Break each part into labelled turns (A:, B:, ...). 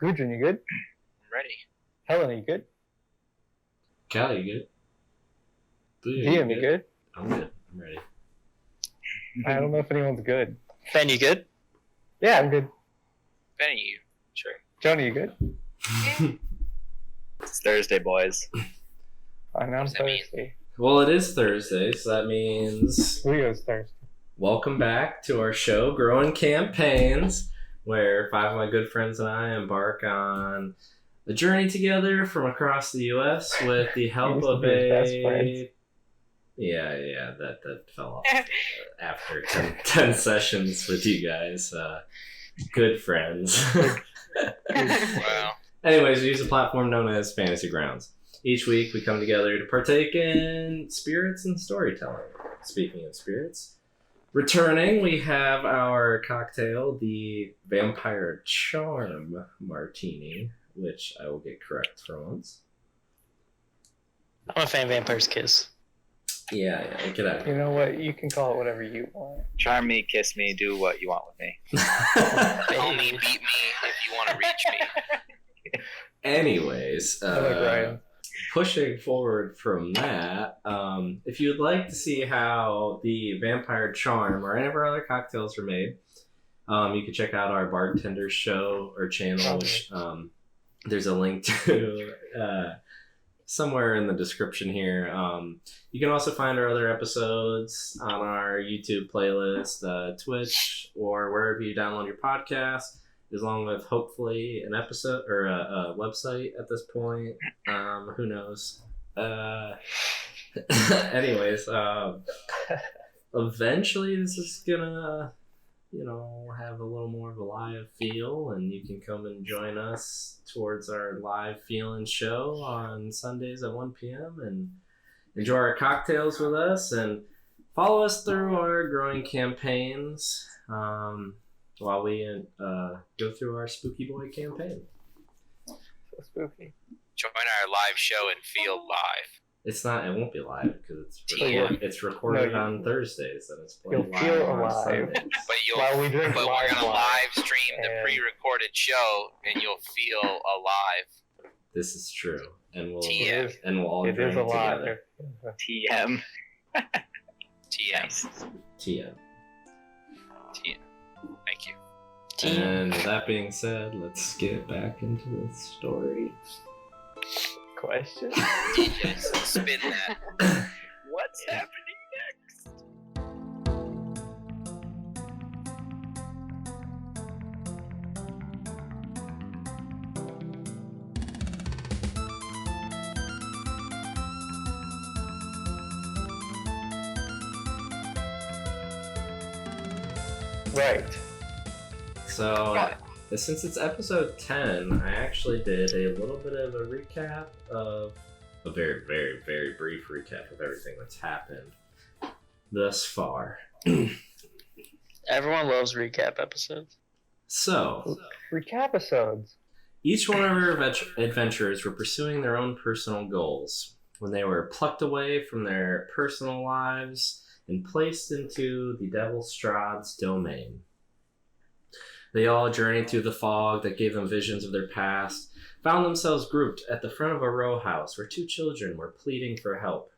A: Gudrun, you good?
B: I'm ready.
A: Helen, you good?
C: Callie, you good? Boo,
A: DM, you good?
C: I'm good. I'm ready.
A: I don't know if anyone's good.
B: Ben, you good?
A: Yeah, I'm good.
B: Benny, you sure?
A: Joni, you good?
B: It's Thursday, boys.
A: I'm on
B: does that mean?
A: Thursday.
C: Well, it is Thursday, so that means
A: Leo's Thursday.
C: welcome back to our show, Growing Campaigns, where five of my good friends and I embark on a journey together from across the U.S. with the help of a... Yeah, that fell off after 10 sessions with you guys. Good friends.
B: Wow.
C: Anyways, we use a platform known as Fantasy Grounds. Each week we come together to partake in spirits and storytelling. Speaking of spirits, returning we have our cocktail, the Vampire Charm Martini, which I will get correct for once.
D: I'm a fan of Vampire's Kiss.
C: Yeah, get out of
A: You
C: here.
A: know what? You can call it whatever you want.
B: Charm me, kiss me, do what you want with me. Call me, beat me if you want to reach me.
C: Anyways,
A: I like Ryan.
C: pushing forward from that, if you'd like to see how the Vampire Charm or any of our other cocktails are made, you can check out our bartender show or channel, which there's a link to somewhere in the description here. You can also find our other episodes on our YouTube playlist, Twitch, or wherever you download your podcast, along with hopefully an episode or a website at this point. Who knows? Anyways, eventually this is gonna, have a little more of a live feel, and you can come and join us towards our live feeling show on Sundays at 1 p.m. and enjoy our cocktails with us and follow us through our growing campaigns while we go through our Spooky Boy campaign.
A: So spooky.
B: Join our live show and feel live.
C: It won't be live because
B: TM.
C: it's recorded
A: No,
C: on Thursdays and it's played
A: You'll
C: live
A: feel
C: on
A: alive.
C: Sundays.
A: While we drink
B: But we're
A: live
B: gonna
A: wine
B: live stream the
A: and-
B: pre-recorded show, and you'll feel alive.
C: This is true, and we'll
B: TM.
C: all
A: It
C: drink
A: is alive.
C: together.
B: TM. TM.
C: TM.
B: TM. Thank you.
C: And with that being said, let's get back into the story.
A: Question?
B: DJ, spin that. What's happening next?
A: Right.
C: So, since it's episode 10, I actually did a little bit of a recap of a very, very, very brief recap of everything that's happened thus far.
D: Everyone loves recap episodes.
C: So,
A: Recap episodes.
C: each one of our adventurers were pursuing their own personal goals when they were plucked away from their personal lives and placed into the Devil Strahd's domain. They all journeyed through the fog that gave them visions of their past, found themselves grouped at the front of a row house where two children were pleading for help.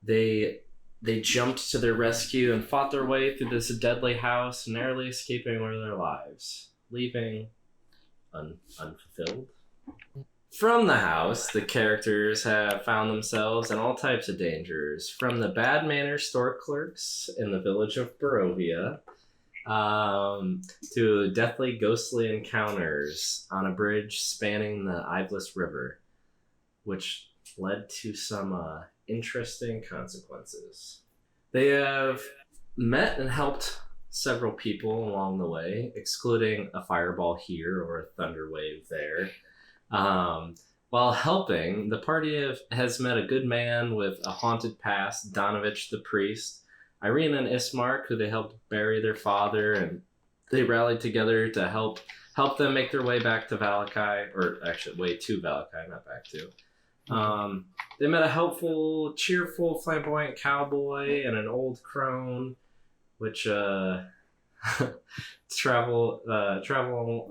C: They jumped to their rescue and fought their way through this deadly house, narrowly escaping with their lives, leaving unfulfilled. From the house, the characters have found themselves in all types of dangers, from the bad manners store clerks in the village of Barovia, to deathly ghostly encounters on a bridge spanning the Iblis River, which led to some interesting consequences. They have met and helped several people along the way, excluding a fireball here or a thunder wave there. While helping, the party has met a good man with a haunted past, Donovich the priest, Irene and Ismark, who they helped bury their father, and they rallied together to help them make their way back to Valakai, or actually way to Valakai, not back to. They met a helpful, cheerful, flamboyant cowboy and an old crone, which travel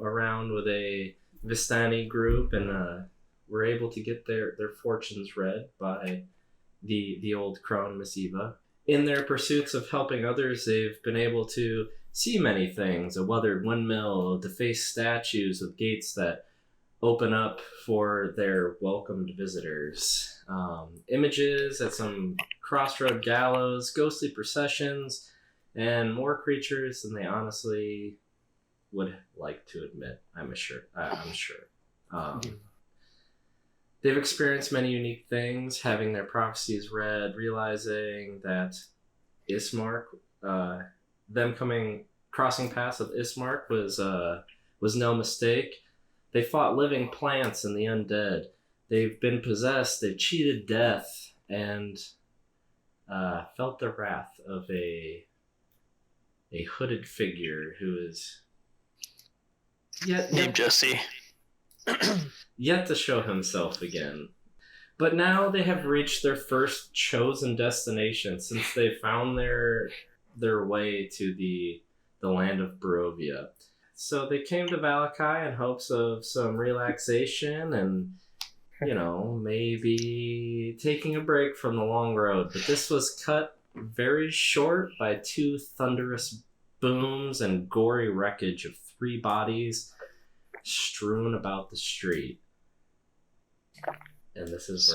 C: around with a Vistani group, and were able to get their fortunes read by the old crone Miss Eva. In their pursuits of helping others, they've been able to see many things: a weathered windmill, defaced statues with gates that open up for their welcomed visitors, images at some crossroad gallows, ghostly processions, and more creatures than they honestly would like to admit. I'm sure. They've experienced many unique things, having their prophecies read, realizing that Ismark, crossing paths with Ismark was no mistake. They fought living plants and the undead. They've been possessed. They've cheated death and felt the wrath of a hooded figure who is
D: Named Jesse.
C: yet to show himself again. But now they have reached their first chosen destination since they found their way to the land of Barovia. So they came to Valakai in hopes of some relaxation and, maybe taking a break from the long road. But this was cut very short by 2 thunderous booms and gory wreckage of 3 bodies strewn about the street. And this is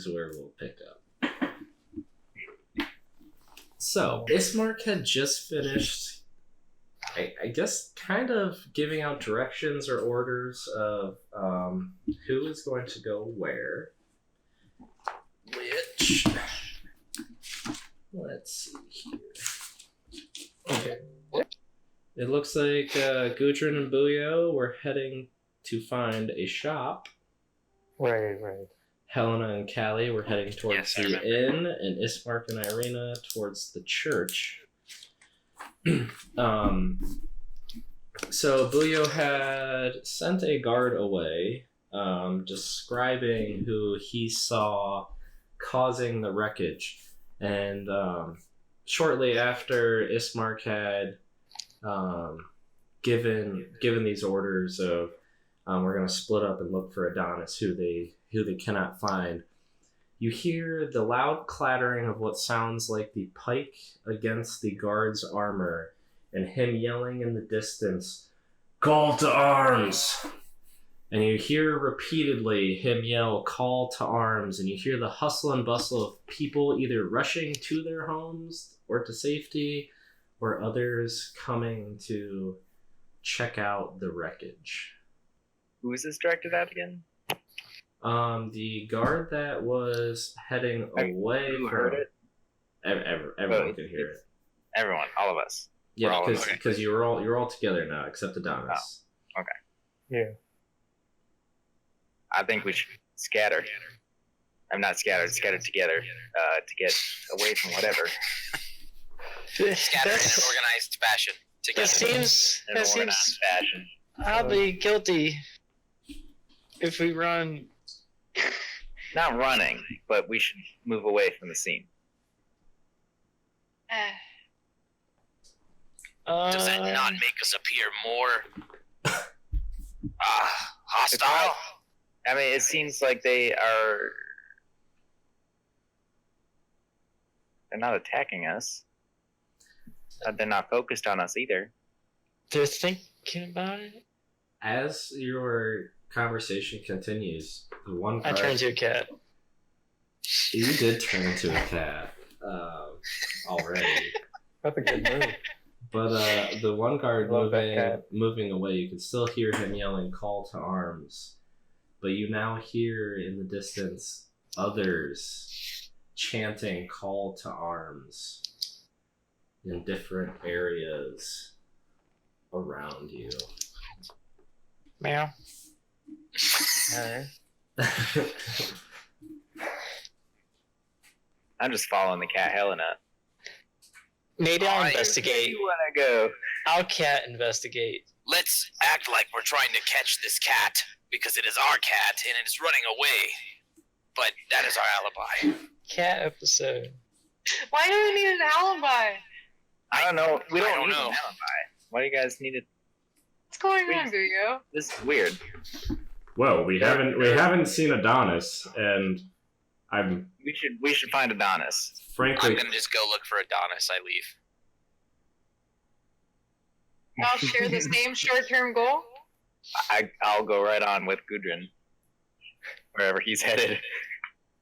C: where we'll pick up. So Ismark had just finished, I guess, kind of giving out directions or orders of who is going to go where. Which, let's see here. Okay. It looks like Gudrun and Buyo were heading to find a shop.
A: Right.
C: Helena and Callie were heading towards the inn, and Ismark and Irina towards the church. So Buyo had sent a guard away, describing who he saw causing the wreckage. And shortly after Ismark had given these orders of we're going to split up and look for Adonis, who they cannot find, you hear the loud clattering of what sounds like the pike against the guard's armor, and him yelling in the distance, "Call to arms!" And you hear repeatedly him yell, "Call to arms!" And you hear the hustle and bustle of people either rushing to their homes or to safety, or others coming to check out the wreckage.
B: Who is this directed at again?
C: The guard that was heading away
B: Who
C: from...
B: heard it?
C: Everyone could hear it.
B: Everyone, all of us.
C: Yeah, because you're all together now, except Adonis.
B: Oh, okay.
A: Yeah.
B: I think we should scatter. I'm not scattered together to get away from whatever.
E: Scatter in an organized fashion together.
B: In an organized fashion.
D: I'll be guilty if we run.
B: Not running, but we should move away from the scene.
E: Does that not make us appear more hostile?
B: I mean, it seems like they're not attacking us. They're not focused on us either.
D: They're thinking about it.
C: As your conversation continues, the one
D: I
C: guard...
D: turn into a cat.
C: You did turn into a cat already.
A: That's a good move.
C: But the one guard
A: Love that cat.
C: moving away, you can still hear him yelling, "Call to arms." But you now hear in the distance others chanting, "Call to arms," in different areas around you.
D: Meow.
A: Alright.
B: I'm just following the cat Helena.
D: Maybe I'll
E: Alright.
D: investigate.
B: You wanna go?
D: I'll cat investigate.
E: Let's act like we're trying to catch this cat, because it is our cat and it is running away. But that is our alibi.
D: Cat episode.
F: Why do we need an alibi?
B: I don't know. We
E: I
B: don't
E: don't
B: need
E: know.
B: an alibi. Why do you guys need it?
F: What's going on, Buyo?
B: This is weird.
C: Well, we haven't seen Adonis, and
B: We should find Adonis.
E: I'm
C: frankly
E: gonna just go look for Adonis. I leave.
F: I'll share the same short-term goal.
B: I'll go right on with Gudrun, wherever he's headed.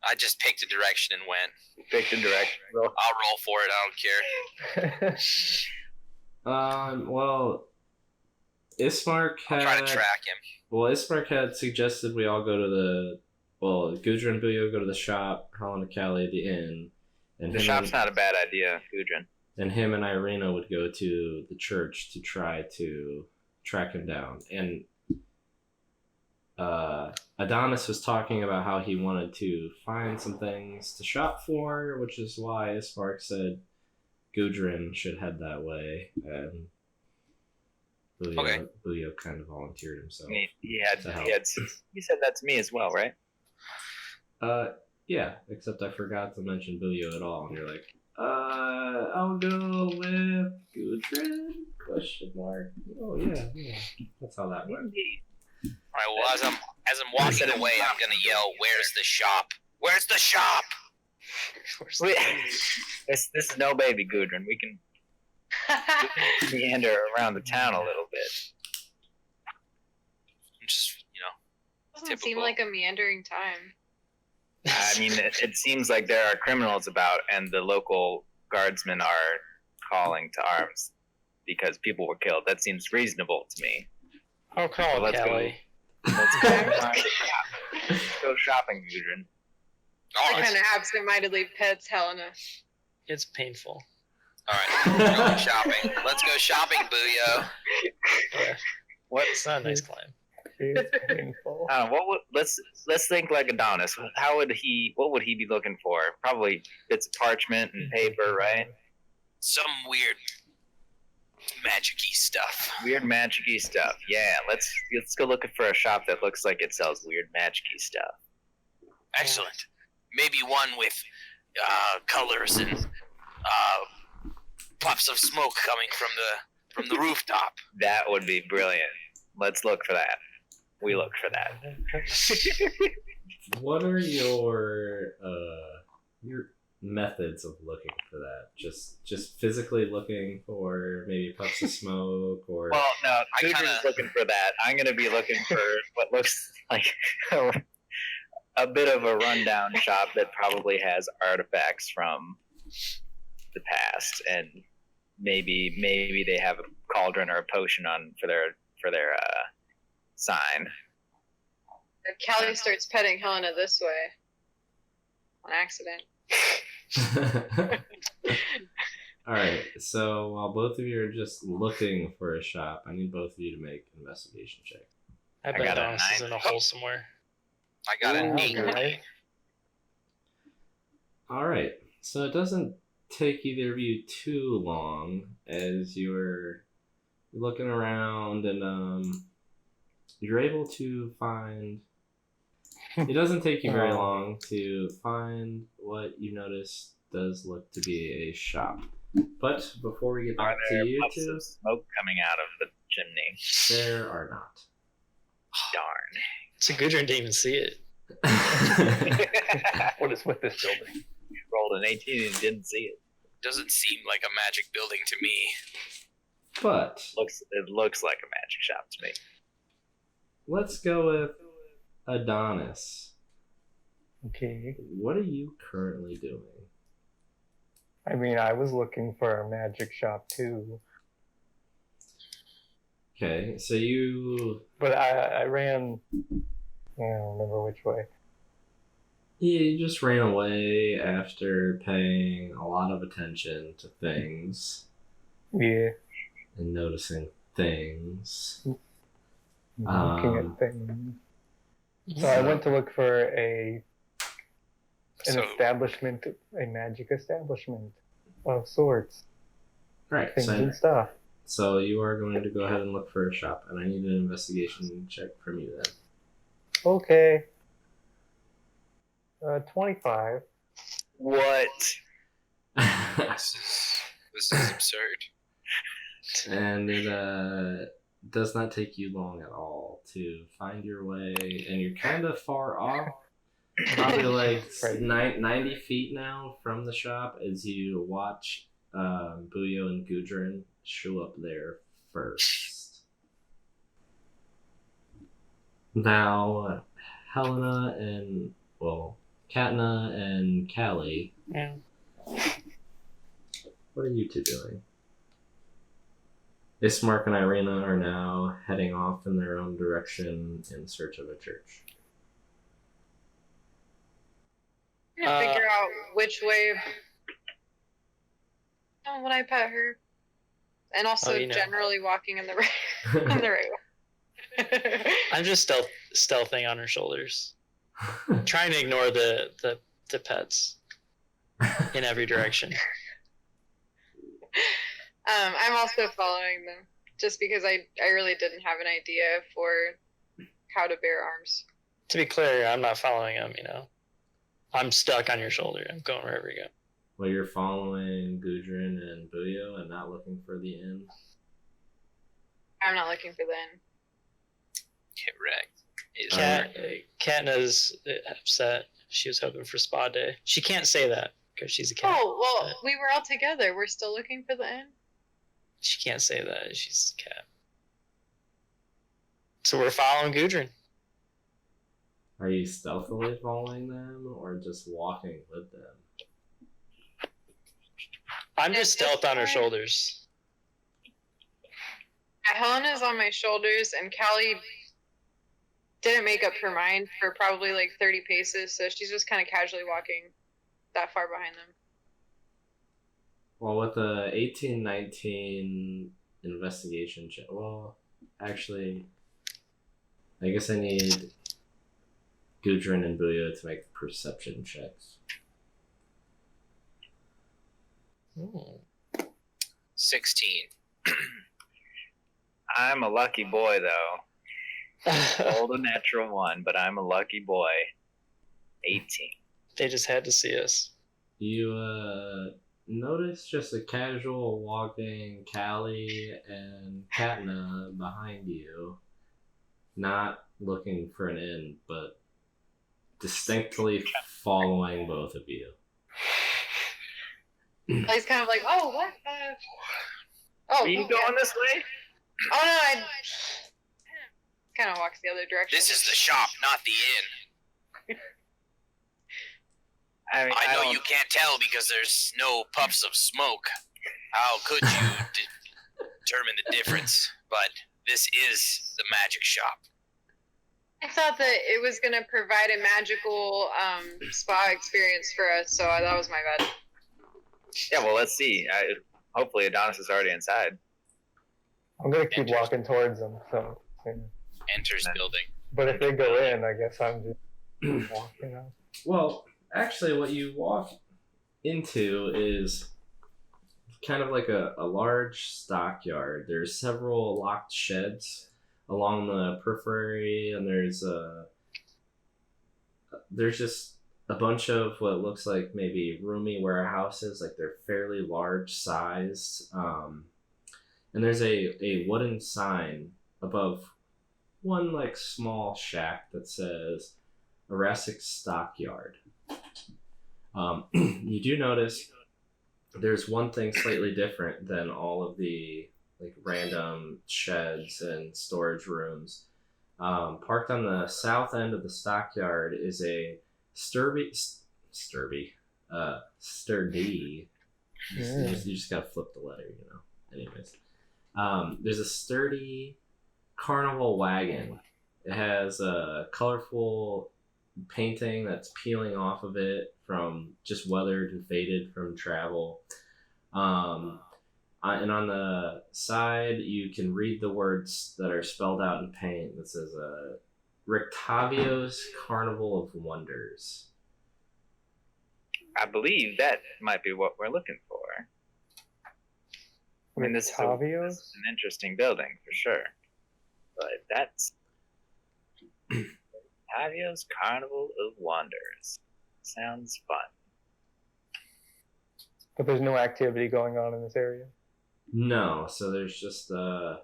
E: I just picked a direction and went.
B: Pick the direction.
E: I'll roll for it. I don't care.
C: well, Ismark
E: I'll try to
C: had
E: track him.
C: well, Ismark had suggested we all go to the Gudrun and Buyo go to the shop, Helen and Callie the inn, and
B: The shop's not a bad idea, Gudrun.
C: and him and Irina would go to the church to try to track him down. And Adonis was talking about how he wanted to find some things to shop for, which is why Ismark said Gudrun should head that way, and Buyo kind of volunteered himself.
B: He said that to me as well, right?
C: Yeah, except I forgot to mention Buyo at all, and you're like, I'll go with Gudrun? Question mark. Oh yeah, that's how that went.
E: All right. Well, as I'm walking away, I'm gonna yell, "Where's the shop? Where's the shop?"
B: This is no baby, Gudrun. We can meander around the town a little bit.
E: Just
F: Doesn't seem
E: Typical.
F: like a meandering time.
B: I mean, it seems like there are criminals about, and the local guardsmen are calling to arms because people were killed. That seems reasonable to me.
D: I'll call
B: Let's go.
D: Kelly.
B: Let's go find a shop. Let's go shopping, Gudrun.
E: all
F: I
E: right.
F: kind of absentmindedly pets Helena.
D: It's painful.
E: All right. We're going shopping. Let's go shopping, Booyo.
B: What?
D: It's not a nice climb.
A: It's painful.
B: Let's think like Adonis. What would he be looking for? Probably bits of parchment and paper, right?
E: Some weird magic-y stuff.
B: Weird magic-y stuff. Yeah, let's go looking for a shop that looks like it sells weird magic-y stuff.
E: Excellent. Maybe one with colors and puffs of smoke coming from the rooftop.
B: That would be brilliant. Let's look for that. We look for that.
C: What are your methods of looking for that? Just physically looking for maybe puffs of smoke, or
B: Well, no,
E: I
B: Gudrun's
E: kinda-
B: looking for that. I'm gonna be looking for what looks like a bit of a rundown shop that probably has artifacts from the past, and maybe they have a cauldron or a potion on for their sign.
F: Callie starts petting Helena this way. On accident.
C: All right. So while both of you are just looking for a shop, I need both of you to make an investigation check.
D: I bet
B: got a
D: Adonis is
B: 9.
D: in a hole somewhere.
E: I got an
A: Ooh,
E: 8.
A: nice.
C: All right. So it doesn't take either of you too long as you're looking around, and you're able to find. It doesn't take you very long to find what you notice does look to be a shop. But before we get
B: Are
C: back
B: there
C: to you
B: puffs
C: two,
B: of smoke coming out of the chimney?
C: there are not.
B: Darn.
D: It's a Gudrun didn't even see it.
A: What is with this building?
B: Rolled an 18 and didn't see it.
E: Doesn't seem like a magic building to me.
C: But
B: It looks like a magic shop to me.
C: let's go with Adonis.
A: Okay.
C: What are you currently doing?
A: I mean, I was looking for a magic shop too,
C: Okay, so you
A: but I ran. I don't remember which way.
C: you just ran away after paying a lot of attention to things
A: Yeah,
C: and noticing things.
A: looking at things. So I went to look for an
E: So
A: establishment, a magic establishment of sorts,
C: Right,
A: things
C: so,
A: and stuff.
C: so you are going to go ahead and look for a shop, and I need an investigation check from you then.
A: Okay. 25.
B: What?
E: this This is absurd.
C: And it does not take you long at all to find your way, and you're kind of far off, probably like
A: Right.
C: 90 feet now from the shop as you watch Buyo and Gudrun show up there first. Now, Helena and, well, Katna and Callie,
D: Yeah.
C: what are you two doing? Ismark and Irina are now heading off in their own direction in search of a church.
F: I'm gonna figure out which way. Oh, would I pet her? And also
D: Oh, you know.
F: generally walking in the right, in the right way.
D: I'm just stealthing on her shoulders, trying to ignore the pets in every direction.
F: I'm also following them just because I really didn't have an idea for how to bear arms.
D: To be clear, I'm not following them, I'm stuck on your shoulder. I'm going wherever you go.
C: Well, you're following Gudrun and Buyo and not looking for the inn.
F: I'm not looking for them.
E: Correct.
D: Katna's upset. She was hoping for spa day. She can't say that because she's a cat.
F: Oh, well, we were all together. We're still looking for the inn.
D: She can't say that. She's a cat. So we're following Gudrun.
C: Are you stealthily following them or just walking with them?
D: I'm just
F: At this
D: stealth on her
F: point-
D: shoulders.
F: Helena's on my shoulders, and Callie didn't make up her mind for probably like 30 paces, so she's just kind of casually walking that far behind them.
C: Well, with the 1819 investigation check, well, actually, I guess I need Gudrun and Buyo to make perception checks.
D: Ooh.
E: 16.
B: I'm a lucky boy, though. Rolled a natural 1, but I'm a lucky boy. 18.
D: They just had to see us.
C: You notice just a casual walking Callie and Katna behind you, not looking for an inn, but distinctly following both of you.
F: He's kind of like, oh, what? Oh,
B: Are you
F: yeah.
B: going this way?
F: Oh, no, I kind of walks the other direction.
E: This is the shop, not the inn.
B: I mean,
E: I know
B: don't-
E: you can't tell because there's no puffs of smoke. How could you determine the difference? But this is the magic shop.
F: I thought that it was going to provide a magical spa experience for us, so that was my bad.
B: Yeah, well, let's see. Hopefully Adonis is already inside.
A: I'm gonna keep walking towards them. So, yeah.
E: Enters building.
A: But if they go in, I guess I'm just walking out.
C: Well, actually, what you walk into is kind of like a large stockyard. There's several locked sheds along the periphery, and there's just a bunch of what looks like maybe roomy warehouses, like they're fairly large sized. And there's a wooden sign above one like small shack that says Erasic Stockyard. You do notice there's one thing slightly different than all of the like random sheds and storage rooms. Parked on the south end of the stockyard is a sturdy. You just gotta flip the letter, Anyways, there's a sturdy carnival wagon. It has a colorful painting that's peeling off of it from just weathered and faded from travel. And on the side, you can read the words that are spelled out in paint that says Rictavio's Carnival of Wonders.
B: I believe that might be what we're looking for. I mean, this is
A: Octavios?
B: an interesting building for sure. But that's Octavio's Carnival of Wonders. Sounds fun.
A: But there's no activity going on in this area.
C: No, so there's just the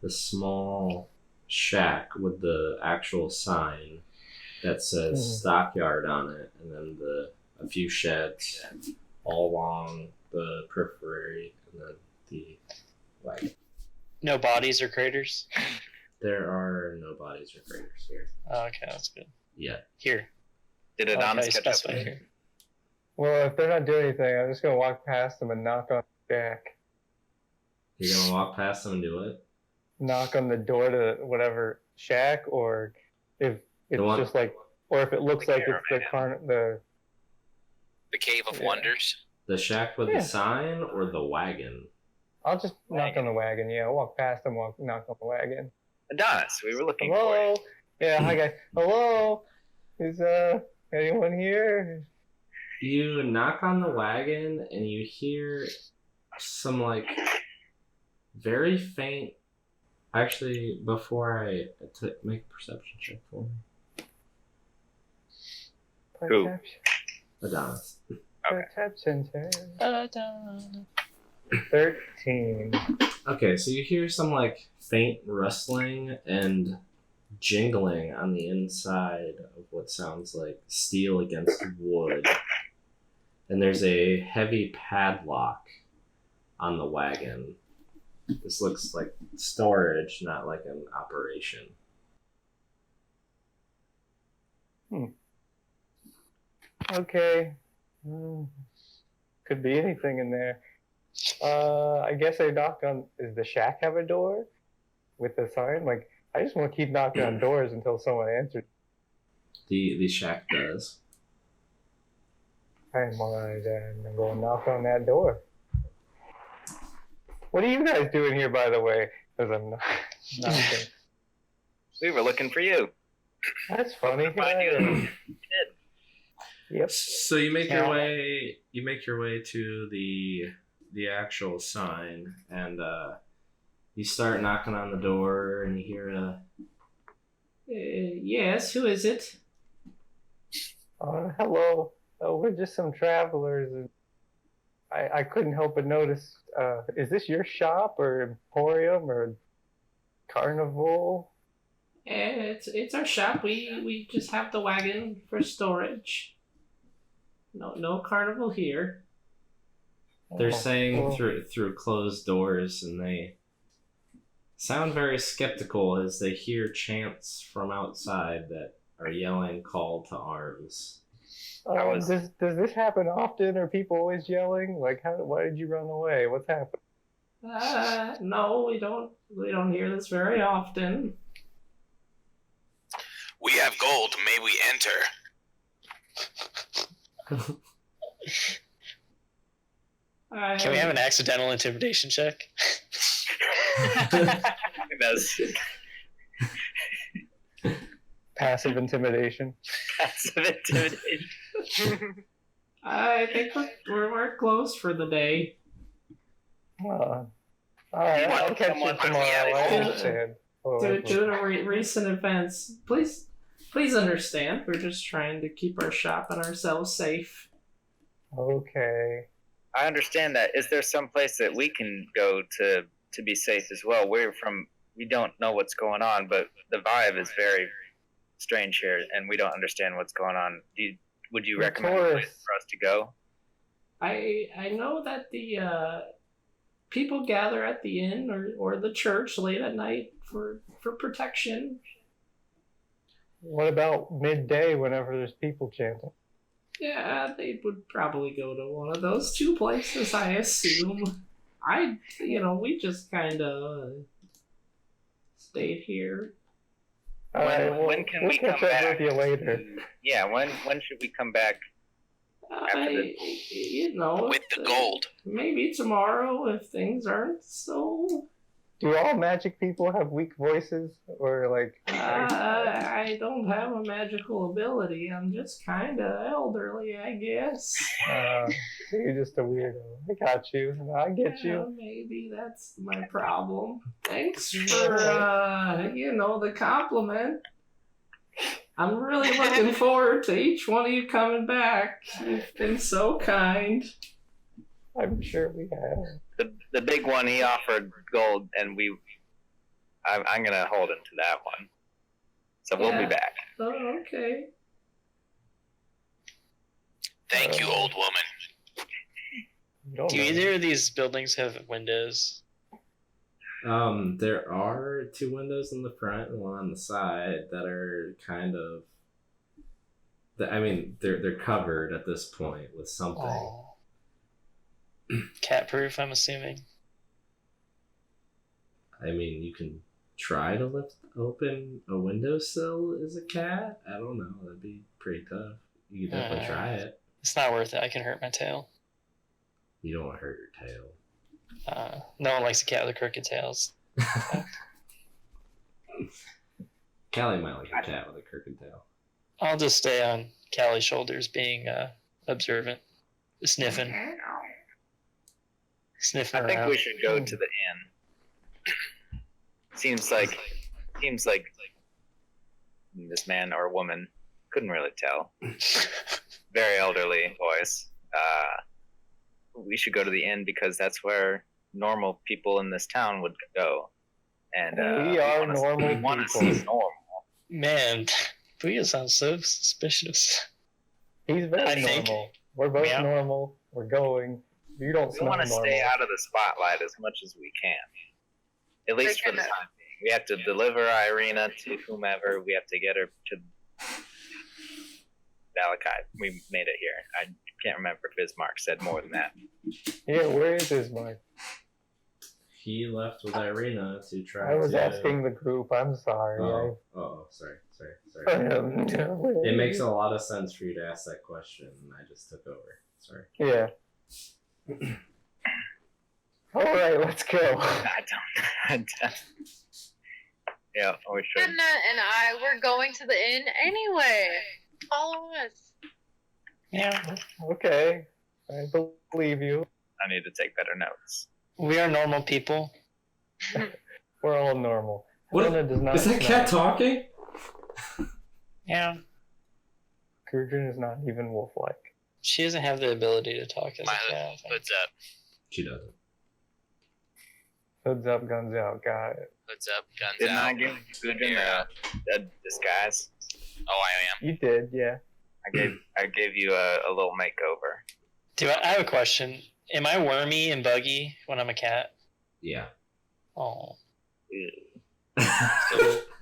C: small shack with the actual sign that says stockyard on it, and then a few sheds all along the periphery, and then the wagon.
D: No bodies or craters?
C: There are no bodies or craters here.
D: Oh, okay, that's good.
C: Yeah.
D: Here.
B: Did Adonis
D: Okay,
B: catch up
D: specify
B: with you?
D: here.
A: Well, if they're not doing anything, I'm just gonna walk past them and knock on the shack.
C: You're gonna walk past them and do it?
A: Knock on the door to whatever shack, or if it's
C: one-
A: just like, or if it looks
E: The
A: like it's the
E: The Cave of
A: Yeah.
E: Wonders.
C: The shack with
A: Yeah.
C: the sign or the wagon?
A: I'll just knock on the wagon. Yeah, I'll walk past them, knock on the wagon.
B: Adonis, we were looking for
A: Hello.
B: you.
A: Yeah, hi guys. Hello. Is anyone here?
C: You knock on the wagon and you hear some like very faint. Actually, before make a perception check for me,
B: Who?
A: Perception.
C: Adonis.
B: Okay.
A: Perception check.
D: 13.
A: 13.
C: Okay, so you hear some like faint rustling and jingling on the inside of what sounds like steel against wood. And there's a heavy padlock on the wagon. This looks like storage, not like an operation.
A: Okay. Could be anything in there. I guess I knock on. Does the shack have a door with the sign? Like, I just want to keep knocking on doors until someone answers.
C: The shack does.
A: I'm alright, and I'm going to knock on that door. What are you guys doing here, by the way? Because I'm not knocking.
B: We were looking for you.
A: That's funny.
B: Find you.
A: Yep.
C: So you make your way. You make your way to the actual sign, and you start knocking on the door, and you hear yes, who is it?
A: Hello. Oh, we're just some travelers. And I couldn't help but notice. Is this your shop or emporium or carnival?
C: It's our shop. We just have the wagon for storage. No carnival here. They're saying
A: well,
C: through closed doors, and they sound very skeptical as they hear chants from outside that are yelling call to arms.
A: does this happen often? Are people always yelling? Like, why did you run away? What's happening?
C: No, we don't hear this very often.
E: We have gold. May we enter?
D: Can we have an accidental intimidation check?
B: That's
A: Passive intimidation.
B: passive intimidation.
C: I think we're close for the day.
A: All right,
E: You want
A: I'll catch you
E: someone when we
A: tomorrow.
E: have
A: I
E: gold?
A: understand. Oh,
C: Due to recent events, please understand. We're just trying to keep our shop and ourselves safe.
A: okay.
B: I understand that. Is there some place that we can go to be safe as well? We don't know what's going on, but the vibe is very strange here, and we don't understand what's going on. Would you
A: We're
B: recommend a place
A: tourists.
B: for us to go?
C: I know that the people gather at the inn or the church late at night for protection.
A: What about midday whenever there's people chanting?
C: Yeah, they would probably go to one of those two places, I assume. We just kind of stayed here.
A: All right, well,
B: when can
A: we'll
B: we come
A: catch up
B: back?
A: with you later.
B: Yeah, when should we come back?
E: With the gold.
C: Maybe tomorrow if things aren't so.
A: Do all magic people have weak voices, or like?
C: I don't have a magical ability. I'm just kind of elderly, I guess.
A: You're just a weirdo. I got you. I get
C: Yeah,
A: you.
C: maybe that's my problem. Thanks for the compliment. I'm really looking forward to each one of you coming back. You've been so kind.
A: I'm sure we have.
B: The big one, he offered gold, and I'm gonna hold him to that one. So we'll be back.
C: Oh, okay.
E: Thank you, old woman.
D: Do either of these buildings have windows?
C: There are 2 windows in the front and one on the side that are kind of. I mean, they're covered at this point with something.
D: Oh. Cat proof, I'm assuming.
C: I mean, you can try to lift open a windowsill as a cat. I don't know. That'd be pretty tough. You could definitely try it.
D: It's not worth it. I can hurt my tail.
C: You don't want to hurt your tail.
D: No one likes a cat with crooked tails.
C: Callie might like a cat with a crooked tail.
D: I'll just stay on Callie's shoulders, being observant, sniffing
B: I
D: around.
B: think we should go to the inn. Seems like this man or woman, couldn't really tell. Very elderly voice. We should go to the inn because that's where normal people in this town would go. And
A: we are
B: we want to see
A: people.
B: normal.
D: Man, Booyah sounds so suspicious.
A: He's very
D: I
A: normal.
D: think-
A: We're both
D: Yeah.
A: normal. We're going. You don't
B: We
A: smell
B: want to
A: normal.
B: stay out of the spotlight as much as we can. At least for the time being. We have to deliver Irina to whomever. We have to get her to Valakai. We made it here. I can't remember if Bismarck said more than that.
A: Yeah, where is his mark?
C: He left with Irina to try
A: I was
C: to...
A: asking the group. I'm sorry.
C: Sorry.
A: It
C: It makes a lot of sense for you to ask that question, and I just took over. Sorry.
A: Yeah. All right, let's go.
B: I don't. Yeah, we should.
F: Anna and I, we're going to the inn anyway. Follow us.
D: Yeah,
A: Okay, I believe you.
B: I need to take better notes.
D: we are normal people.
A: We're all normal.
C: What-
A: Anna does not
C: Is that cat talking?
D: Yeah,
A: Gudrun is not even wolf-like.
D: she doesn't have the ability to talk as
E: My
D: a cat. I think.
E: hood's up.
C: She doesn't.
A: Hoods up, guns out. Got it.
E: Hood's up. Guns
B: Didn't
E: out.
B: I give Gudrun a disguise?
E: Oh, I am.
A: You did, yeah.
B: I gave you a little makeover.
D: I have a question. Am I wormy and buggy when I'm a cat?
C: Yeah.
D: Oh,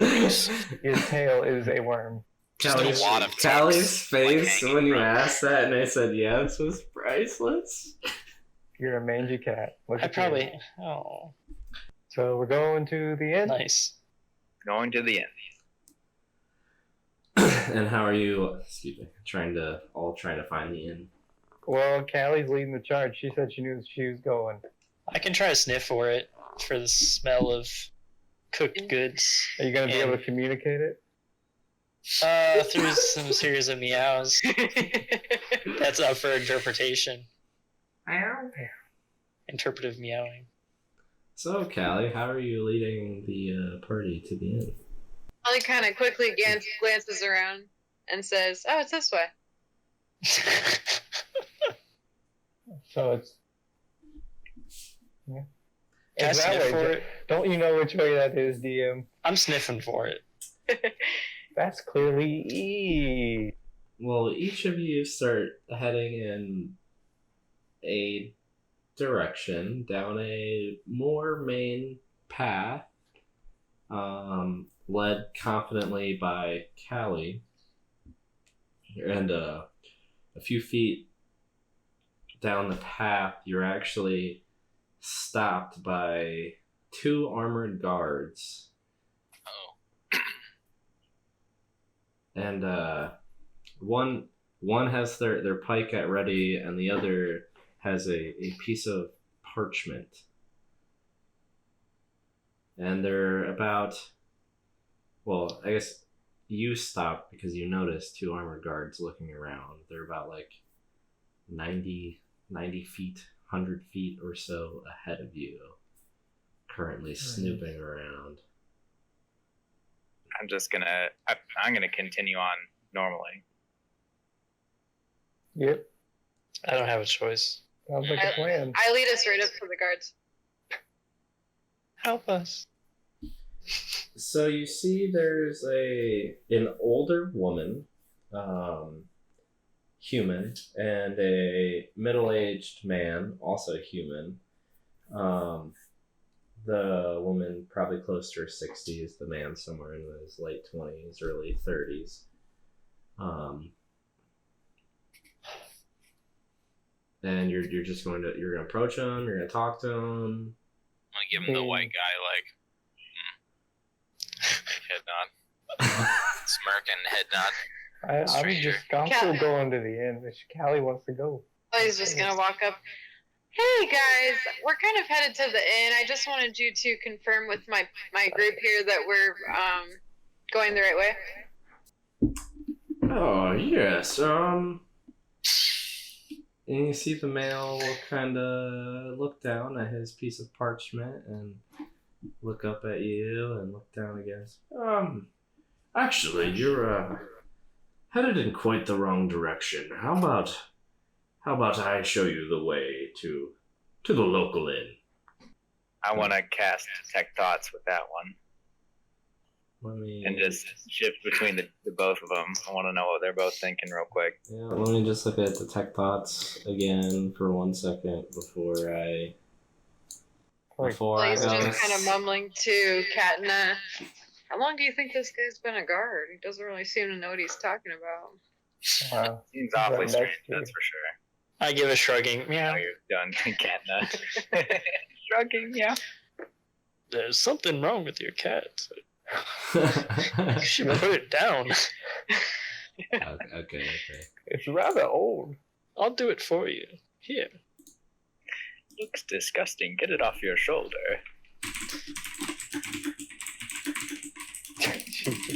A: Your tail is a worm.
E: Just a wad of
C: Callie's
E: tapes,
C: face
E: like,
C: when you
E: hanging from-
C: asked that and I said yes was priceless.
A: You're a mangy cat. Look
D: I
A: at you.
D: probably. Oh,
A: So we're going to the inn.
D: nice.
B: Going to the inn.
C: And how are you? Excuse me. Trying to find the inn.
A: Well, Callie's leading the charge. She said she knew she was going.
D: I can try to sniff for it, for the smell of cooked goods.
A: Are you going to be
D: And-
A: able to communicate it?
D: Through some series of meows. That's up for interpretation. Interpretive meowing.
C: So, Callie, how are you leading the party to the inn?
F: Ollie kind of quickly glances around and says, "Oh, it's this way."
A: So it's. Yeah.
D: Can I
A: It's that
D: sniff
A: way.
D: for it?
A: Don't you know which way that is, DM?
D: I'm sniffing for it.
A: That's clearly E.
C: Well, each of you start heading in a direction down a more main path, led confidently by Callie. And a few feet down the path, you're actually stopped by 2 armored guards.
E: Oh.
C: And one has their pike at ready, and the other has a piece of parchment. And they're about, well, I guess you stopped because you noticed 2 armored guards looking around. They're about like 90 feet, 100 feet or so ahead of you, currently snooping around.
B: I'm gonna continue on normally.
A: Yep.
D: I don't have a choice.
A: Sounds like a plan.
F: I lead us right up to the guards.
D: Help us.
C: So you see there's an older woman, human, and a middle-aged man, also human. The woman probably close to her 60s, the man somewhere in his late 20s, early 30s. And you're just going to approach him, you're going to talk to him.
E: I'm gonna give him the white guy, head nod. Smirk and head nod.
A: I'm still going to the inn. If Callie wants to go.
F: He's just gonna walk up. Hey guys, we're kind of headed to the inn. I just wanted you to confirm with my group here that we're going the right way.
C: Oh, yes, and you see the male kind of look down at his piece of parchment and look up at you and look down again. Actually, you're headed in quite the wrong direction. How about I show you the way to the local inn?
B: I want to cast Detect Thoughts with that one. And just shift between the both of them. I want to know what they're both thinking real quick.
C: Yeah, let me just look at Detect Thoughts again for 1 second before I
F: He's just kind of mumbling to Katna. How long do you think this guy's been a guard? He doesn't really seem to know what he's talking about.
B: Seems awfully strange, that's for sure.
D: I give a shrugging.
B: Now you're done, Katna. Shrugging, yeah.
D: There's something wrong with your cat. You should put it down.
C: Okay.
A: It's rather old.
D: I'll do it for you. Here.
B: Looks disgusting. Get it off your shoulder.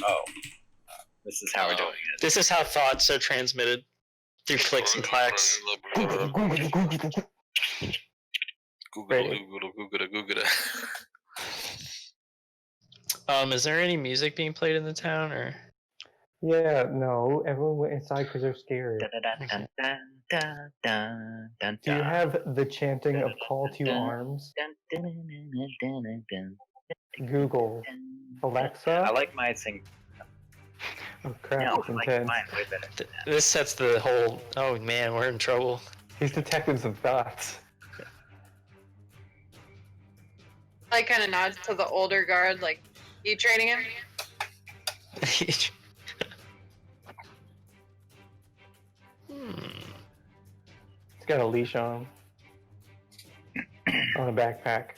B: Oh. This is how we're doing it.
D: This is how thoughts are transmitted through clicks and clacks.
E: Google.
D: Is there any music being played in the town, or?
A: Yeah, no. Everyone went inside because they're scared. Do you have the chanting of Call to Arms? Google. Alexa?
B: I like my sing.
A: Oh crap,
B: No,
A: it's
B: I like
A: intense.
B: mine way better.
D: This sets the whole. Oh man, we're in trouble.
A: He's detecting some thoughts.
F: Like kind of nods to the older guard, like, you training him?
A: He's got a leash on. On a backpack.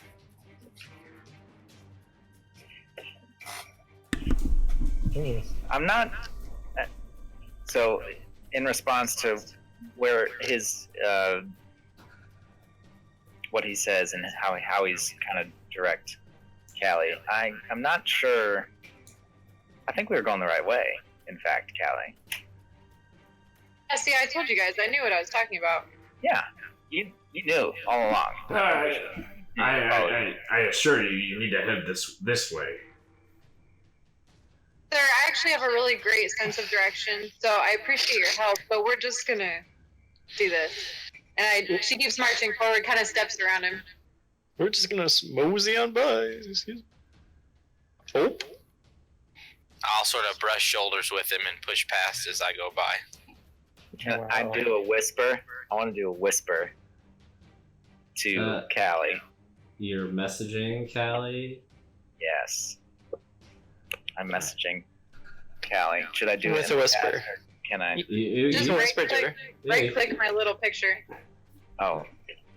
B: I'm not. So, in response to where his what he says and how he's kind of direct, Callie, I'm not sure. I think we were going the right way. In fact, Callie.
F: Yeah, see, I told you guys. I knew what I was talking about.
B: Yeah, you knew all along.
C: I assure you, you need to head this way.
F: Sir, I actually have a really great sense of direction, so I appreciate your help, but we're just gonna do this. And she keeps marching forward, kind of steps around him.
D: We're just gonna mosey on by. Oh.
E: I'll sort of brush shoulders with him and push past as I go by.
B: Can I do a whisper? I want to do a whisper to Callie.
C: You're messaging Callie?
B: Yes. I'm messaging Callie. Should I do
D: with
B: it
D: a whisper?
B: or can I?
F: Just
D: whisper to her.
F: right-click my little picture.
B: Oh,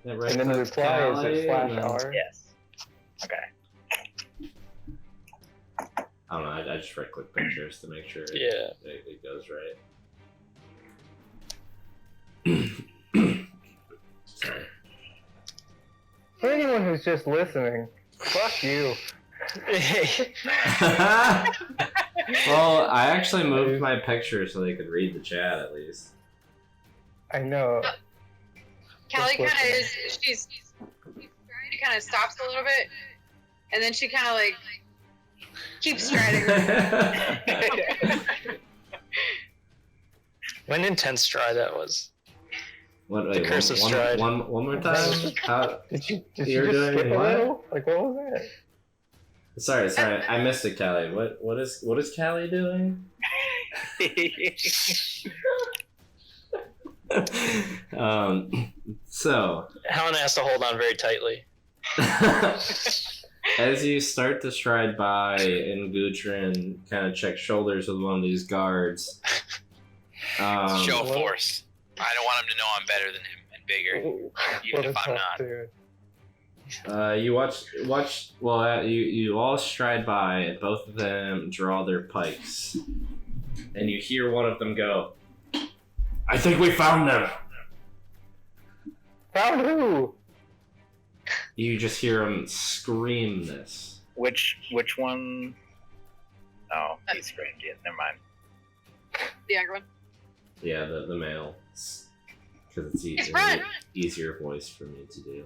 A: And then the reply is /R.
B: yes. Okay.
C: I don't know, I just right click pictures to make sure it goes right. Sorry.
A: For anyone who's just listening, fuck you.
C: Well, I actually moved my picture so they could read the chat at least.
A: I know.
F: Callie kind of is, she's trying to kind of stops a little bit, and then she kind of like Keep striding.
D: When intense Strahd that was.
C: What? Wait,
D: Curse of
C: one
D: Strahd.
C: more time. How?
A: Did you
C: You're
A: just
C: doing
A: skip a
C: what?
A: little? Like, what was that?
C: Sorry, I missed it, Callie. What is Callie doing? So
D: Helen has to hold on very tightly.
C: as you start to stride by and Gudrun kind of checks shoulders with one of these guards.
E: Show of force. I don't want him to know I'm better than him and bigger, even if I'm not.
C: You you all stride by and both of them draw their pikes. And you hear one of them go, "I think we found them."
A: Found who?
C: You just hear him scream this.
B: Which one? Oh, he screamed it. Never mind.
F: The younger one.
C: Yeah, the male. Because it's
F: It's run!
C: easier voice for me to do.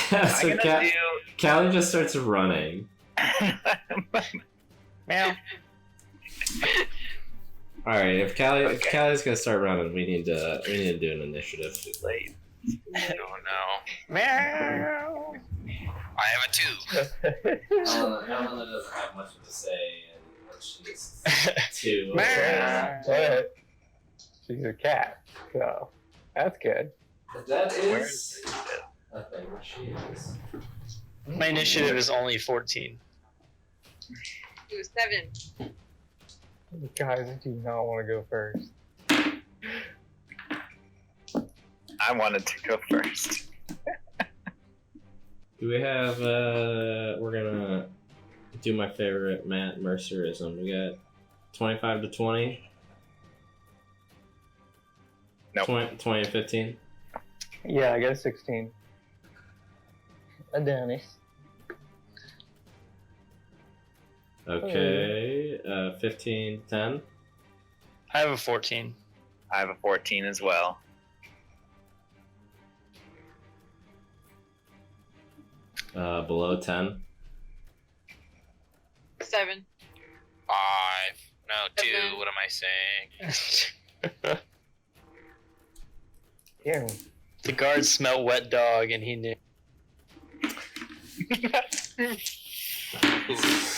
C: So Callie just starts running.
D: Meow.
C: Alright, if Callie's gonna start running, we need to do an initiative.
B: Late.
E: Oh no.
D: Meow.
E: I have a 2.
C: Helena doesn't have much to say, and she's too.
A: But she's a cat, so that's good.
C: That
B: Where
C: is a thing where she is.
D: My initiative is only 14.
F: Ooh, 7.
A: Guys, I do not want to go first.
B: I wanted to go first.
C: Do we have? We're gonna do my favorite Matt Mercerism. We got 25 to 20.
B: Nope.
C: 20 to 15.
A: Yeah, I got a 16. Adonis.
C: Okay, 15 to 10.
D: I have a 14.
B: I have a 14 as well.
C: Below 10.
F: 7.
E: 5. No, 2. What am I saying?
A: Yeah.
D: The guard smelled wet dog and he knew.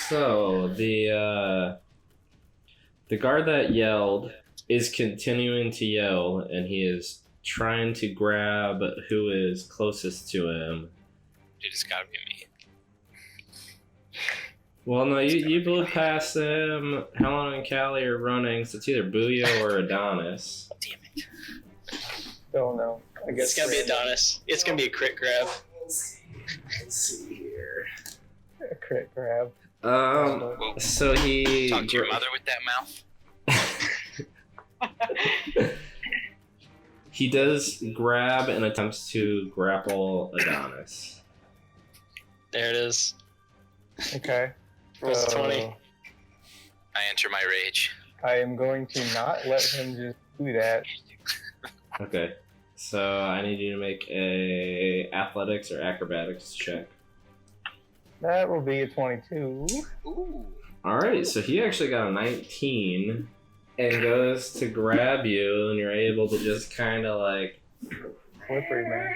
C: So the guard that yelled is continuing to yell, and he is trying to grab who is closest to him.
E: Dude, it's gotta be me.
C: Well, no, you blew past them. Helen and Callie are running, so it's either Booyo or Adonis.
E: Damn it.
A: Don't know. I guess
D: It's gonna be Adonis. It's gonna be a crit grab.
C: Let's see here.
A: a crit grab.
C: So he
E: Talk to your mother with that mouth.
C: He does grab and attempts to grapple Adonis.
D: There it is.
A: Okay.
D: Rolls
A: So
D: 20.
E: I enter my rage.
A: I am going to not let him just do that.
C: Okay. So I need you to make a athletics or acrobatics check.
A: That will be a 22.
E: Ooh.
C: Alright, so he actually got a 19 and goes to grab you, and you're able to just kind of like
A: Slippery, man.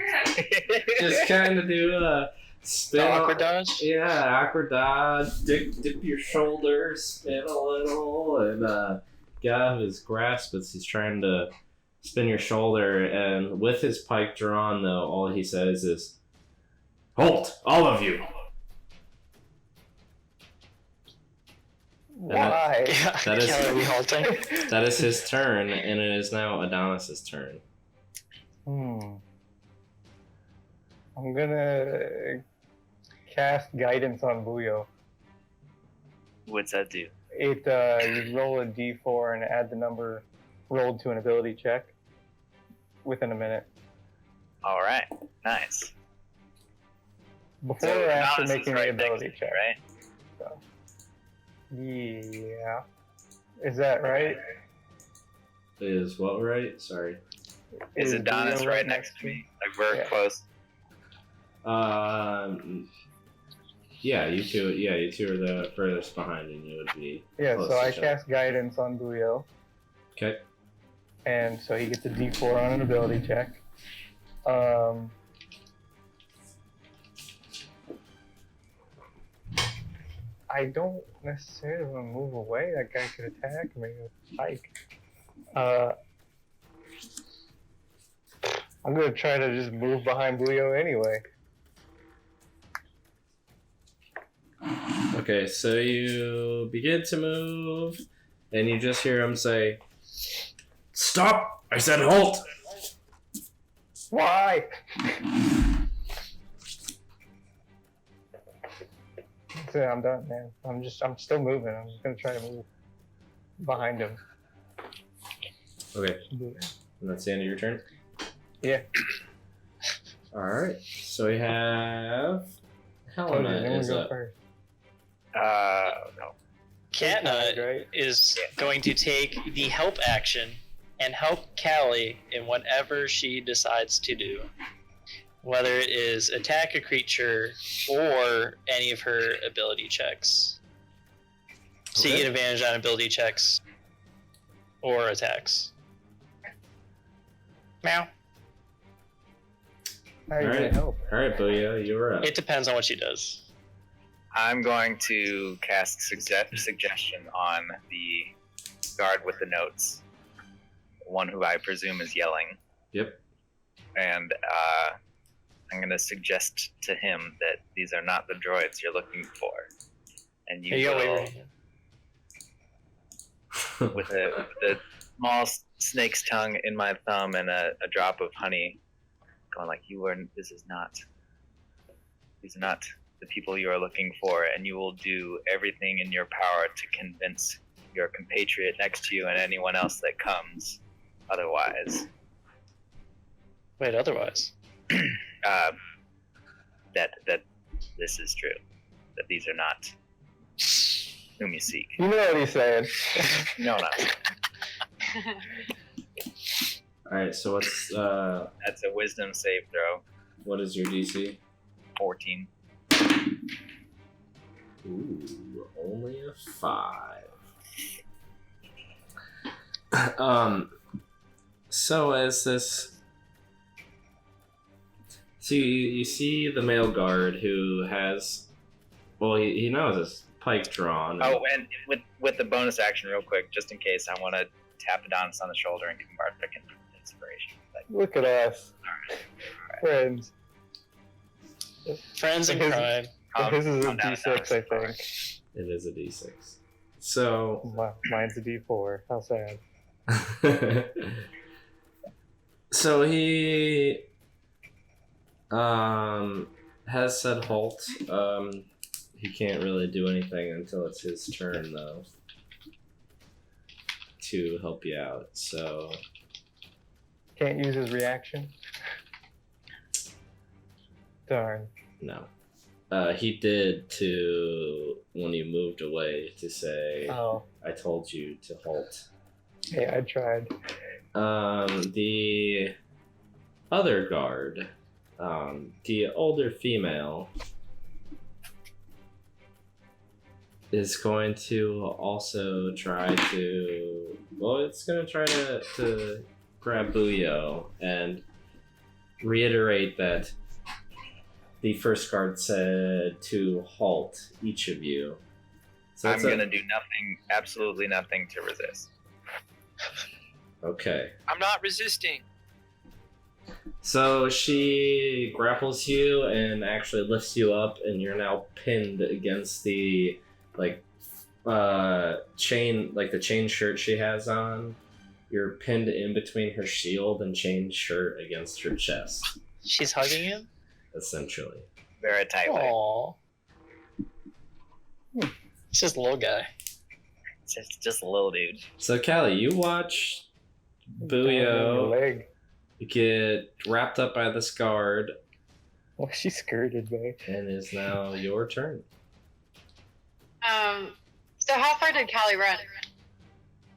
C: just kind of do a spin.
D: Awkward dodge?
C: Yeah, awkward dodge. Dip your shoulders, spin a little, and get out of his grasp as he's trying to spin your shoulder. And with his pike drawn, though, all he says is, "Halt, all of you!"
A: Why?
C: That is-
D: Kelly halting.
C: That is his turn, and it is now Adonis's turn.
A: I'm gonna cast guidance on Booyo.
B: What's that do?
A: It you roll a d4 and add the number rolled to an ability check within a minute.
B: All right, nice.
A: Before or after
B: Adonis is
A: making
B: right
A: the
B: next
A: ability
B: to me,
A: check.
B: right?
A: Yeah. Is that right?
C: Is what right? Sorry.
B: Is Adonis
A: Booyo
B: right next to me? Like we're
A: Yeah.
B: close.
C: Yeah, you two. Yeah, you two are the furthest behind, and you would be.
A: Yeah,
C: close
A: so
C: to
A: I
C: each other.
A: cast guidance on Buyo,
C: Okay.
A: and so he gets a D4 on an ability check. I don't necessarily want to move away. That guy could attack me with a pike. I'm gonna try to just move behind Buyo anyway.
C: Okay, so you begin to move, and you just hear him say, "Stop! I said halt!"
A: Why? That's it, I'm done, man. I'm still moving. I'm just gonna try to move behind him.
C: Okay, and that's the end of your turn?
A: Yeah.
C: Alright, so we have...
A: Told you,
C: Helena
A: then we
C: is
A: go
C: up.
A: first.
B: No.
D: Catnut
A: Right?
D: is going to take the help action and help Callie in whatever she decides to do. Whether it is attack a creature or any of her ability checks. So you
C: Okay.
D: get advantage on ability checks or attacks. Meow.
A: How are you
C: Alright.
A: gonna help?
C: Alright, Booyah, you're up.
D: It depends on what she does.
B: I'm going to cast suggestion on the guard with the notes. One who I presume is yelling.
C: Yep.
B: And I'm going to suggest to him that these are not the droids you're looking for. And you,
D: Here you go,
B: will,
D: Waver.
B: with a small snake's tongue in my thumb and a drop of honey, going like, these are not the people you are looking for, and you will do everything in your power to convince your compatriot next to you and anyone else that comes otherwise.
D: Wait, otherwise?
B: That this is true. That these are not whom you seek.
A: You know what he's saying.
B: No, no.
C: Alright, so what's
B: That's a wisdom save throw.
C: what is your DC?
B: 14.
C: Ooh, only a 5. So as this... So you see the male guard who has... Well, he knows his pike drawn.
B: Oh, and with the bonus action, real quick, just in case, I want to tap Adonis on the shoulder and give him bardic inspiration. Like,
A: Look at us. Friends.
D: Friends in
A: His-
D: crime.
A: His is a
B: calm down,
A: D6,
B: Adonis.
A: I think.
C: It is a D6. So...
A: Mine's a D4. How sad.
C: So he has said halt. He can't really do anything until it's his turn though to help you out. So
A: Can't use his reaction. Darn.
C: no. He did to when you moved away to say
A: Oh,
C: I told you to halt.
A: hey, I tried.
C: The other guard, the older female, is going to also try to. Well, it's going to try to grab Buyo and reiterate that the first guard said to halt each of you. So
B: I'm
C: that's
B: going to do nothing, absolutely nothing to resist.
C: Okay.
E: I'm not resisting.
C: So she grapples you and actually lifts you up, and you're now pinned against the chain, like the chain shirt she has on. You're pinned in between her shield and chain shirt against her chest,
D: She's hugging him?
C: essentially.
B: Very tightly.
D: Aww. It's just a little guy.
B: Just a little dude.
C: So Callie, you watch
A: Your
C: Buyo
A: leg.
C: get wrapped up by this guard,
A: Well, she skirted me.
C: and it's now your turn.
F: So how far did Callie run?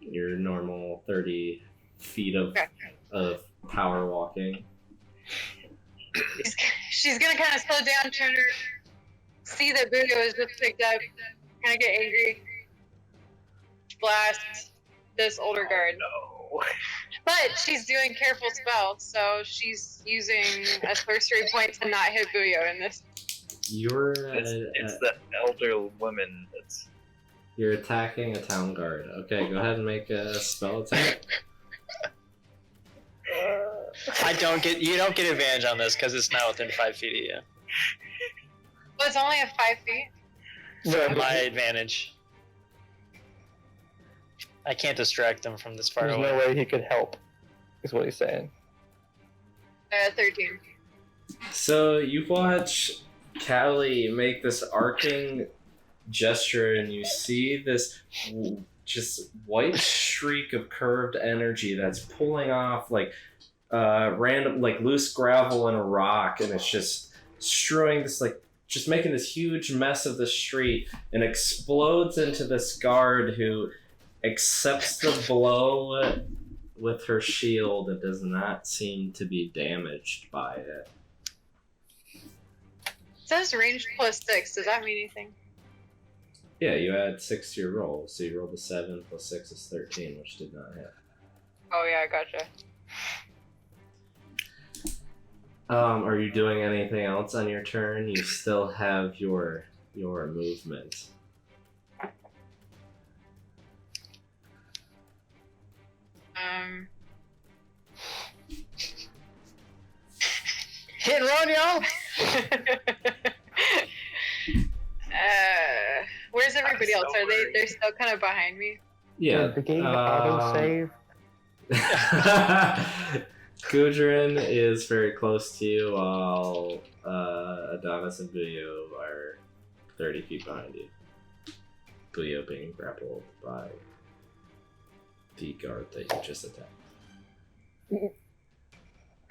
C: Your normal 30 feet of
F: Okay.
C: of power walking.
F: He's, she's gonna kind of slow down, turn her, see that Budo is just picked up, kind of get angry, blast this older guard.
B: No.
F: But she's doing careful spell, so she's using a sorcery point to not hit Buyo in this.
C: You're
B: It's the elder woman that's.
C: you're attacking a town guard. Okay, go ahead and make a spell attack.
D: You don't get advantage on this because it's not within 5 feet of you.
F: Well, it's only at 5 feet.
A: No,
D: My advantage. I can't distract them from this far
A: there's
D: away.
A: no way he could help, is what he's saying.
F: 13.
C: So you watch Callie make this arcing gesture, and you see this just white streak of curved energy that's pulling off like random, like loose gravel and a rock, and it's just strewing this, like just making this huge mess of the street, and explodes into this guard who accepts the blow with her shield and does not seem to be damaged by it.
F: It says range +6. Does that mean anything?
C: Yeah, you add 6 to your roll, so you rolled a 7 plus 6 is 13, which did not hit.
F: Oh yeah, gotcha.
C: Are you doing anything else on your turn? You still have your movement.
D: Hit and run, y'all!
F: Where's everybody else? Are they're still kind of behind me?
C: Yeah.
A: Did the game auto-save?
C: Gudrun is very close to you, while Adonis and Buyo are 30 feet behind you. Buyo being grappled by the guard that you just attacked.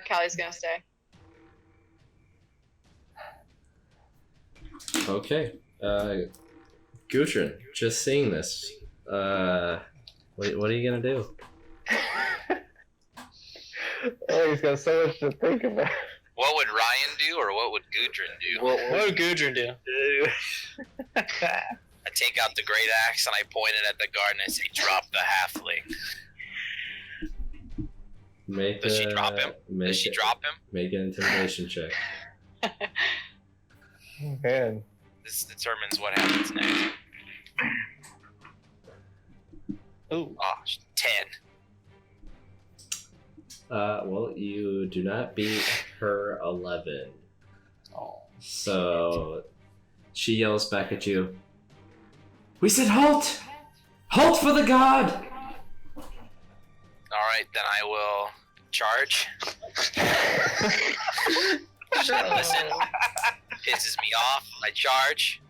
F: Callie's gonna stay.
C: Okay. Gudrun, just seeing this, what are you gonna do?
A: Oh, he's got so much to think about.
E: What would Ryan do, or what would Gudrun do?
D: What would Gudrun do?
E: I take out the great axe and I point it at the guard and I say, "Drop the halfling." Does she drop him? Does she drop him?
C: Make an intimidation check.
A: Oh, man.
E: This determines what happens next.
D: Ooh.
E: Oh, 10.
C: Well, you do not beat her 11.
D: Oh.
C: So she yells back at you. We said halt! Halt for the god!
E: Alright, then I will charge. Listen, pisses me off. I charge.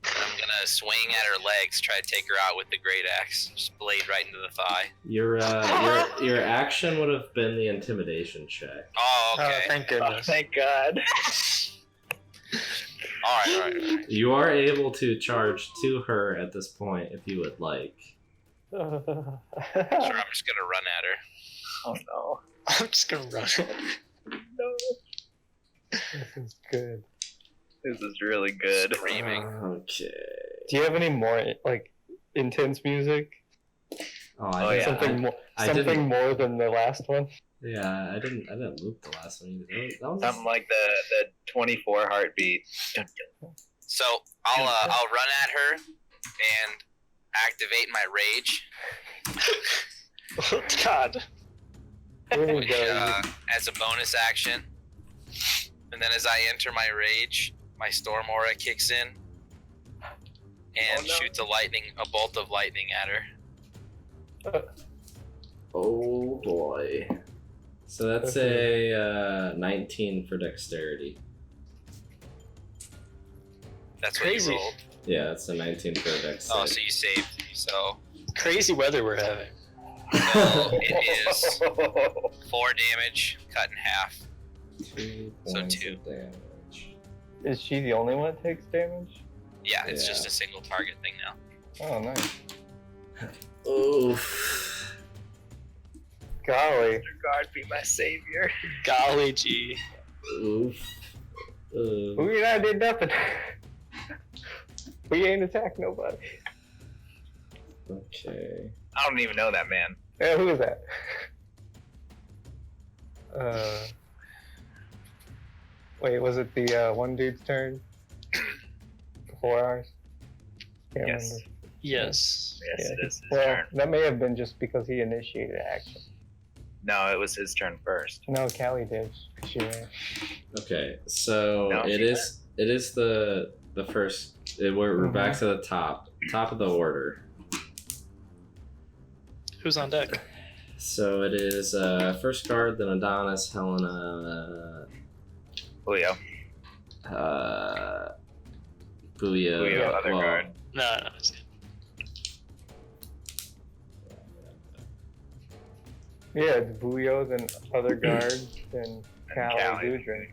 E: And I'm gonna swing at her legs, try to take her out with the great axe. Just blade right into the thigh.
C: Your action would have been the intimidation check.
E: Oh, okay.
D: Oh, thank goodness.
A: Thank God.
E: Alright.
C: You are able to charge to her at this point if you would like.
E: Sure, I'm just gonna run at her.
A: Oh no.
D: I'm just gonna run.
A: No. This is good.
B: This is really good.
E: Screaming.
C: Okay.
A: Do you have any more like intense music?
C: Oh
B: yeah.
A: Something
C: I didn't-
A: something more than the last one?
C: Yeah, I didn't loop the last one either. That was
B: Something like the 24 heartbeat.
E: So I'll run at her and activate my rage,
D: Oh, God.
A: Here we
E: which
A: go.
E: as a bonus action. And then as I enter my rage, my storm aura kicks in and shoots a bolt of lightning at her.
C: Oh boy. So that's a 19 for dexterity.
E: That's what
D: Crazy.
E: you rolled.
C: Yeah, that's a 19 for dexterity.
E: Oh, so you saved. So
D: Crazy weather we're having.
E: it is 4 damage cut in half.
C: 2
E: So
C: points
E: 2.
C: of damage.
A: Is she the only one that takes damage?
E: Yeah, it's
C: Yeah.
E: just a single target thing now.
A: Oh, nice.
C: Oof.
A: Golly.
B: God be my savior.
D: Golly gee.
C: Oof.
A: We and I did nothing. We ain't attacked nobody.
C: Okay.
B: I don't even know that man.
A: Yeah, who is that? Wait, was it the one dude's turn? Before ours? Can't
B: Yes.
A: remember.
D: Yes.
B: Yes,
A: Yeah,
B: it is his
A: Well,
B: turn.
A: that may have been just because he initiated action.
B: No, it was his turn first.
A: No, Callie did. She ran.
C: Okay, so
B: No,
C: it
B: she
C: is the first. We're back
A: Mhm.
C: to the top of the order.
D: Who's on deck?
C: So it is first guard, then Adonis, Helena,
B: Julio.
C: Booyah.
B: Booyah, other guard.
D: No. It's good.
A: Yeah, it's Buyo, then other guards, then Callie,
B: Callie.
A: Gudrun.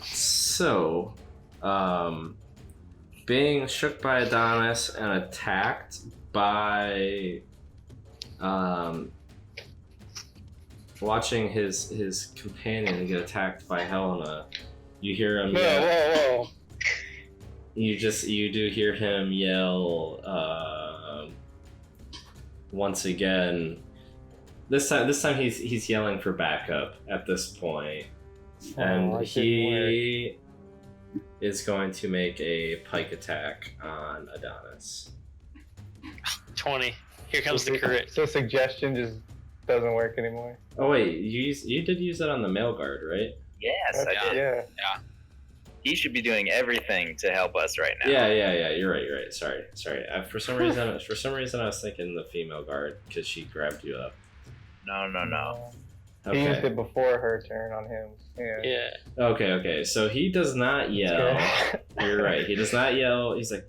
C: So, being shook by Adonis and attacked by, watching his companion get attacked by Helena, you hear him yell.
D: Whoa.
C: You do hear him yell once again. This time he's yelling for backup at this point, and
A: that
C: he is going to make a pike attack on Adonis.
D: 20. Here comes the crit.
A: So suggestion just doesn't work anymore.
C: Oh wait, you did use it on the male guard, right?
B: Yes, I did.
A: Yeah.
B: He should be doing everything to help us right now.
C: Yeah. You're right. Sorry. For some reason, I was thinking the female guard because she grabbed you up.
B: No.
A: He used
C: Okay.
A: it before her turn on him. Yeah.
D: Yeah.
C: Okay. So he does not yell. You're right. He does not yell. He's like,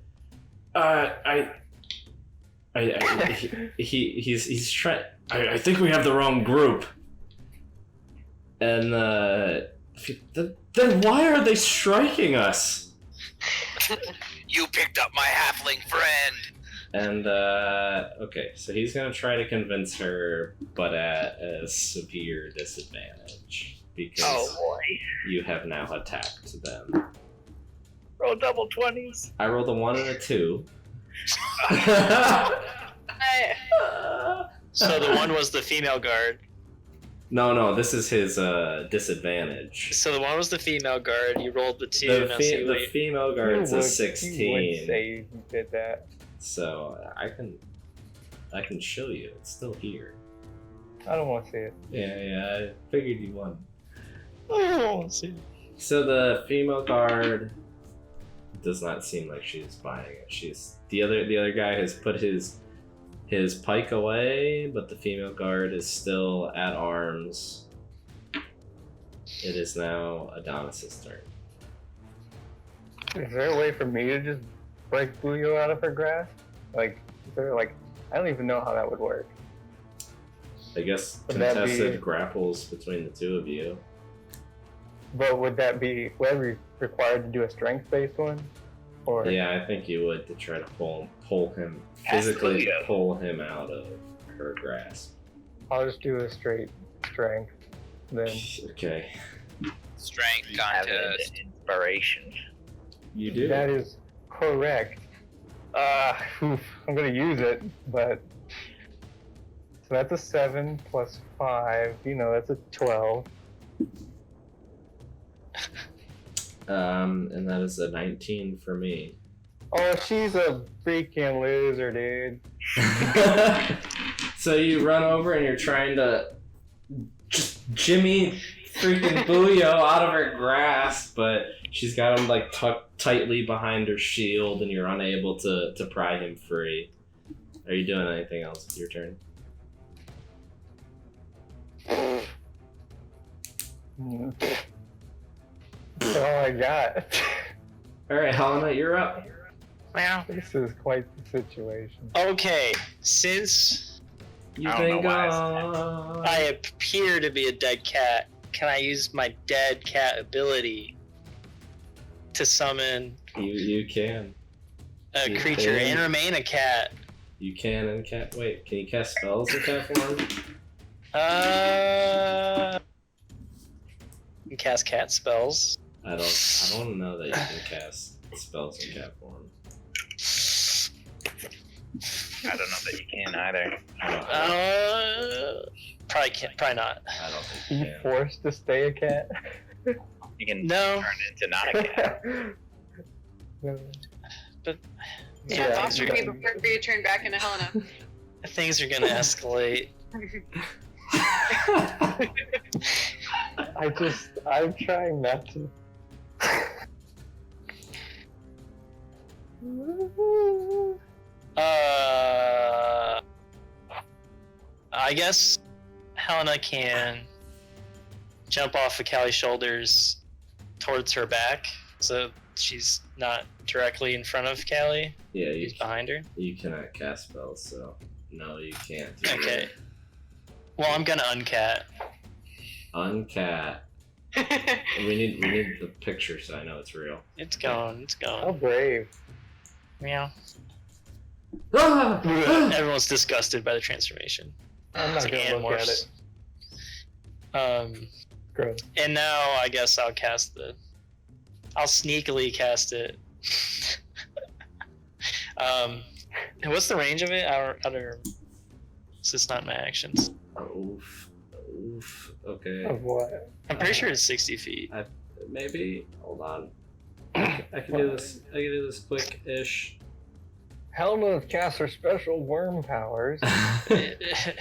C: he's trying. I think we have the wrong group. And then why are they striking us?
E: You picked up my halfling friend.
C: And okay, so he's gonna try to convince her, but at a severe disadvantage because
B: Oh boy.
C: you have now attacked them.
B: Roll double 20s.
C: I rolled a 1 and a 2.
D: So the one was the female guard.
C: No, this is his disadvantage.
D: So the one was the female guard. You rolled the 2. Now see
C: The
D: what you-
C: female guard's
A: You
C: a
A: would- You would
C: 16,
A: say you did that.
C: so I can show you. It's still here.
A: I don't want to see it.
C: Yeah, I figured you won.
D: Oh, see.
C: So the female guard does not seem like she's buying it. She's the other guy has put his pike away, but the female guard is still at arms. It is now Adonis's turn.
A: Is there a way for me to just break Buyo out of her grasp? Like, is there like, I don't even know how that would work.
C: I guess
A: Would that
C: contested
A: be-
C: grapples between the two of you.
A: But would that be, would I be required to do a strength-based one? Or
C: Yeah, I think you would to try to pull him
B: Ask
C: physically
B: Julio.
C: pull him out of her grasp.
A: I'll just do a straight strength then.
C: Okay,
E: Strength
B: You have an
E: contest.
B: inspiration.
C: you do.
A: That is correct. I'm gonna use it, but so that's a 7 plus 5. You know, that's a 12.
C: And that is a 19 for me.
A: Oh, she's a freaking loser, dude.
C: So you run over and you're trying to just Jimmy freaking Booyo out of her grasp, but she's got him like tucked tightly behind her shield, and you're unable to pry him free. Are you doing anything else with your turn?
A: That's all I got.
C: All right, Helena, you're up.
D: Meow.
A: This is quite the situation.
D: Okay, since
C: You
B: I don't
C: can
B: know why
C: go.
D: I appear to be a dead cat, can I use my dead cat ability to summon
C: You can.
D: a
C: You
D: creature
C: can.
D: and remain a cat?
C: You can and cat. Wait, can you cast spells in cat form?
D: You can cast cat spells.
C: I don't know that you can cast spells in cat form.
B: I don't know that you can either.
D: Probably not.
C: I don't think
A: Are
C: you
A: you
C: can.
A: forced to stay a cat?
B: You can
D: No.
B: turn into not a cat.
A: No.
D: But
F: Yeah,
A: Yeah,
F: lost your
A: you
F: me
A: got-
F: before you turn back into Helena.
D: things are gonna escalate.
A: I'm trying not to.
D: I guess Helena can jump off of Callie's shoulders towards her back, so she's not directly in front of Callie.
C: Yeah,
D: She's behind her.
C: you cannot cast spells, so no, you can't. do
D: Okay.
C: that.
D: Well, I'm gonna uncat.
C: Uncat. We need the picture so I know it's real.
D: It's gone. It's
A: How
D: gone.
A: brave.
D: Meow.
C: Ah!
D: Everyone's disgusted by the transformation.
A: I'm
D: It's
A: not
D: like
A: gonna look at
D: Animorphs.
A: it. Gross.
D: And now I guess I'll sneakily cast it. What's the range of it? I don't remember. It's not my actions.
C: Oof. Okay.
A: Of what?
D: I'm pretty sure it's 60 feet.
C: Maybe. Hold on. I can do this. I can do this quick-ish.
A: Helena casts her special worm powers.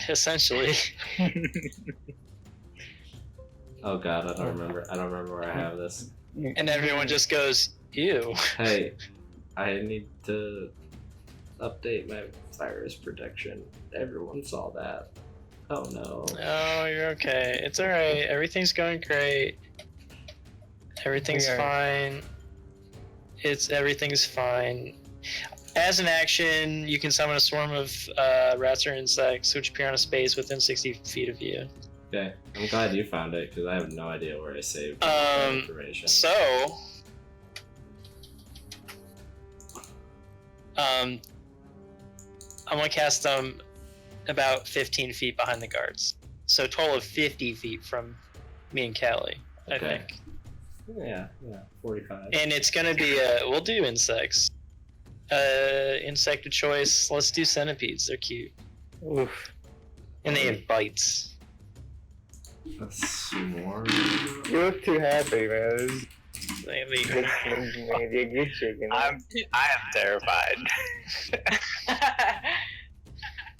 D: Essentially.
C: Oh god, I don't remember. I don't remember where I have this.
D: And everyone just goes, ew.
C: Hey, I need to update my virus protection. Everyone saw that. Oh no.
D: Oh, you're okay. It's alright. Everything's going great. Everything's
A: We are-
D: fine. Everything's fine. As an action, you can summon a swarm of rats or insects which appear on a space within 60 feet of you.
C: Okay, I'm glad you found it because I have no idea where I saved that information.
D: So, I'm gonna cast them about 15 feet behind the guards. So a total of 50 feet from me and Callie, I
C: Okay.
D: think.
C: Yeah, 45.
D: And it's gonna be we'll do insects. Insect of choice. Let's do centipedes. They're cute,
A: Oof.
D: and they have bites.
C: A swarm.
A: You look too happy, man.
D: They
A: Good chicken.
B: I am terrified.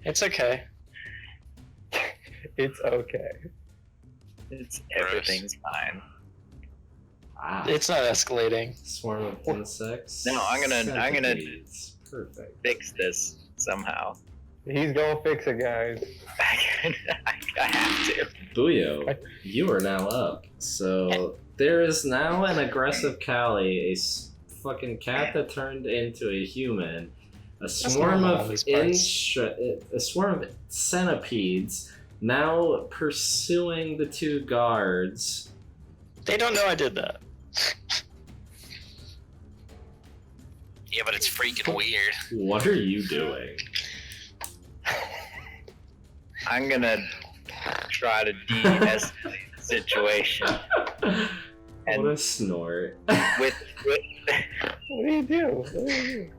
D: It's okay.
A: It's okay.
B: Everything's fine.
C: Ah,
D: It's not escalating.
C: swarm of insects.
B: No, I'm gonna-
C: Centipedes. Perfect.
B: Fix this somehow.
A: He's gonna fix it, guys.
B: I have to.
C: Buyo, you are now up. So there is now an aggressive Callie, a fucking cat that turned into a human, a swarm
D: normal
C: of
D: on these parts.
C: a swarm of centipedes now pursuing the two guards.
D: They don't know I did that.
E: Yeah, but it's freaking weird.
C: What are you doing?
B: I'm gonna try to de-escalate the situation
C: What a snort.
B: with
A: What do you do? What do you do?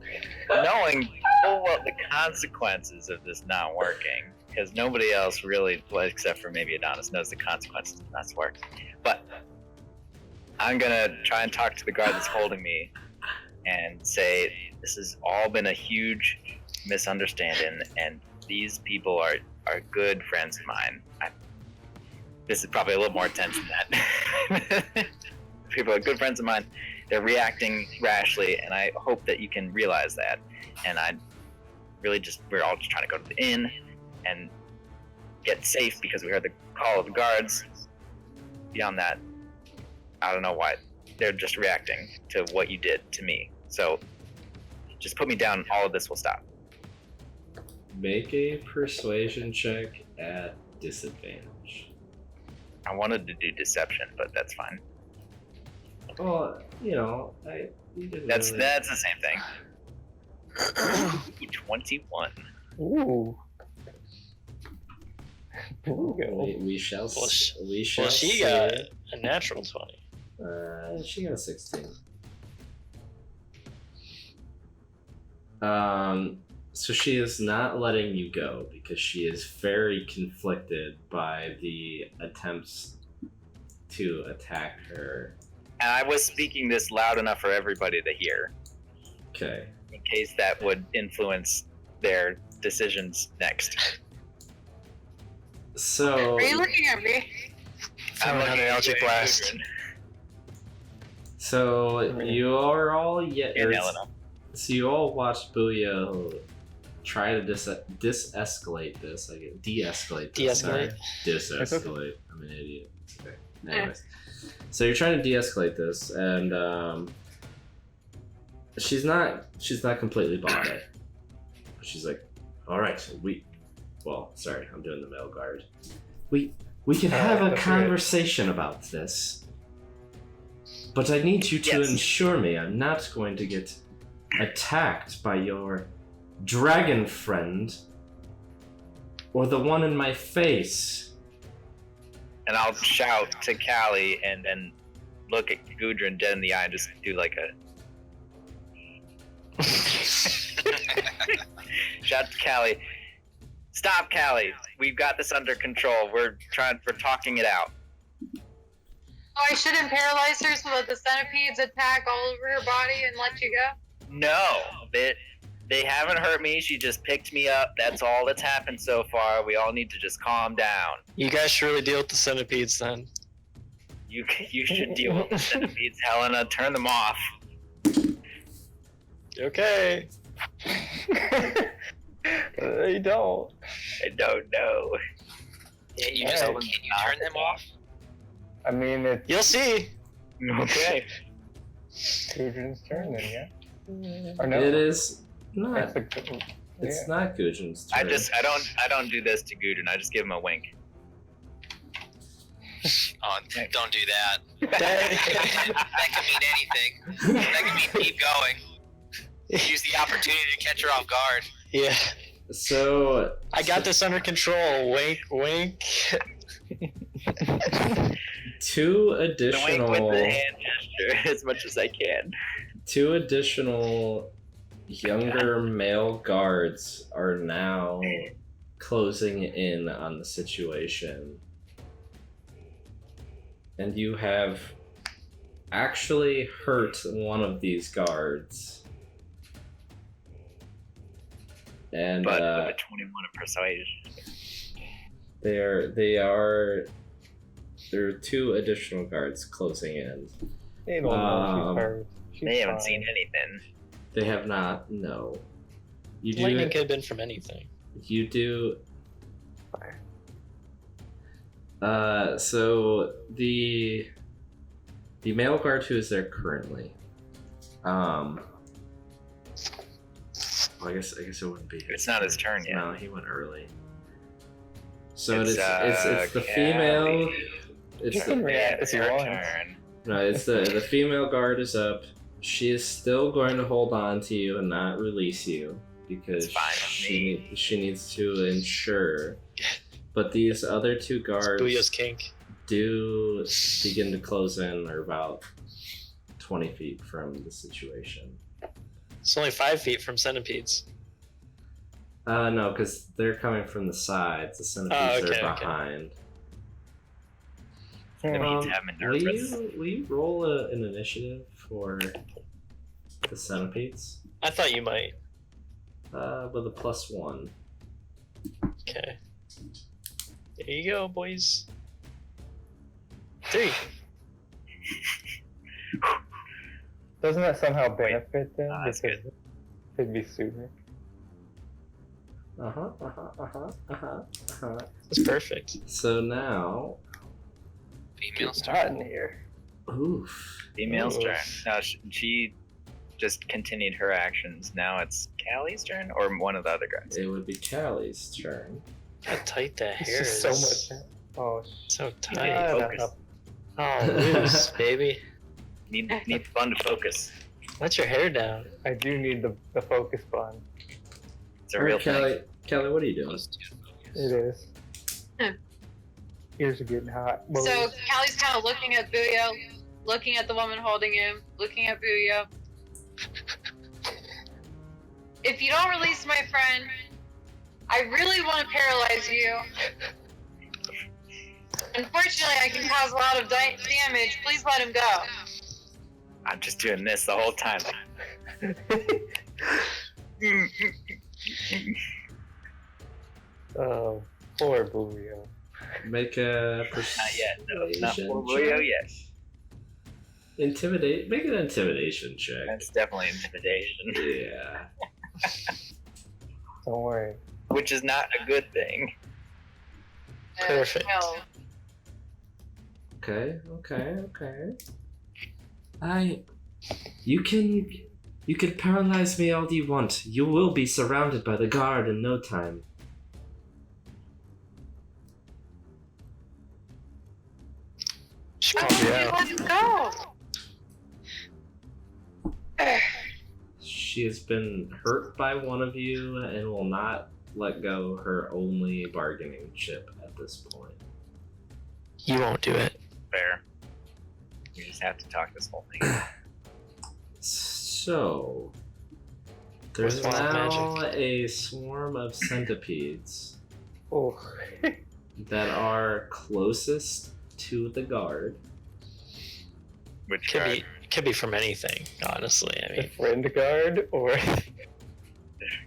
B: knowing full well the consequences of this not working. Because nobody else really, well, except for maybe Adonis, knows the consequences of not working. But I'm gonna try and talk to the guard that's holding me and say this has all been a huge misunderstanding, and these people are good friends of mine. This is probably a little more intense than that. People are good friends of mine. They're reacting rashly, and I hope that you can realize that. And we're all just trying to go to the inn and get safe because we heard the call of the guards. Beyond that, I don't know why. They're just reacting to what you did to me. So just put me down, all of this will stop.
C: Make a persuasion check at disadvantage.
B: I wanted to do deception, but that's fine.
C: Well, you didn't
B: That's
C: really-
B: the same thing. Ooh, 21.
A: Ooh.
C: We shall. We shall.
D: Well, she
C: see.
D: got a natural 20.
C: She got a 16. So she is not letting you go because she is very conflicted by the attempts to attack her.
B: And I was speaking this loud enough for everybody to hear,
C: Okay.
B: in case that would influence their decisions next.
C: So
F: Are you looking at me?
B: I'm
D: another
B: looking at
D: Eldritch
B: you,
D: Blast.
B: Gudrun.
C: So you are all yet.
B: And Elena.
C: So you all watched Booyah try to de-escalate this. I guess de-escalate. This, sorry. Dis-escalate. I'm an idiot. Okay. Anyways, so you're trying to de-escalate this, and she's not completely bought it. She's like, all right, sorry, I'm doing the male guard. We can have a conversation about this. But I need you to ensure me I'm not going to get attacked by your dragon friend or the one in my face.
B: And I'll shout to Callie and then look at Gudrun dead in the eye and just do like a... Shout to Callie. Stop, Callie. We've got this under control. We're talking it out.
F: Oh, I shouldn't paralyze her so that the centipedes attack all over her body and let you go?
B: No, they haven't hurt me. She just picked me up. That's all that's happened so far. We all need to just calm down.
D: You guys should really deal with the centipedes then.
B: You should deal with the centipedes, Helena. Turn them off.
D: Okay.
A: They don't.
B: I don't know.
E: Can you
A: Hey.
E: turn them off?
A: I mean, it's
D: You'll see.
B: Okay.
A: Gudrun's turn then, yeah? Or no?
C: It is not.
A: It's
C: It's not Gudrun's turn.
B: I don't do this to Gudrun. I just give him a wink.
E: Oh, don't do that. That could mean anything. That could mean keep going. Use the opportunity to catch her off guard.
D: Yeah.
C: So
D: I got this under control. Wink, wink.
C: two
B: The wink
C: additional
B: with the hand gesture as much as I can.
C: two additional younger male guards are now closing in on the situation. And you have actually hurt one of these guards. And
B: But with a 21 of persuasion.
C: there are two additional guards closing in.
A: They don't know she's hurt. She's
B: They haven't
A: fine.
B: seen anything.
C: They have not, no. You
D: Lightning
C: do
D: could have been from anything.
C: you do so the male guard who is there currently, well, I guess it wouldn't be his
B: It's not his turn yet.
C: No, he went early. So
B: It's,
C: it's the
B: Callie.
C: female. It's
A: You can
C: the,
A: react if you
B: Her
A: want.
B: turn.
C: no, it's the female guard is up. She is still going to hold on to you and not release you because
B: It's fine with
C: she needs to ensure. But these other two guards
D: Booyah's kink.
C: do begin to close in. Or about 20 feet from the situation.
D: It's only 5 feet from centipedes.
C: No, because they're coming from the sides. The centipedes
D: okay,
C: are
D: okay.
C: behind.
B: That means have him
C: Will
B: nervous.
C: you roll an initiative for the centipedes?
D: I thought you might.
C: With a +1.
D: Okay. There you go, boys. 3.
A: Doesn't that somehow benefit them?
B: that's
A: because they'd be sooner.
D: That's perfect.
C: So now,
E: Females
A: It's
E: turn.
A: hot in here.
C: oof.
B: Female's
A: Oof.
B: turn. No, she just continued her actions. Now it's Callie's turn, or one of the other guys.
C: It would be Callie's turn.
D: How tight that
A: It's
D: hair
A: just
D: is.
A: so much. Oh,
D: So
B: Need
D: tight.
B: to
A: shut
B: focus.
A: up.
D: Oh, loose, baby.
B: Need fun to focus.
D: Let your hair down.
A: I do need the focus bond.
B: It's a real thing.
C: Callie, what are you doing?
E: Plus 2 focus.
A: It is. Ears are getting hot. Boys.
F: So Callie's kind of looking at Booyo, looking at the woman holding him, looking at Booyo. If you don't release my friend, I really want to paralyze you. Unfortunately, I can cause a lot of damage. Please let him go.
B: I'm just doing this the whole time.
A: Oh, poor Booyo.
C: Make a
B: Not yet. No, not
C: persuasion
B: for
C: check.
B: Leo yet.
C: Intimidate. Make an intimidation check.
B: That's definitely intimidation,
C: Yeah.
A: Don't worry.
B: which is not a good thing.
D: Perfect.
F: No.
C: Okay. You can paralyze me all you want. You will be surrounded by the guard in no time.
D: She
F: Why
D: called you
F: don't you
D: out.
F: let him go?
C: She has been hurt by one of you and will not let go her only bargaining chip at this point.
D: You won't do it.
B: Fair. We just have to talk this whole thing.
C: So, there's
D: With wild
C: now a swarm of centipedes
A: Oh,
B: that
C: are closest to the guard.
B: Which
D: Could be from anything, honestly. I
A: the
D: mean,
A: friend guard or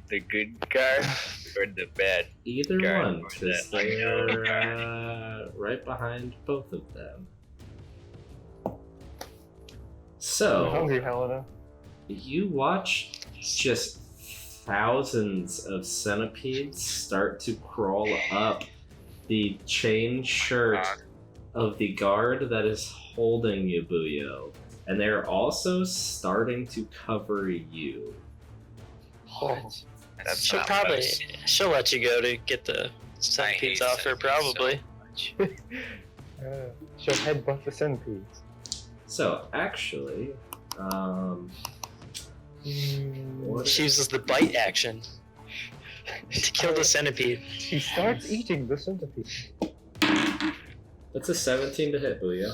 B: the good guard or the bad?
C: Either
B: Guard
C: one,
B: or
C: because
B: the unknown
C: they're right behind both of them. So,
A: I'm hungry, Helena.
C: you watch just thousands of centipedes start to crawl up the chain shirt of the guard that is holding you, Booyo. And they're also starting to cover you.
A: Oh,
B: That's
D: she'll
B: not
D: probably
B: nice.
D: she'll let you go to get the centipedes off her, probably.
A: she'll headbutt the centipedes.
C: So, actually, what
D: She uses the bite action to kill the centipede.
A: She starts eating the centipede.
C: That's a 17 to hit, Booyo.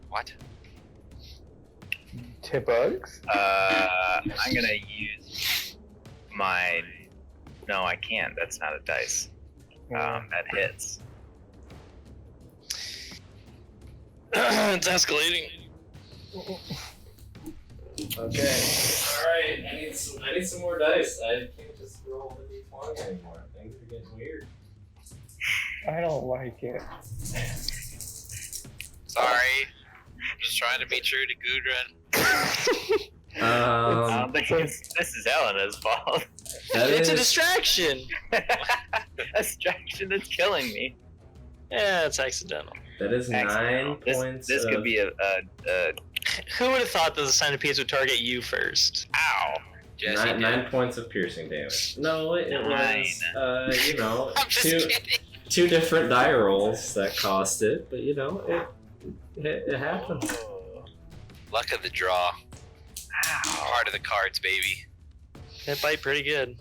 E: What?
A: Bugs?
B: I'm gonna use my. No, I can't. That's not a dice. That hits.
D: It's escalating.
C: Okay. Alright, I need some more dice. I can't just roll the d20 anymore. Things are getting weird.
A: I don't like it.
E: Sorry. Just trying to be true to Gudrun.
B: I don't think this is Helena's fault.
C: That
D: It's a
C: is-
D: distraction.
B: A distraction that's killing me.
D: Yeah, it's accidental.
C: That is 9
B: Accidental.
C: points.
B: This
C: of,
B: could be a
D: Who would have thought that the centipedes would target you first?
B: ow.
E: Jesse did.
C: 9 points of piercing damage. No, it was
E: I'm just kidding.
C: two different die rolls that cost it, but it happened.
B: Oh.
E: Luck of the draw.
B: Ow.
E: Part of the cards, baby.
D: That bite pretty good.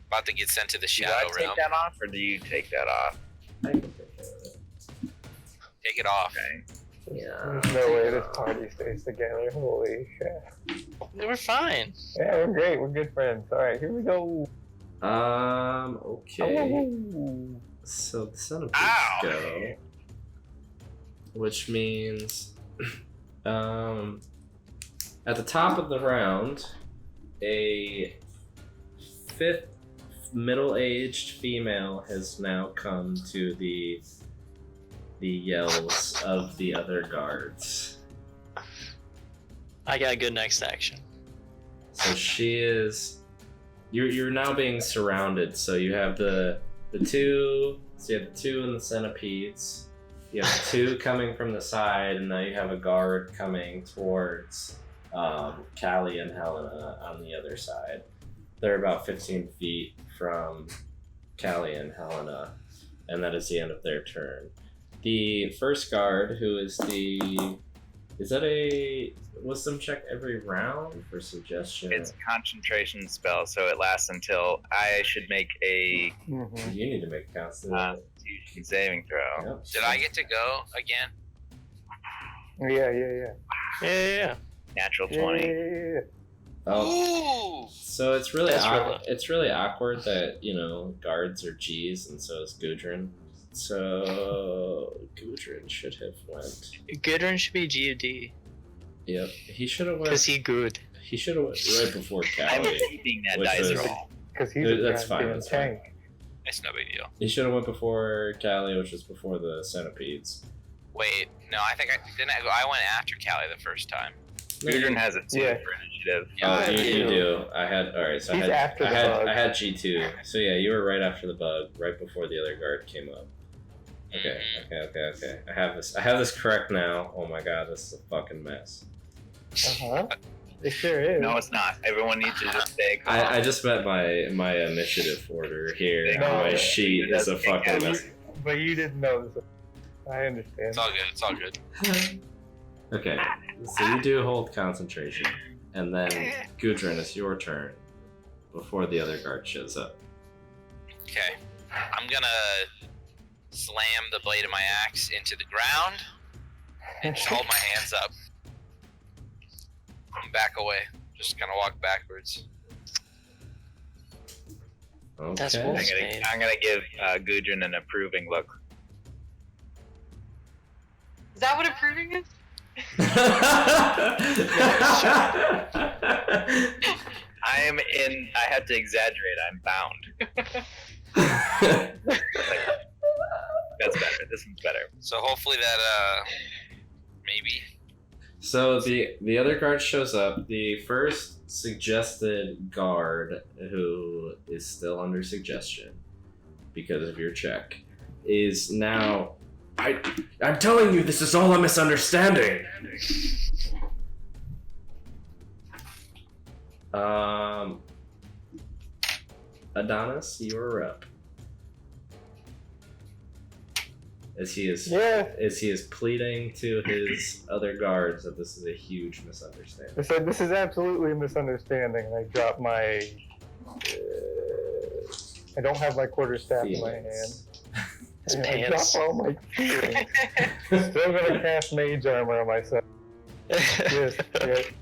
E: About to get sent to the
B: Do I
E: shadow
B: take
E: realm.
B: that off, or do you take that off?
C: I can take care of it.
E: Take it off.
B: Okay.
C: Yeah.
A: There's no way this party stays together. Holy shit.
D: We're fine.
A: Yeah, we're great. We're good friends. Alright, here we go.
C: Okay.
A: Oh.
C: So the centipedes
B: Ow.
C: go, which means, at the top of the round, a 5th middle-aged female has now come to the yells of the other guards.
D: I got a good next action.
C: So she is. You're now being surrounded. So you have the two. So you have the 2 in the centipedes. You have 2 coming from the side, and now you have a guard coming towards Callie and Helena on the other side. They're about 15 feet from Callie and Helena, and that is the end of their turn. The first guard, who is the Is that a wisdom check every round for suggestion?
B: It's a concentration spell, so it lasts until I should make a
A: Mhm.
C: You need to make Constitution.
B: Constitution saving throw.
C: Yep.
E: Did I get to go again?
A: Yeah.
D: Yeah.
B: Natural
A: Yeah,
B: 20.
A: yeah.
C: Oh,
E: Ooh!
C: so it's really
D: That's
C: it's really awkward that guards are G's and so is Gudrun. So Gudrun should have went.
D: Gudrun should be GUD
C: Yep, he should have went.
D: because he good.
C: He should have went right before
B: I'm
C: Callie.
B: keeping that
C: Which
B: dice
C: was-
B: roll.
A: Because he's a
C: That's fine,
A: goddamn
C: that's fine.
A: tank.
E: It's no big deal.
C: He should have went before Callie, which was before the centipedes.
E: Wait, no, I think I went after Callie the first time.
B: Gudrun has it too
A: Yeah.
B: for initiative.
C: Oh,
E: Yeah,
C: you do. I had so
A: He's
C: I had
A: after
C: I
A: the
C: had
A: bug.
C: I had G2. So yeah, you were right after the bug, right before the other guard came up. Okay, okay. I have this correct now. Oh my god, this is a fucking mess.
A: It sure is.
B: No, it's not. Everyone needs to just stay calm.
C: I just meant my initiative order here
B: No,
C: on my
B: it
C: sheet is a
B: doesn't make
C: fucking
B: sense.
C: mess.
A: But you didn't know this. I understand.
E: It's all good. It's all good.
C: Okay, so you do hold concentration, and then Gudrun, it's your turn before the other guard shows up.
E: Okay. I'm gonna slam the blade of my axe into the ground and just hold my hands up. And back away. Just kind of walk backwards.
C: Okay.
D: That's wolf.
B: I'm gonna give Gudrun an approving look.
F: Is that what approving is?
B: I had to exaggerate. I'm bound. That's better. This one's better.
E: So hopefully that, maybe.
C: So the other guard shows up. The first suggested guard, who is still under suggestion because of your check, is now. I'm telling you, this is all a misunderstanding. Adonis, you're up. As he is pleading to his other guards that this is a huge misunderstanding.
A: I said, this is absolutely a misunderstanding. And I dropped my. I don't have my quarterstaff in my hand.
C: Feelings.
D: His
A: And I
D: pants.
A: drop all my feelings. Still gonna cast mage armor on myself. Yes. But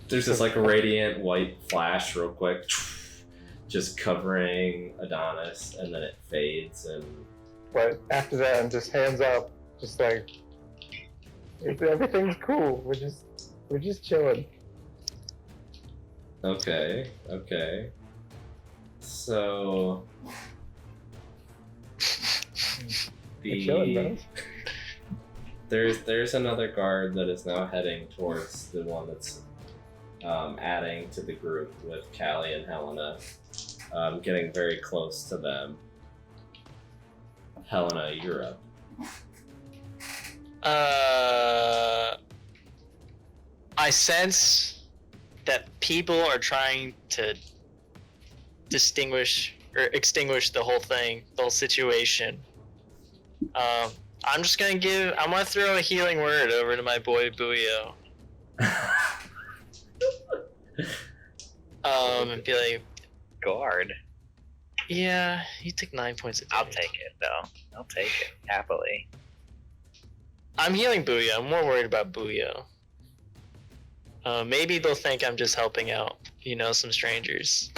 C: There's this like radiant white flash real quick, just covering Adonis, and then it fades and.
A: But after that, I'm just hands up, just like everything's cool. We're just chilling.
C: Okay. So
A: We're chilling, bro.
C: there's another guard that is now heading towards the one that's adding to the group with Callie and Helena, getting very close to them. Helena, you're up.
D: I sense that people are trying to extinguish the whole thing, the whole situation. I'm gonna throw a healing word over to my boy Buio. And be like,
B: Guard.
D: yeah, you took 9 points of
B: I'll
D: damage.
B: take it though. I'll take it happily.
D: I'm healing Buio. I'm more worried about Buio. Maybe they'll think I'm just helping out, some strangers.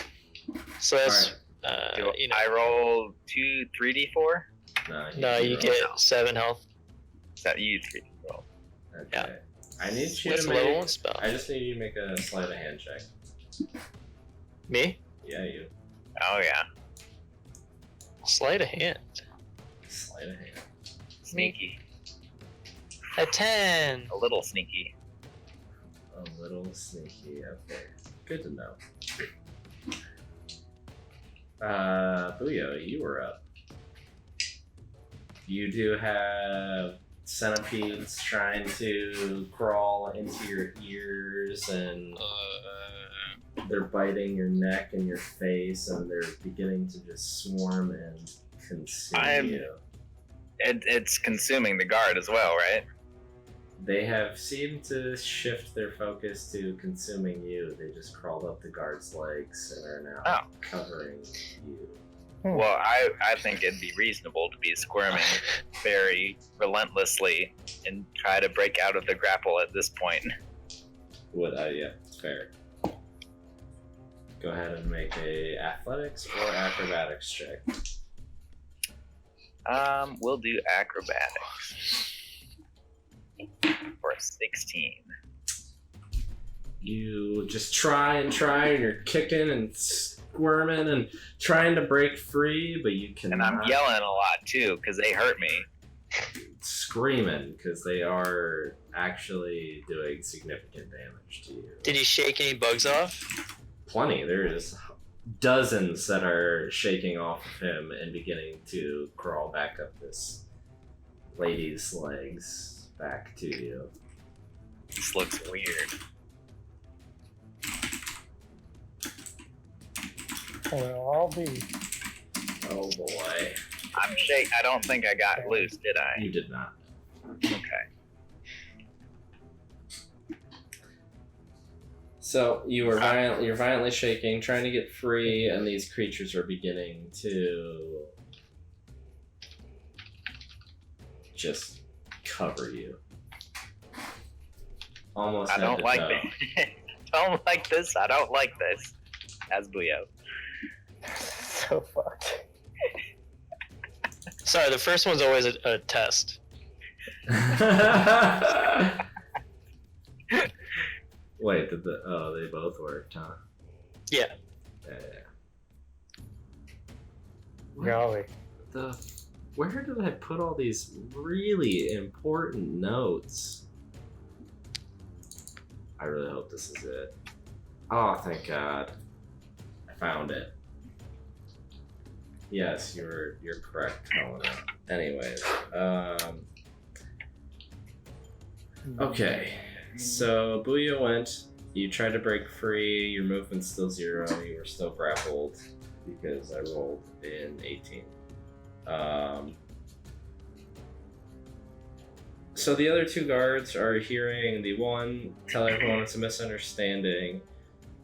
D: So that's,
B: I roll 3d4.
D: no, you get 7 health.
B: So you 3d roll.
C: Okay.
D: Yeah.
C: I need you
D: What's
C: to
D: level
C: make.
D: 1 spell?
C: I just need you to make a sleight of hand check.
D: Me?
C: Yeah, you.
B: Oh yeah.
D: Sleight of hand.
C: Sleight of hand.
B: Sneaky.
D: A 10.
B: A little sneaky.
C: A little sneaky. Okay. Good to know. Buio, you were up. You do have centipedes trying to crawl into your ears, and they're biting your neck and your face, and they're beginning to just swarm and consume you.
B: It's consuming the guard as well, right?
C: they have seemed to shift their focus to consuming you. They just crawled up the guard's legs and are now covering you.
B: Well, I think it'd be reasonable to be squirming very relentlessly and try to break out of the grapple at this point.
C: Yeah, fair. Go ahead and make a athletics or acrobatics check.
B: We'll do acrobatics for a 16.
C: You just try and you're kicking and squirming and trying to break free, but you cannot.
B: And I'm yelling a lot too because they hurt me.
C: Screaming because they are actually doing significant damage to you.
D: Did he shake any bugs off?
C: Plenty. There's dozens that are shaking off of him and beginning to crawl back up this lady's legs back to you.
B: This looks weird.
A: Well, I'll be.
C: Oh boy.
B: I don't think I got loose, did I?
C: You did not.
B: Okay.
C: So you're violently shaking, trying to get free, and these creatures are beginning to just cover you. Almost.
B: I don't like this. Don't like this. I don't like this. As Buyo.
A: So fucked.
D: Sorry, the first one's always a test.
C: Wait, they both worked, huh?
D: Yeah.
A: Golly.
C: Where did I put all these really important notes? I really hope this is it. Oh, thank God. I found it. Yes, you're correct, Helena. Anyways, okay. So Booyah went. You tried to break free. Your movement's still 0. You were still grappled because I rolled in 18. So the other two guards are hearing the one tell everyone it's a misunderstanding.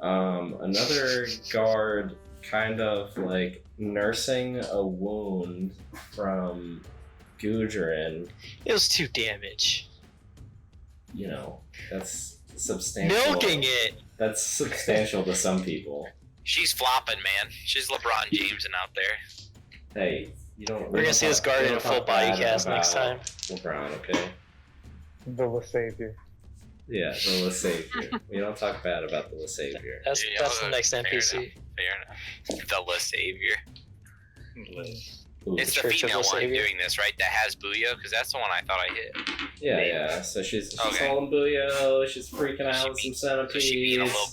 C: Another guard kind of like nursing a wound from Gudrun.
D: It was 2 damage.
C: You know, that's substantial.
D: Milking it!
C: That's substantial to some people.
E: She's flopping, man. She's LeBron James out there.
C: Hey, you don't.
D: We're gonna see this guard in a full body cast next time.
C: LeBron, okay?
A: The LeSavior.
C: Yeah, the LeSavior. We don't talk bad about the LeSavior.
D: That's the next
E: fair
D: NPC.
E: Fair enough. The LeSavior.
C: Ooh.
E: It's the
D: Church of
E: female one
D: LeSavior.
E: doing this, right? That has Booyah? Because that's the one I thought I hit.
C: Yeah. So she's
E: Okay.
C: calling Booyah. She's freaking out with some
E: So
C: centipedes.
E: she being a little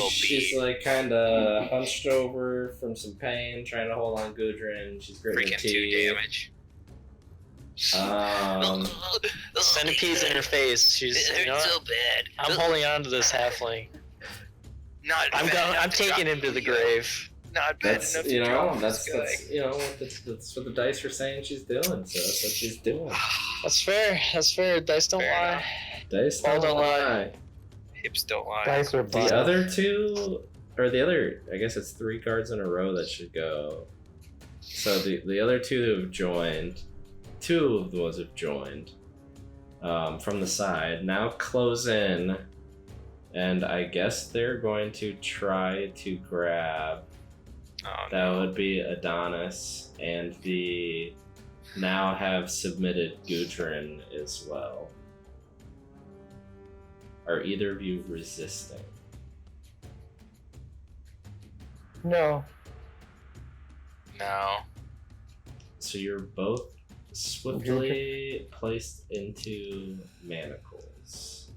C: She's like kind of hunched over from some pain, trying to hold on Gudrun. She's gritting her
E: freaking 2
C: teeth.
E: damage.
D: Centipede's in her face. She's.
E: It
D: You know
E: hurts
D: what?
E: so bad.
D: I'm holding on to this halfling.
E: Not
D: I'm
E: bad enough
D: I'm
E: to
D: taking
E: drop
D: him to the
E: Booyah.
D: grave.
E: Not bad
C: That's
E: enough to
C: you know
E: drop
C: that's
E: this guy.
C: that's what the dice are saying she's doing. So that's what she's doing.
D: That's fair. That's fair. Dice don't
E: Fair
D: lie.
E: enough.
C: Dice
D: All
C: don't
D: don't lie.
C: lie.
E: Hips don't lie.
A: Dice are
C: The
A: biased.
C: other two, or the other, I guess it's 3 cards in a row that should go. So the other 2 have joined. 2 of the ones have joined from the side. Now close in, and I guess they're going to try to grab.
E: Oh,
C: That
E: no.
C: would be Adonis, and the now have submitted Gudrun as well. Are either of you resisting?
A: No.
E: No.
C: So you're both swiftly placed into manacles.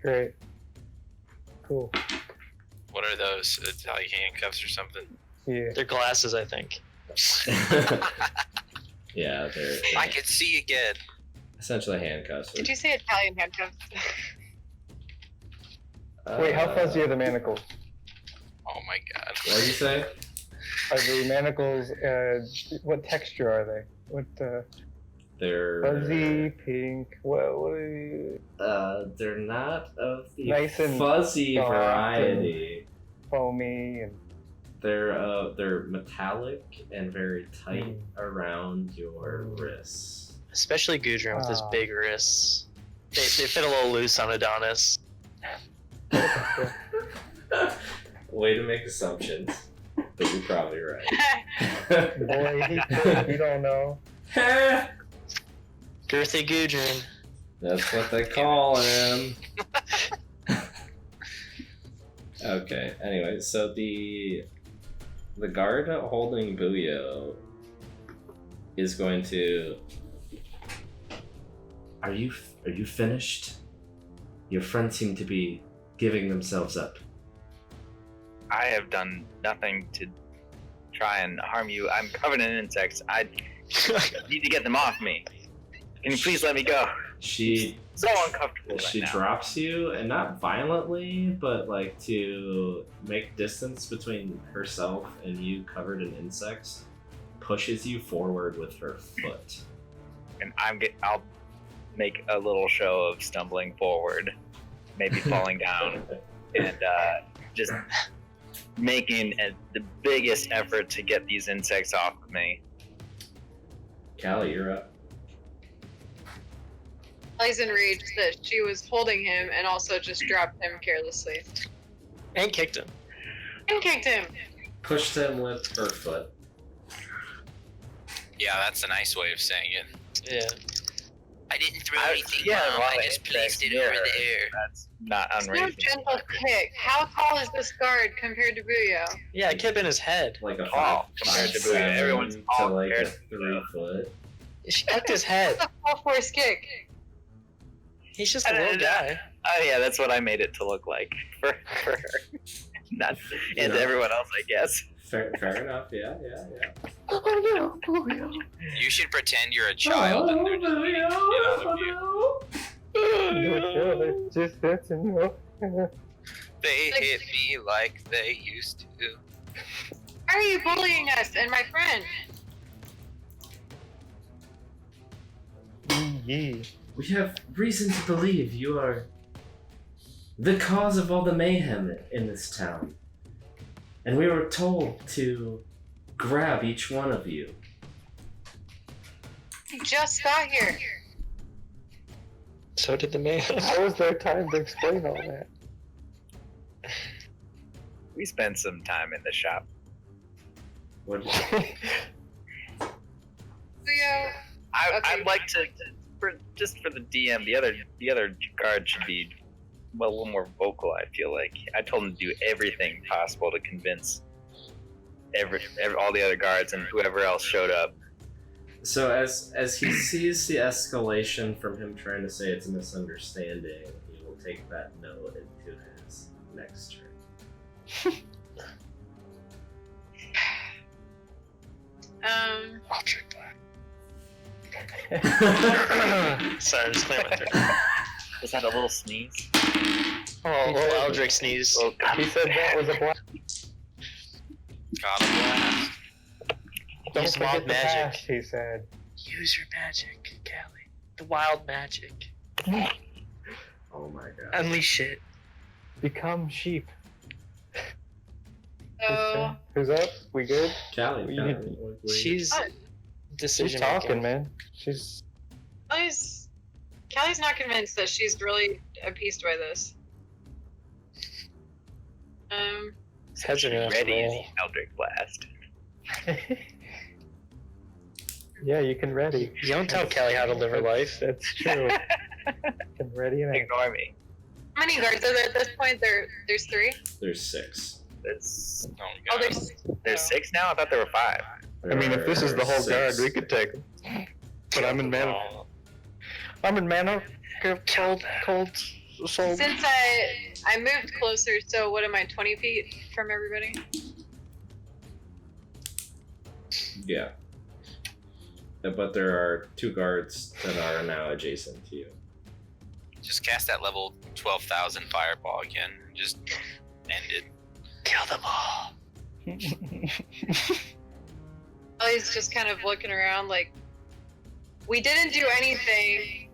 A: Great. Cool.
E: What are those? Like handcuffs or something?
A: Yeah.
D: They're glasses, I think.
C: Yeah, they're
E: I can see again.
C: essentially handcuffs.
F: Did you say Italian handcuffs?
A: Wait, how fuzzy are the manacles?
E: Oh my god.
C: What did you say?
A: Are the manacles, what texture are they? What,
C: They're
A: Fuzzy, pink. What are you?
C: they're not of the
A: Nice and
C: fuzzy
A: soft
C: variety.
A: Foamy and.
C: They're metallic and very tight
A: Mm.
C: around your wrists.
D: Especially Gudrun with his
A: Ah.
D: big wrists. They fit a little loose on Adonis.
C: Way to make assumptions, but you're probably right.
A: Boy, he could. You don't know.
D: Girthy Gudrun.
C: That's what they call him. Okay. Anyway, so the guard holding Buyo is going to. Are you finished? Your friends seem to be giving themselves up.
B: I have done nothing to try and harm you. I'm covered in insects. I need to get them off me. Can you please let me go?
C: She
B: So uncomfortable right
C: she
B: now.
C: drops you, and not violently, but like to make distance between herself and you covered in insects, pushes you forward with her foot.
B: And I'll make a little show of stumbling forward, maybe falling down, and just making the biggest effort to get these insects off of me.
C: Callie, you're up.
F: Kelly's enraged that she was holding him and also just dropped him carelessly.
D: And kicked him.
F: And kicked him.
C: Pushed him with her foot.
E: Yeah, that's a nice way of saying it.
D: Yeah.
E: I didn't throw
B: I-
E: anything,
B: yeah,
E: Mom.
B: well,
E: I just placed it
B: yeah.
E: over there.
B: That's not
F: No
B: unreasonable.
F: gentle kick. How tall is this guard compared to Buyo?
D: Yeah, it could have been his head.
C: Like a
B: Tall
C: five,
B: compared to
C: seven
B: Buyo. Everyone's
C: to
B: tall
C: like a
B: compared to
C: 3
B: Buyo.
C: foot.
D: She kicked his head.
F: That's a full force kick.
D: He's just a little guy.
B: Oh yeah, that's what I made it to look like for her. Not and
C: Yeah.
B: everyone else, I guess.
C: Fair enough. Yeah.
E: You should pretend you're a child and they're just beating the shit out of you.
A: That's enough.
E: They hit me like they used to.
F: Why are you bullying us and my friend?
A: Yee.
C: We have reason to believe you are the cause of all the mayhem in this town. And we were told to grab each one of you.
F: He just got here.
D: So did the man.
A: How was there time to explain all that?
B: We spent some time in the shop.
C: What?
F: Buyo,
B: I'd like to, for the DM, the other guard should be a little more vocal. I feel like I told him to do everything possible to convince all the other guards and whoever else showed up.
C: So as he sees the escalation from him trying to say it's a misunderstanding, he will take that note into his next turn.
D: I'll drink black. Sorry, I'm just clearing my throat.
B: Was that a little sneeze?
D: Oh, little Eldrick sneeze.
B: Oh, God.
A: He said that was a black.
E: Got a blast.
A: Don't
D: Use
A: forget
D: wild
A: the
D: magic.
A: past, he said.
D: Use your magic, Callie. The wild magic.
C: Oh my god.
D: Unleash it.
A: Become sheep.
F: so
A: Who's up? We good?
C: Callie,
A: We
C: Callie,
A: need-
C: what-
D: She's
F: Oh.
A: She's
D: decision
A: talking,
D: making.
A: man. She's.
F: Kelly's not convinced that she's really appeased by this.
D: Heads are gonna have to
B: Ready
D: roll.
B: the Eldritch Blast.
A: Yeah, you can ready.
D: You don't tell Kelly how to live her life.
A: That's true. Can ready and act.
B: Ignore me.
F: How many guards are there at this point? There's 3?
C: There's 6.
B: There's
E: Oh,
F: Oh,
E: God.
F: there's
B: 6 now. I thought there were 5.
A: I mean, if this is the whole guard, we could take them. But I'm in mana. I'm in mana. Cold soul.
F: Since I moved closer, so what am I, 20 feet from everybody?
C: Yeah. But there are 2 guards that are now adjacent to you.
E: Just cast that level 12,000 fireball again. Just end it.
D: Kill them all.
F: Kelly's just kind of looking around like, We didn't do anything.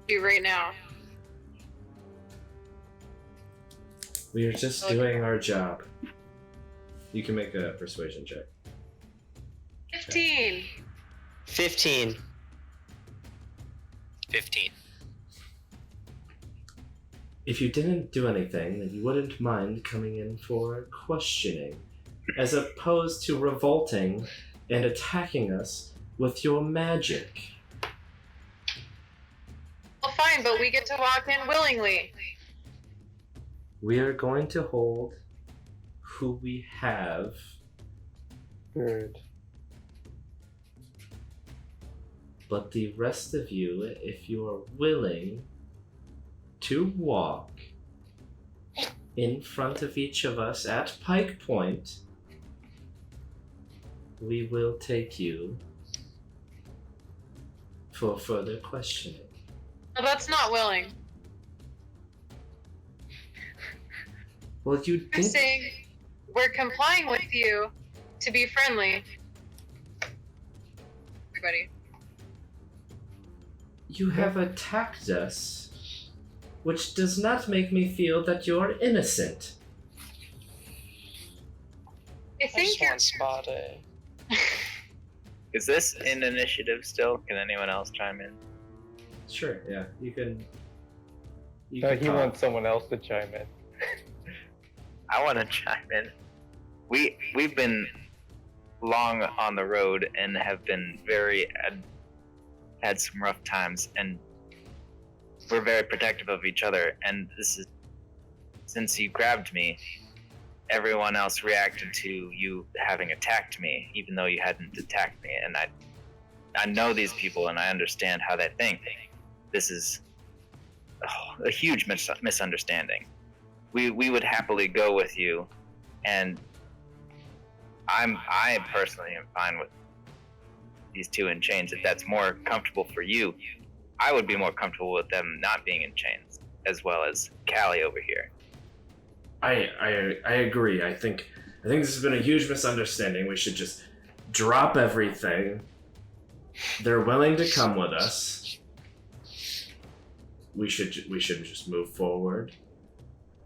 F: You right now.
C: We are just
F: Okay.
C: doing our job. You can make a persuasion check.
F: 15.
D: 15.
E: 15.
C: If you didn't do anything, then you wouldn't mind coming in for questioning, as opposed to revolting and attacking us with your magic.
F: Well, fine, but we get to walk in willingly.
C: We are going to hold who we have.
A: Good.
C: But the rest of you, if you are willing to walk in front of each of us at Pike Point, we will take you for further questioning.
F: Well, that's not willing.
C: Well, you
F: I'm
C: think
F: saying we're complying with you to be friendly. Everybody.
C: you have attacked us, which does not make me feel that you're innocent.
F: I
D: I
F: think
D: just
F: you're.
D: want spot A.
B: Is this in initiative still? Can anyone else chime in?
C: Sure, yeah, you can. You
A: No,
C: can
A: he
C: talk.
A: wants someone else to chime in.
B: I want to chime in. We've been long on the road and have been had some rough times, and we're very protective of each other. And this is since you grabbed me, everyone else reacted to you having attacked me, even though you hadn't attacked me. And I know these people, and I understand how they think. This is a huge misunderstanding. We would happily go with you, and I personally am fine with these two in chains. If that's more comfortable for you, I would be more comfortable with them not being in chains, as well as Callie over here.
C: I agree. I think this has been a huge misunderstanding. We should just drop everything. They're willing to come with us. We should just move forward.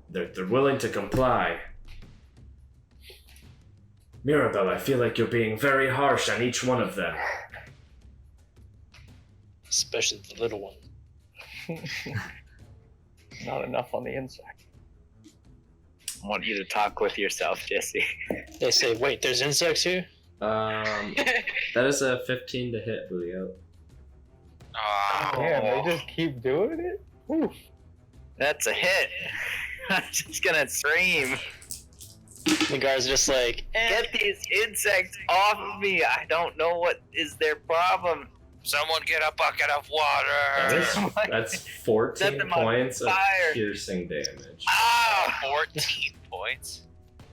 C: They're willing to comply. Mirabelle, I feel like you're being very harsh on each one of them.
D: Especially the little one.
A: Not enough on the insect.
B: I want you to talk with yourself, Jesse.
D: They say, wait, there's insects here?
C: That is a 15 to hit, Julio.
E: Oh,
A: Damn, they just keep doing it? Oof.
B: That's a hit. I'm just gonna scream.
D: The guard's just like,
B: Get these insects off of me. I don't know what is their problem.
E: someone get a bucket of water.
C: That's
B: Set
C: 14
B: them on
C: points of
B: fire.
C: piercing damage.
B: Ah!
E: 14 points.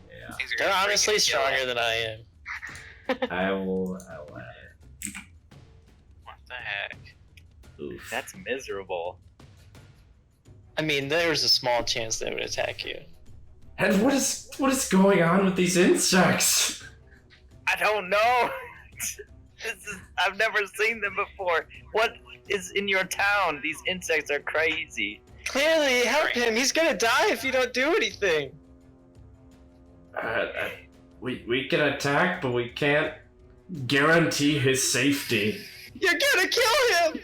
C: Yeah,
E: Things are
D: they're
E: gonna
D: honestly
E: freaking kill
D: stronger
E: us.
D: than I am.
C: I will add it.
E: What the heck?
C: Oof.
B: That's miserable.
D: I mean, there's a small chance they would attack you.
C: And what is going on with these insects?
B: I don't know. I've never seen them before. What is in your town? These insects are crazy.
D: Clearly, help him. He's gonna die if you don't do anything.
C: We can attack, but we can't guarantee his safety.
D: You're gonna kill him!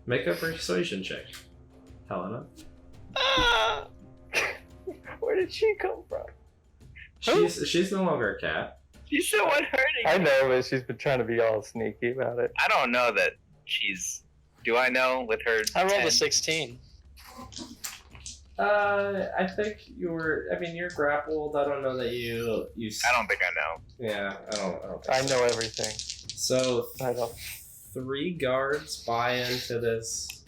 C: Make a persuasion check, Helena.
D: Ah!
A: Where did she come from?
C: She's no longer a cat.
B: She's so unhurting.
A: I know, but she's been trying to be all sneaky about it.
B: I don't know that she's. Do I know with her?
D: I rolled
B: 10?
D: a 16.
C: I think you're grappled. I don't know that you.
B: I don't think I know.
C: Yeah, I don't. Think
A: I
C: so.
A: know everything.
C: So
A: I don't.
C: 3 guards buy into this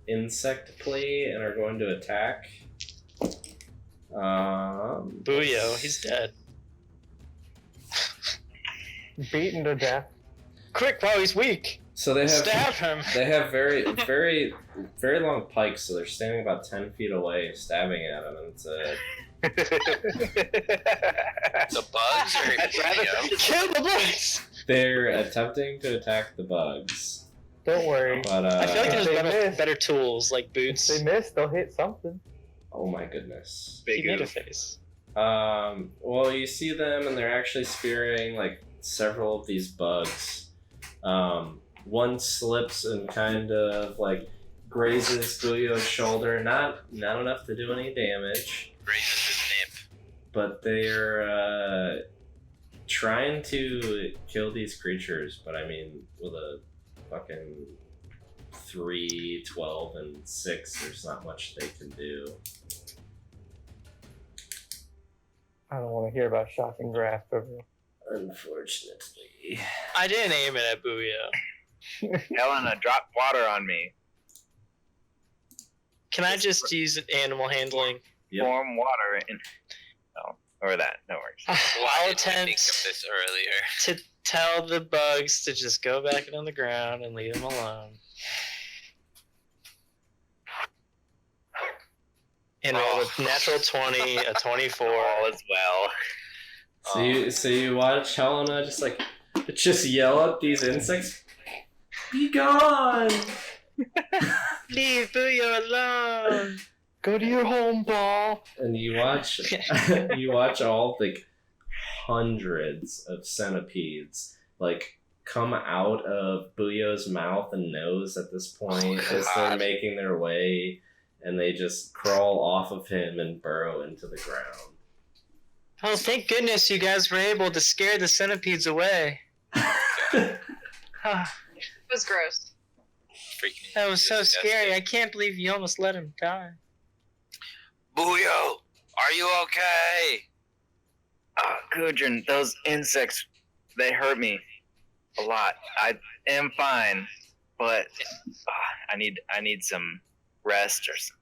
C: insect plea and are going to attack.
D: Booyo, he's dead.
A: Beaten to death.
D: Quick, while he's weak.
C: So they have
D: Stab him.
C: They have very, very, very long pikes, so they're standing about 10 feet away, stabbing at him, and it's a.
E: The bugs are
B: I'd rather
E: Julio.
D: Kill the bugs!
C: They're attempting to attack the bugs.
A: Don't worry.
C: But,
D: I feel like
A: If
D: there's
A: they
D: better,
A: miss-
D: better tools like
A: If
D: boots.
A: they miss, they'll hit something.
C: oh my goodness.
D: He
B: Big
D: made a
B: oof.
D: face.
C: Well, you see them, and they're actually spearing like several of these bugs. One slips and kind of like grazes Julio's shoulder. Not enough to do any damage,
E: Raises his nip.
C: but they're trying to kill these creatures. But I mean, with a fucking 3, 12, and 6, there's not much they can do.
A: I don't want to hear about shocking grasp over.
C: Unfortunately.
D: I didn't aim it at Booyah.
B: Helena, drop water on me.
D: Can I just use animal handling?
C: Yep.
B: Warm water in. Oh, or that. No worries.
E: Why
D: I'll
E: didn't you think
D: attempt
E: of this earlier?
D: to tell the bugs to just go back on the ground and leave them alone. And roll a natural 20, a 24.
B: All is well.
C: So you watch Helena just yell at these insects. Be gone!
D: Leave Booyah alone!
A: Go to your home, ball.
C: And you watch all like hundreds of centipedes like come out of Buyo's mouth and nose at this point as they're
E: God.
C: making their way, and they just crawl off of him and burrow into the ground.
D: Oh, thank goodness you guys were able to scare the centipedes away.
F: It was gross.
E: Freaking
D: That was so
E: disgusting.
D: scary. I can't believe you almost let him die.
E: Buyo, are you okay?
B: Oh, Gudrun, those insects, they hurt me a lot. I am fine, but I need some rest or some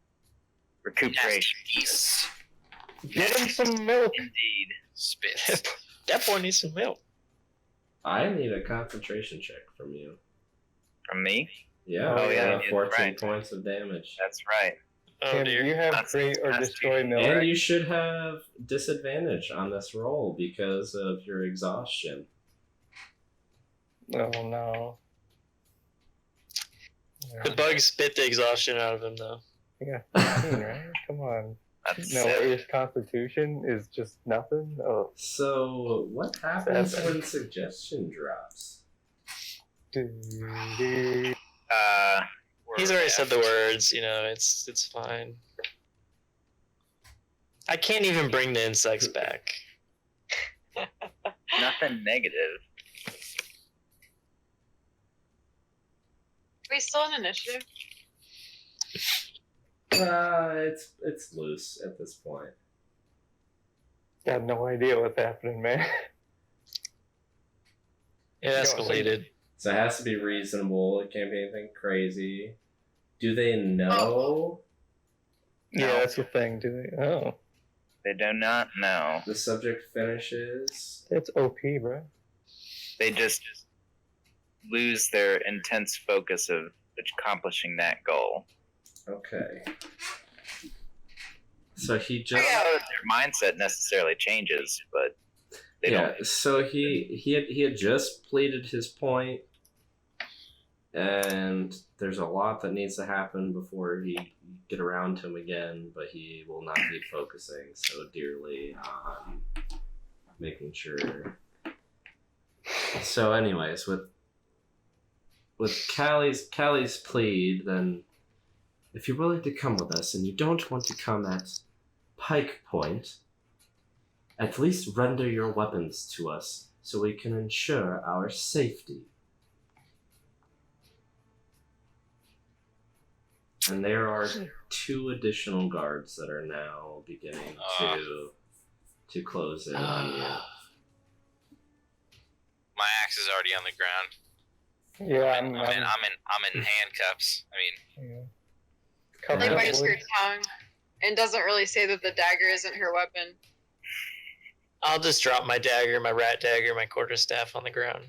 B: recuperation.
E: Peace.
A: Get him some milk.
B: Indeed.
E: Spit.
D: That boy needs some milk.
C: I need a concentration check from you.
B: From me?
C: Yeah,
A: Oh, yeah,
C: 14
B: right.
C: points of damage.
B: That's right.
D: Oh
A: Tim,
D: dear.
A: you have
B: That's
A: create or
B: fantastic.
A: destroy milk.
C: And you should have disadvantage on this roll because of your exhaustion.
A: Oh no.
D: The bugs spit the exhaustion out of him, though.
A: You got 15, right? Come on.
B: That's
A: No, his constitution is just nothing. Oh,
C: So, what happens
A: 7.
C: when suggestion drops?
A: dude.
D: He's already said the words, you know, it's fine. I can't even bring the insects back.
B: nothing negative.
F: Are we still in initiative?
C: It's loose at this point.
A: Got no idea what's happening, man.
D: It escalated.
C: So it has to be reasonable. It can't be anything crazy. Do they know
A: Yeah,
B: No.
A: that's the thing. Do they? Oh,
B: They do not know.
C: the subject finishes?
A: it's OP, bro.
B: They just lose their intense focus of accomplishing that goal.
C: Okay. So he
B: I
C: just
B: don't know that their mindset necessarily changes, but they don't.
C: So he had just pleaded his point, and there's a lot that needs to happen before he get around to him again. But he will not be focusing so dearly on making sure. So, anyways, with Callie's plead, then if you're willing to come with us and you don't want to come at pike point, at least render your weapons to us so we can ensure our safety. And there are 2 additional guards that are now beginning to close in on you.
E: My axe is already on the ground.
A: Yeah,
E: I'm in handcuffs. I mean,
A: yeah.
F: Like
A: Cover
F: bites
A: up,
F: her
A: boy.
F: tongue and doesn't really say that the dagger isn't her weapon.
D: I'll just drop my dagger, my rat dagger, my quarterstaff on the ground.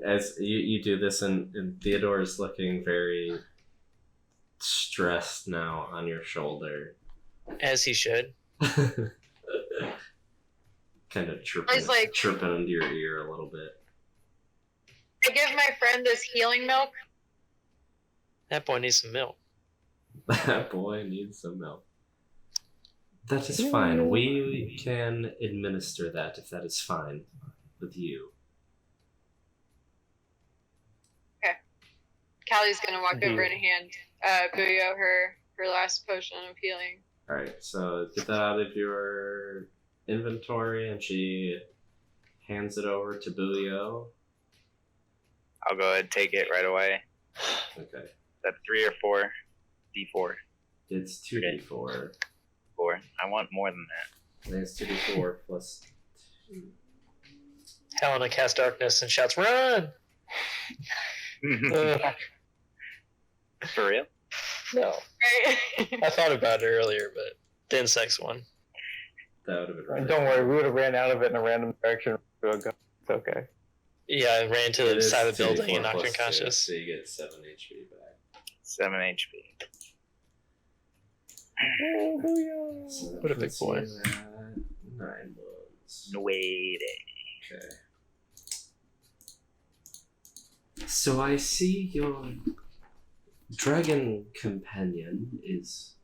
C: As you do this, and Theodore is looking very stressed now on your shoulder.
D: As he should.
C: kind of chirping into your ear a little bit.
F: I give my friend this healing milk.
D: That boy needs some milk.
C: That boy needs some milk. That is fine. We can administer that if that is fine with you.
F: Callie's gonna walk over and hand Booyo her last potion of healing.
C: Alright, so get that out of your inventory, and she hands it over to Booyo.
B: I'll go ahead and take it right away.
C: Okay.
B: Is that 3 or 4? D4.
C: It's 2d4.
B: 4. I want more than that.
C: I think it's 2d4 plus 2.
D: Helena casts darkness and shouts, "Run!"
B: For real?
D: No.
F: Right.
D: I thought about it earlier, but the insects one.
C: That would have been right.
A: Don't worry, we would have ran out of it in a random direction. It's okay.
D: Yeah, I ran to the side of the building and
C: 2d4
D: knocked
C: plus 2,
D: unconscious.
C: so you get 7 HP back.
B: 7 HP.
C: So
D: What a big
C: puts
D: boy.
C: you at 9 wounds.
B: No way.
C: Okay. So I see your dragon companion is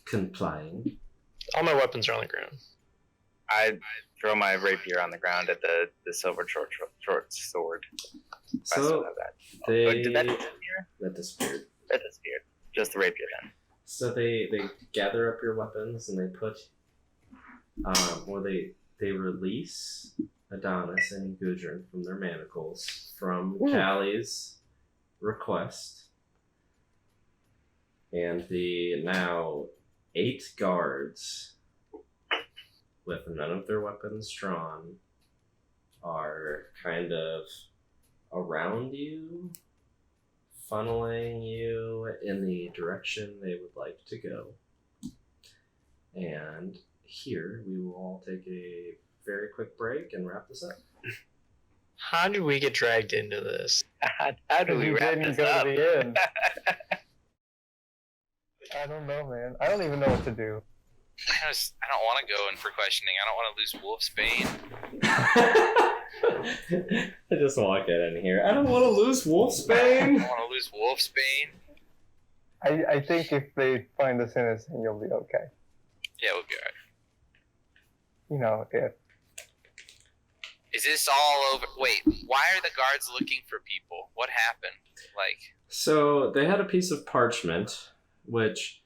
C: complying.
D: All my weapons are on the ground.
B: I throw my rapier on the ground at the silver short sword. I still
C: So
B: have that.
C: they
B: Did that disappear?
C: that disappeared.
B: That disappeared. Just the rapier then.
C: So they gather up your weapons and they put they release Adonis and Gudrun from their manacles from Callie's request. And the now 8 guards with none of their weapons drawn are kind of around you, funneling you in the direction they would like to go. And here we will all take a very quick break and wrap this up.
D: How did we get dragged into this?
B: How do we
A: You
B: wrap
A: didn't
B: this
A: go
B: up?
A: to the end. I don't know, man. I don't even know what to do.
E: I don't want to go in for questioning. I don't want to lose Wolf's Bane.
C: I just walk in here. I don't want to lose Wolf's
E: I
C: Bane.
E: don't want to lose Wolf's Bane.
A: I think if they find us innocent, you'll be okay.
E: Yeah, we'll be alright.
A: You know, if
E: Is this all over? Wait, why are the guards looking for people? What happened? Like,
C: So they had a piece of parchment, which,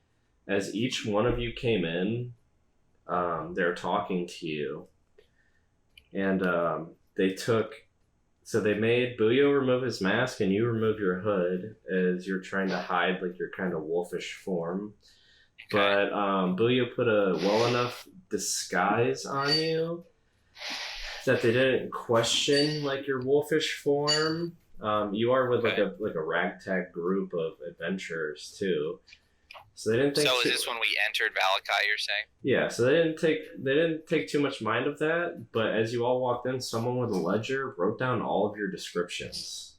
C: as each one of you came in, they're talking to you, and they made Booyo remove his mask and you remove your hood as you're trying to hide like your kind of wolfish form. But Booyo put a well enough disguise on you that they didn't question like your wolfish form. You are with like a ragtag group of adventurers too, so they didn't think.
E: so is this when we entered Valakai? You're saying?
C: Yeah, so they didn't take too much mind of that. But as you all walked in, someone with a ledger wrote down all of your descriptions.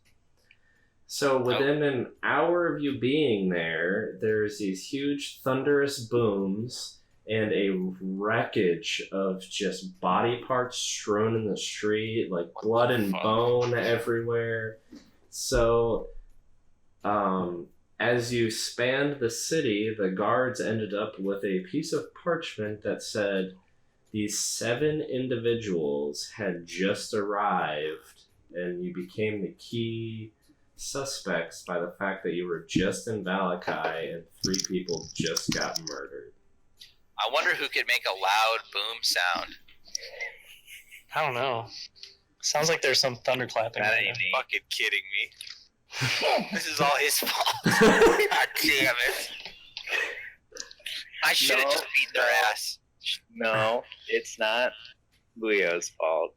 C: So within an hour of you being there, there's these huge thunderous booms and a wreckage of just body parts strewn in the street, like blood and bone everywhere. So, as you spanned the city, the guards ended up with a piece of parchment that said these 7 individuals had just arrived, and you became the key suspects by the fact that you were just in Valakai and 3 people just got murdered.
E: I wonder who could make a loud boom sound.
D: I don't know. Sounds like there's some thunderclapping.
B: That
D: right
B: ain't
D: now.
B: me.
E: Fucking kidding me. This is all his fault. God damn it. I should have just beat their ass.
B: No, it's not Leo's fault.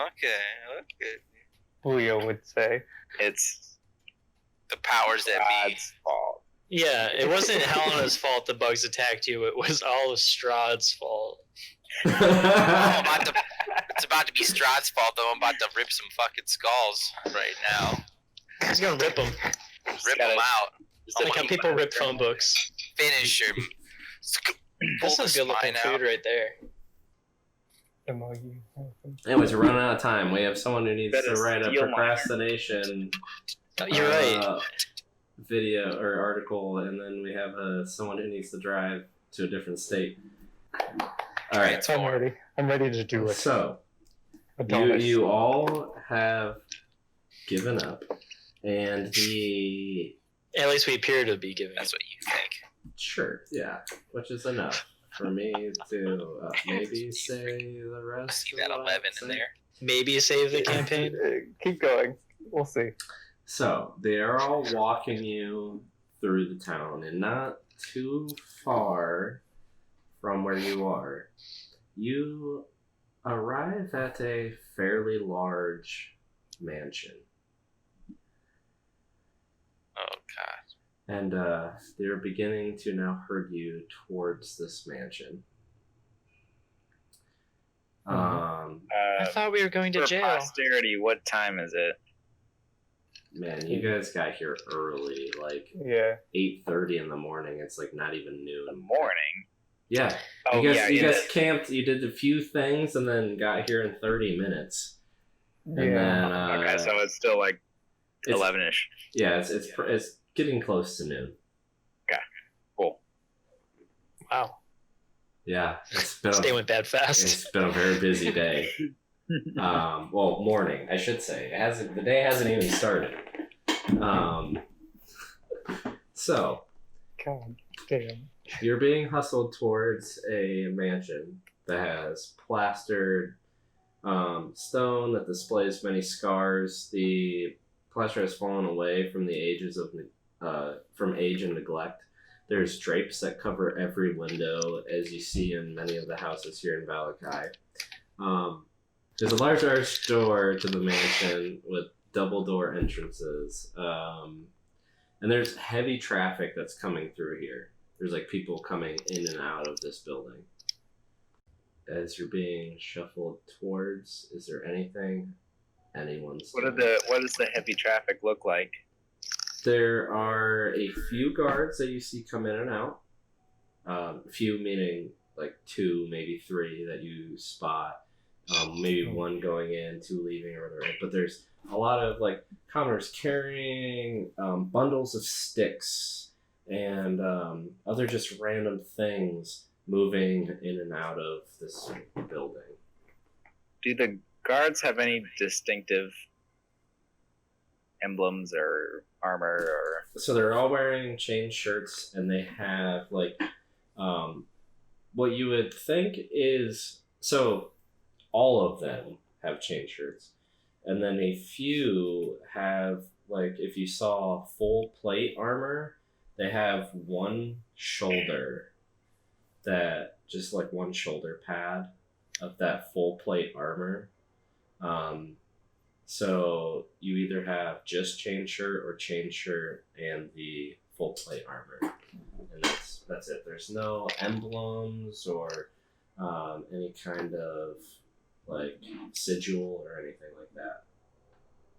E: Okay.
A: Julio would say.
B: It's
E: The powers that be.
B: God's fault.
D: Yeah, it wasn't Helena's fault the bugs attacked you. It was all of Strahd's fault.
E: Oh, it's about to be Strahd's fault, though. I'm about to rip some fucking skulls right now.
D: He's gonna rip them.
E: Rip them out.
B: Just
D: Like how people rip phone books.
E: Finish him. Pull
D: That's
E: the
D: some good looking
E: spine out.
D: food right there.
A: emoji.
C: Anyways, we're running out of time. We have someone who needs
B: Better
C: to write a
B: steal mine.
C: procrastination
D: You're right.
C: video or article, and then we have someone who needs to drive to a different state. All right.
A: I'm ready. I'm ready to do it.
C: So
A: Adonis.
C: you all have given up, and
D: At least we appear to be giving.
E: That's what you think.
C: sure, yeah, which is enough for me to maybe say the
E: I
C: rest.
E: see
C: of
E: that
C: what I
E: 11
C: say.
E: in there.
D: Maybe save the campaign.
A: Keep going. We'll see.
C: So they are all walking you through the town, and not too far from where you are, you arrive at a fairly large mansion.
E: Oh god.
C: And they're beginning to now herd you towards this mansion.
D: I thought we were going to
B: For
D: jail.
B: posterity, what time is it?
C: Man, you guys got here early, like
A: Yeah.
C: 8:30 in the morning. It's like not even
B: The
C: noon.
B: morning.
C: Yeah,
B: Oh,
C: you
B: yeah.
C: guys camped. You did a few things and then got here in 30 minutes. And
A: Yeah.
C: then
B: Okay, so it's still like
C: it's-
B: 11ish.
C: Yeah, it's getting close to noon.
B: Cool.
D: Wow.
C: Yeah,
D: This day went bad fast.
C: it's been a very busy day. Well, morning, I should say. The day hasn't even started. So
A: God damn.
C: you're being hustled towards a mansion that has plastered stone that displays many scars. The plaster has fallen away from the ages of from age and neglect. There's drapes that cover every window, as you see in many of the houses here in Valakai. There's a large arched door to the mansion with double door entrances. And there's heavy traffic that's coming through here. There's like people coming in and out of this building. As you're being shuffled towards, is there anything anyone's
B: What
C: doing?
B: does the heavy traffic look like?
C: There are a few guards that you see come in and out. Few meaning like 2, maybe 3 that you spot. Maybe 1 going in, 2 leaving, or whatever. But there's a lot of like commoners carrying bundles of sticks and other just random things moving in and out of this building.
B: Do the guards have any distinctive emblems or armor or?
C: So they're all wearing chain shirts, and they have like what you would think is all of them have chain shirts, and then a few have like if you saw full plate armor, they have one shoulder that just like one shoulder pad of that full plate armor. So you either have just chain shirt or chain shirt and the full plate armor, and that's it. There's no emblems or any kind of like sigil or anything like that.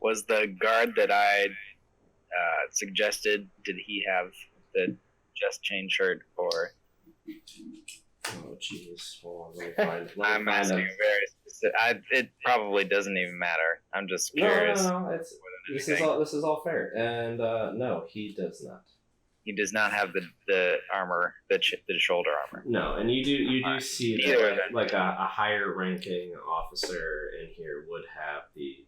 B: Was the guard that I suggested, did he have the just chain shirt or?
C: Oh jeez, well, let me find.
B: I'm asking very specific. It probably doesn't even matter. I'm just curious.
C: No, this is all fair, and no, he does not.
B: He does not have the armor, the shoulder armor.
C: No, and you do see
B: Either
C: that
B: of them.
C: like a higher ranking officer in here would have the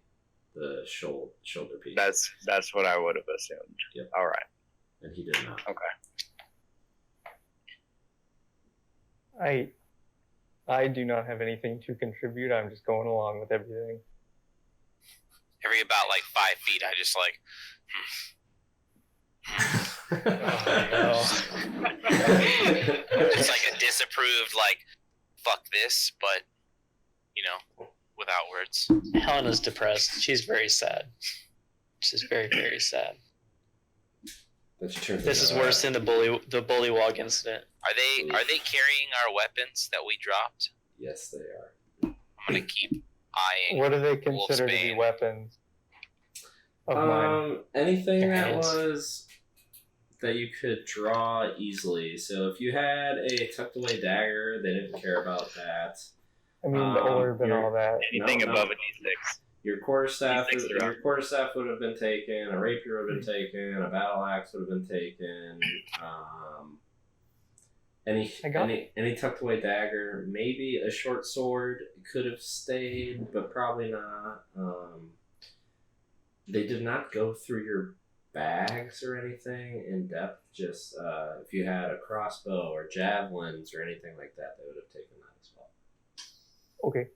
C: shoulder piece.
B: That's what I would have assumed.
C: Yep.
B: All right.
C: And he did not.
B: Okay.
A: I do not have anything to contribute. I'm just going along with everything.
E: Every about like 5 feet, I just like. It's like a disapproved, like, fuck this, but, you know, without words.
D: Helena's depressed. She's very sad. She's very, very sad. This is worse than the bullywog incident.
E: Are they carrying our weapons that we dropped?
C: Yes, they are.
E: I'm gonna keep eyeing.
A: What do they consider to be
E: Wolfsbane.
A: weapons of mine?
C: Anything
D: Your
C: that
D: hands.
C: was that you could draw easily. So if you had a tucked away dagger, they didn't care about that.
A: I mean, the orb and all that.
B: Anything
C: No.
B: above a D6.
C: Your quarterstaff,
B: D6 are up.
C: your quarterstaff would have been taken. A rapier would have been taken. A battle axe would have been taken. Any tucked away dagger, maybe a short sword could have stayed, but probably not. They did not go through your bags or anything in depth. Just if you had a crossbow or javelins or anything like that, they would have taken that as well.
A: Okay,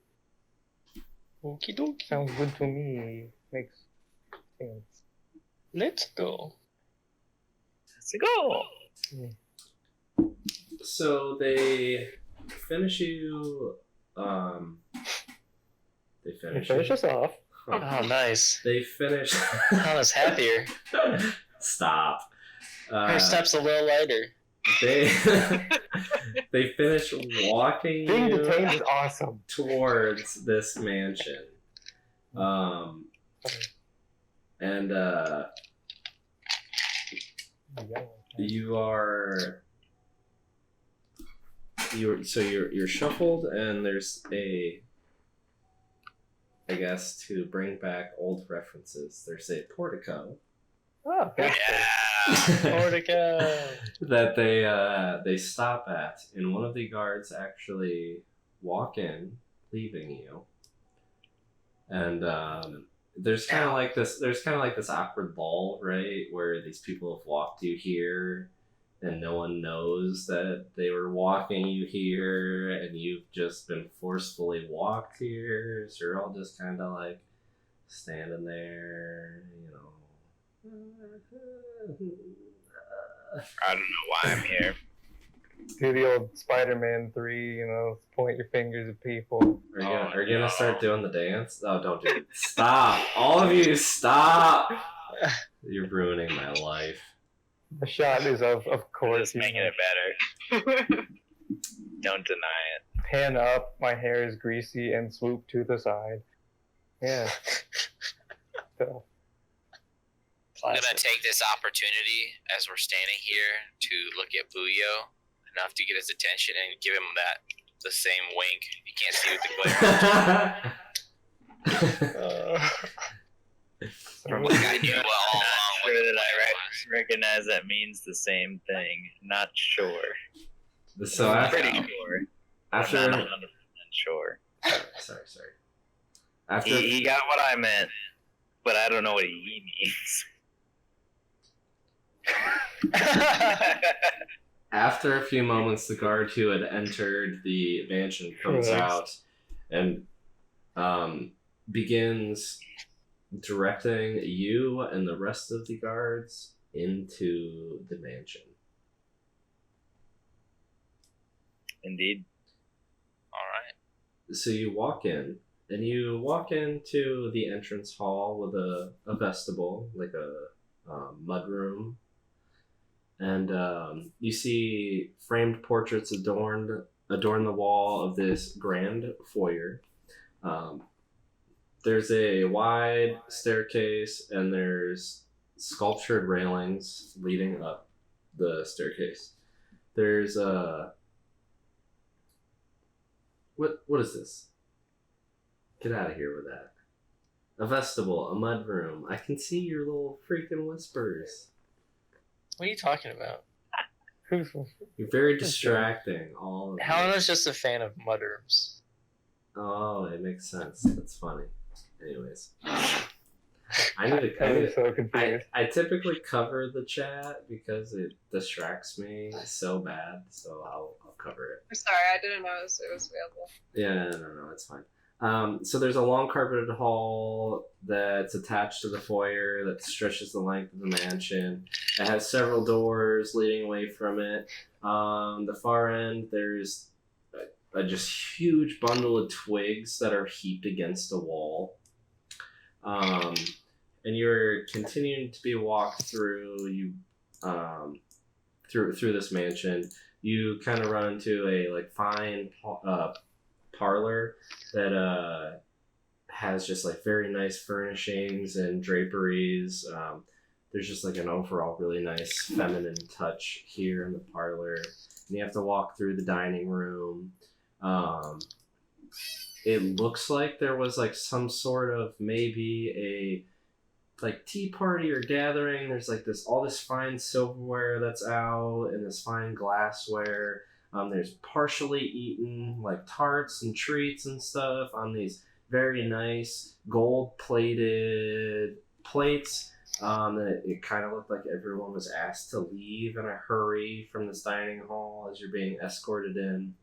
D: Okie dokie.
A: sounds good to me. Makes sense.
D: Let's go.
B: Let's go.
C: So they finish you. They
A: You
C: finish.
A: finish us off.
D: Oh, nice.
C: They finish.
D: I was happier.
C: Stop.
D: Her step's a little lighter.
C: They they finish walking
A: Being
C: you
A: detained is awesome.
C: towards this mansion. And you're shuffled, and there's a, I guess, to bring back old references, there's a portico
A: Oh, that's
D: Portico.
C: that they stop at, and one of the guards actually walk in, leaving you. And there's kind of like this awkward lull, right, where these people have walked you here, and no one knows that they were walking you here, and you've just been forcefully walked here. So you're all just kind of like standing there, you know.
B: I don't know why I'm here.
A: Do the old Spider-Man 3, point your fingers at people.
C: Are you gonna start doing the dance? Oh, don't do it. Stop! All of you, stop! You're ruining my life.
A: The shot is of course.
B: Just making it better. Don't deny it.
A: Pan up, my hair is greasy, and swoop to the side. Yeah. So,
E: I'm gonna take this opportunity as we're standing here to look at Puyo enough to get his attention and give him the same wink. You can't see with the glare. Like I knew all along.
B: Sure that I recognize that means the same thing. Not sure.
C: So
B: I'm
C: after,
B: pretty sure.
C: after
B: I'm not 100% sure.
C: sorry. After
B: He got what I meant, but I don't know what he means.
C: After a few moments, the guard who had entered the mansion comes out and begins directing you and the rest of the guards into the mansion.
B: Indeed.
E: All right.
C: So you walk in, and you walk into the entrance hall with a vestibule, like a mud room. And you see framed portraits adorn the wall of this grand foyer. There's a wide staircase, and there's sculptured railings leading up the staircase. There's a... What is this? Get out of here with that. A vestibule, a mud room. I can see your little freaking whispers.
D: What are you talking about?
C: You're very distracting. All of you.
D: Helena's just a fan of mudrooms.
C: Oh, it makes sense. That's funny. Anyways, I
A: I'm so confused.
C: I typically cover the chat because it distracts me so bad, so I'll cover it.
F: I'm sorry, I didn't know it was available.
C: Yeah, no, it's fine. So there's a long carpeted hall that's attached to the foyer that stretches the length of the mansion. It has several doors leading away from it. The far end, there's a just huge bundle of twigs that are heaped against a wall. And you're continuing to be walked through through this mansion. You kind of run into a fine parlor that has just very nice furnishings and draperies. There's just an overall really nice feminine touch here in the parlor. And you have to walk through the dining room. it looks like there was like some sort of maybe a like tea party or gathering. There's like all this fine silverware that's out and this fine glassware. There's partially eaten like tarts and treats and stuff on these very nice gold plated plates. It kind of looked like everyone was asked to leave in a hurry from this dining hall as you're being escorted in.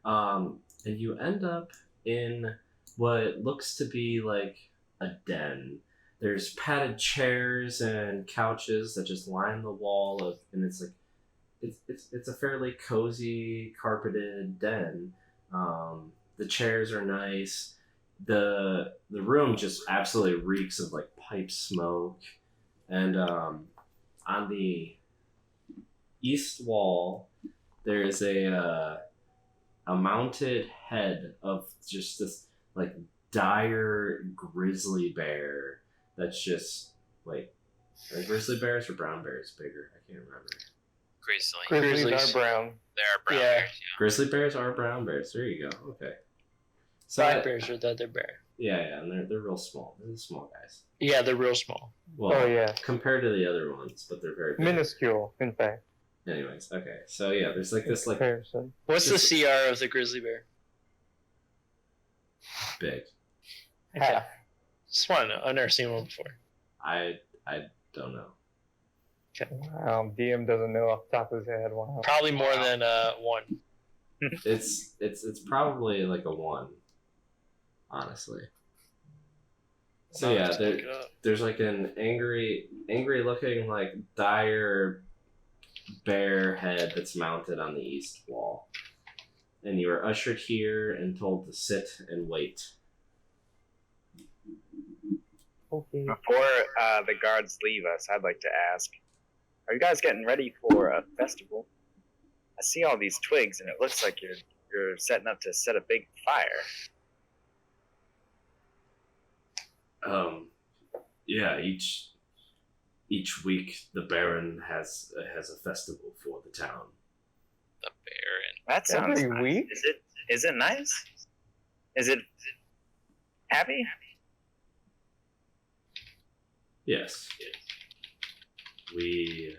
C: And you end up in what looks to be like a den. There's padded chairs and couches that just line the wall and it's like it's a fairly cozy carpeted den. The chairs are nice. The room just absolutely reeks of like pipe smoke, and on the east wall there's a mounted head of just this like dire grizzly bear that's just like, are grizzly bears or brown bears bigger? I can't remember.
E: Grizzly.
A: Grizzlies
D: Grizzlies.
A: are brown.
E: They are brown
D: Yeah.
E: bears.
C: Grizzly bears are brown bears. There you go. Okay. So
D: Black bears are the other bear.
C: yeah, and they're real small. They're the small guys.
D: Yeah, they're real small.
C: Well,
A: Oh, yeah.
C: compared to the other ones, but they're very big.
A: Minuscule, in fact.
C: Anyways, okay. So yeah, there's like this like
A: Comparison.
D: What's the
C: Just-
D: CR of the grizzly bear?
C: big.
A: Half.
D: Just want to know. I've never seen one before.
C: I don't know.
A: DM doesn't know off the top of his head. Wow.
D: Probably more than one.
C: It's probably like a 1, honestly. So yeah,
D: Just look it up.
C: there's like an angry looking like dire bear head that's mounted on the east wall, and you are ushered here and told to sit and wait.
A: Okay.
B: Before the guards leave us, I'd like to ask, are you guys getting ready for a festival? I see all these twigs, and it looks like you're setting up to set a big fire.
C: Yeah, each week the Baron has a festival for the town.
E: The Baron.
B: That sounds
A: Every
B: nice.
A: week?
B: Is it nice? Is it happy?
C: Yes. We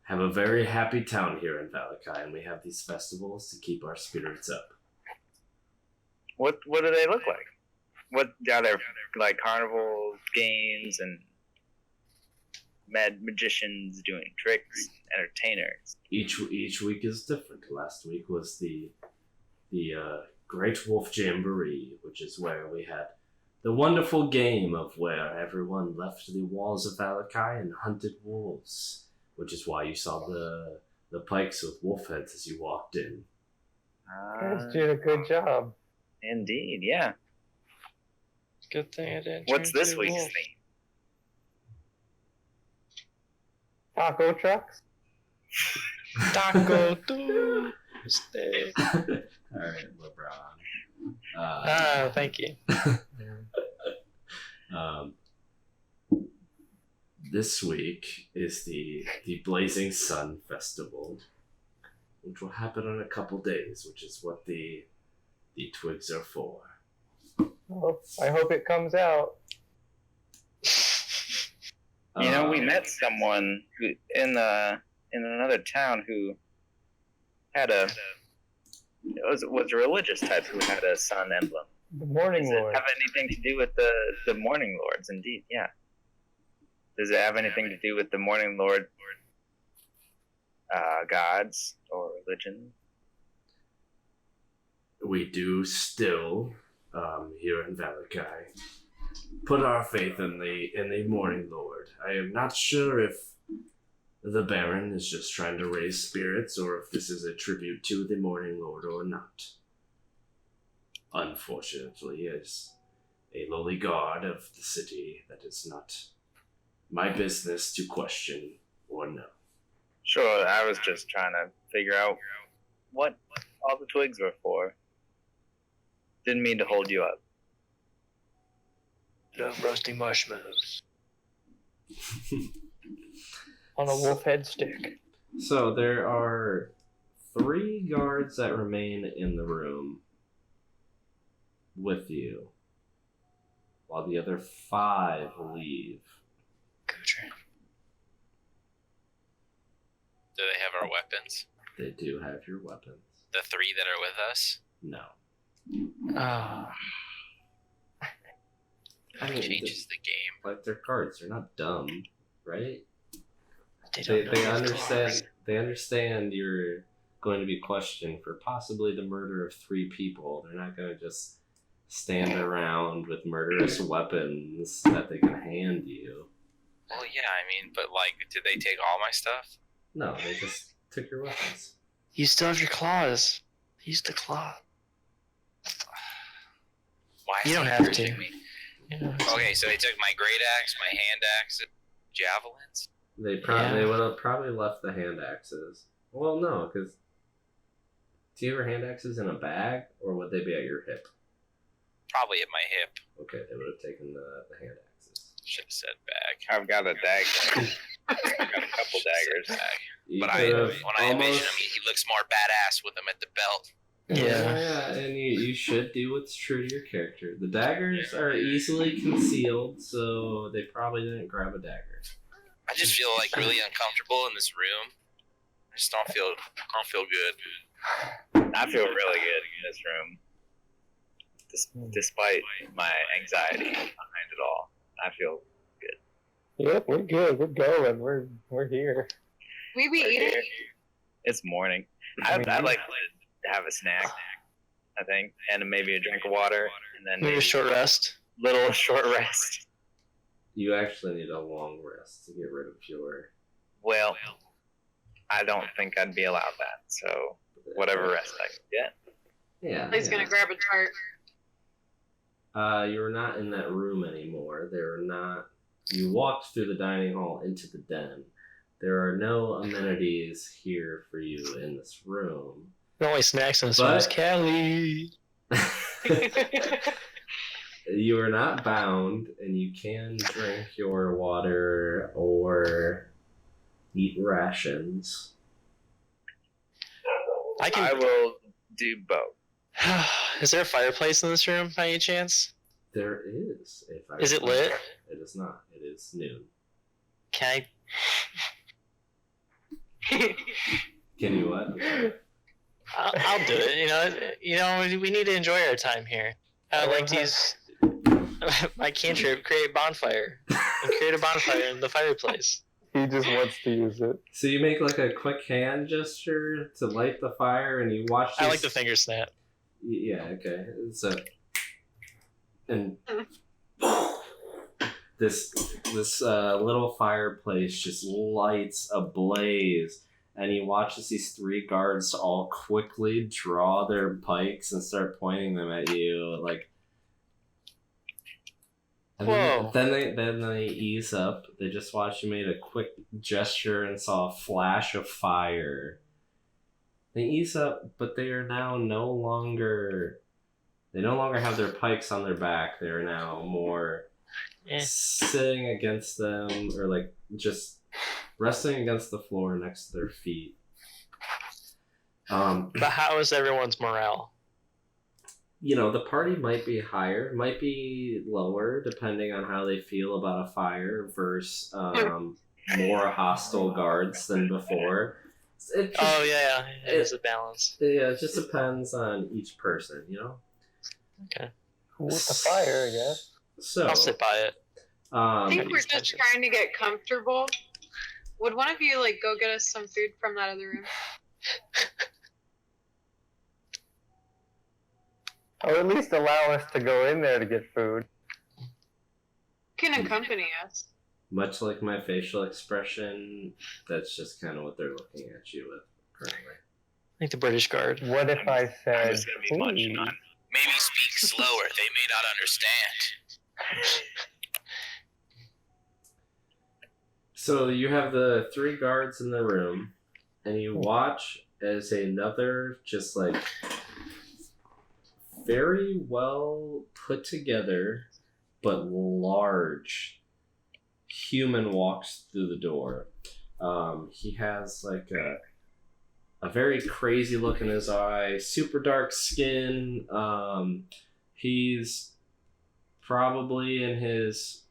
C: have a very happy town here in Valakai, and we have these festivals to keep our spirits up.
B: What do they look like? What are there like carnival games and mad magicians doing tricks, entertainers?
C: Each week is different. Last week was the Great Wolf Jamboree, which is where we had the wonderful game of where everyone left the walls of Valakai and hunted wolves, which is why you saw the pikes with wolf heads as you walked in.
A: You guys did a good job.
B: Indeed, yeah.
D: Good thing I didn't.
B: What's
D: turn
B: this
D: to a
B: week's
D: wolf.
B: theme?
A: Taco trucks?
D: Taco Tuesday.
C: All right, LeBron.
D: Thank you.
C: This week is the Blazing Sun Festival, which will happen in a couple days, which is what the twigs are for.
A: Well, I hope it comes out.
B: You know, we met someone who in another town who had was a religious type who had a sun emblem.
A: The Morning
B: Does
A: Lord.
B: it have anything to do with the Morning Lords? Indeed, yeah. Does it have anything to do with the Morning Lord gods or religion?
C: We do still, here in Valakai, put our faith in the Morning Lord. I am not sure if the Baron is just trying to raise spirits or if this is a tribute to the Morning Lord or not. Unfortunately, as a lowly guard of the city, that is not my business to question or know.
B: Sure, I was just trying to figure out what all the twigs were for. Didn't mean to hold you up.
D: Love roasting marshmallows on a wolf head stick.
C: So there are 3 guards that remain in the room. with you, while the other 5 leave.
D: Gotcha.
E: Do they have our weapons?
C: They do have your weapons.
E: The 3 that are with us?
C: No.
D: Oh.
C: I mean,
E: Changes the game.
C: like, they're guards. They're not dumb, right?
D: They
C: They understand. They understand you're going to be questioned for possibly the murder of 3 people. They're not going to just stand around with murderous weapons that they can hand you.
E: Well, yeah, I mean, but like, did they take all my stuff?
C: No, they just took your weapons.
D: You still have your claws. Use the claw.
E: Why is
D: You don't
E: he
D: have
E: encouraging
D: to.
E: me?
D: Yeah.
E: Okay, so they took my great axe, my hand axe, and javelins.
C: They
D: Yeah.
C: would have probably left the hand axes. Well, no, because do you have your hand axes in a bag, or would they be at your hip?
E: Probably at my hip.
C: Okay, they would have taken the hand axes.
E: Should have said bag.
B: I've got a dagger. I've got a couple daggers.
E: Bag.
C: You
E: But
C: could
E: when
C: have
E: I envision
C: almost-
E: him, he looks more badass with them at the belt.
C: Yeah, and you should do what's true to your character. The daggers are easily concealed, so they probably didn't grab a dagger.
E: I just feel like really uncomfortable in this room. I just don't feel good.
B: I feel really good in this room. Despite my anxiety behind it all. I feel
A: Yep, we're good. We're going. We're here.
F: We be eating.
B: It's morning. I'd like to have a snack, I think, and maybe a drink of water, and then
D: Maybe a short rest.
B: little short rest.
C: You actually need a long rest to get rid of your...
B: Well, I don't think I'd be allowed that, so whatever rest I can get.
C: Yeah.
F: He's gonna grab a tart.
C: You're not in that room anymore. They're not... You walked through the dining hall into the den. There are no amenities here for you in this room.
D: The only snacks in this
C: But-
D: one is Callie.
C: You are not bound, and you can drink your water or eat rations.
B: I will do both.
D: Is there a fireplace in this room by any chance?
C: There is a fireplace.
D: Is it lit?
C: It is not. It is noon.
D: Can
C: Can you what?
D: I'll do it. You know, we need to enjoy our time here. I'd like to use my cantrip, create a bonfire, and create a bonfire in the fireplace.
A: He just wants to use it.
C: So you make like a quick hand gesture to light the fire, and you watch.
D: I like the finger snap.
C: Yeah. Okay. So, and this little fireplace just lights ablaze, and he watches these 3 guards all quickly draw their pikes and start pointing them at you, like. And
D: Whoa.
C: then they ease up. They just watched you made a quick gesture and saw a flash of fire. They ease up, but they are now no longer. They no longer have their pikes on their back. They are now more sitting against them, or like just resting against the floor next to their feet.
D: But how is everyone's morale?
C: You know, the party might be higher, might be lower, depending on how they feel about a fire versus more hostile guards than before. It just,
D: Yeah, it is a balance.
C: yeah, it just depends on each person, you know?
D: Okay,
A: With the fire, I guess.
C: So,
D: I'll sit by it.
F: I think
C: um,
F: we're just trying to get comfortable. Would one of you like go get us some food from that other room?
A: Or at least allow us to go in there to get food.
F: You can accompany us.
C: much like my facial expression, that's just kind of what they're looking at you with currently.
D: I think the British Guard.
A: What if I
B: I'm
A: said,
B: just gonna be munching on.
E: Maybe speak slower. They may not understand.
C: So you have the 3 guards in the room, and you watch as another just like very well put together but large human walks through the door. He has like a very crazy look in his eye, super dark skin. He's probably in his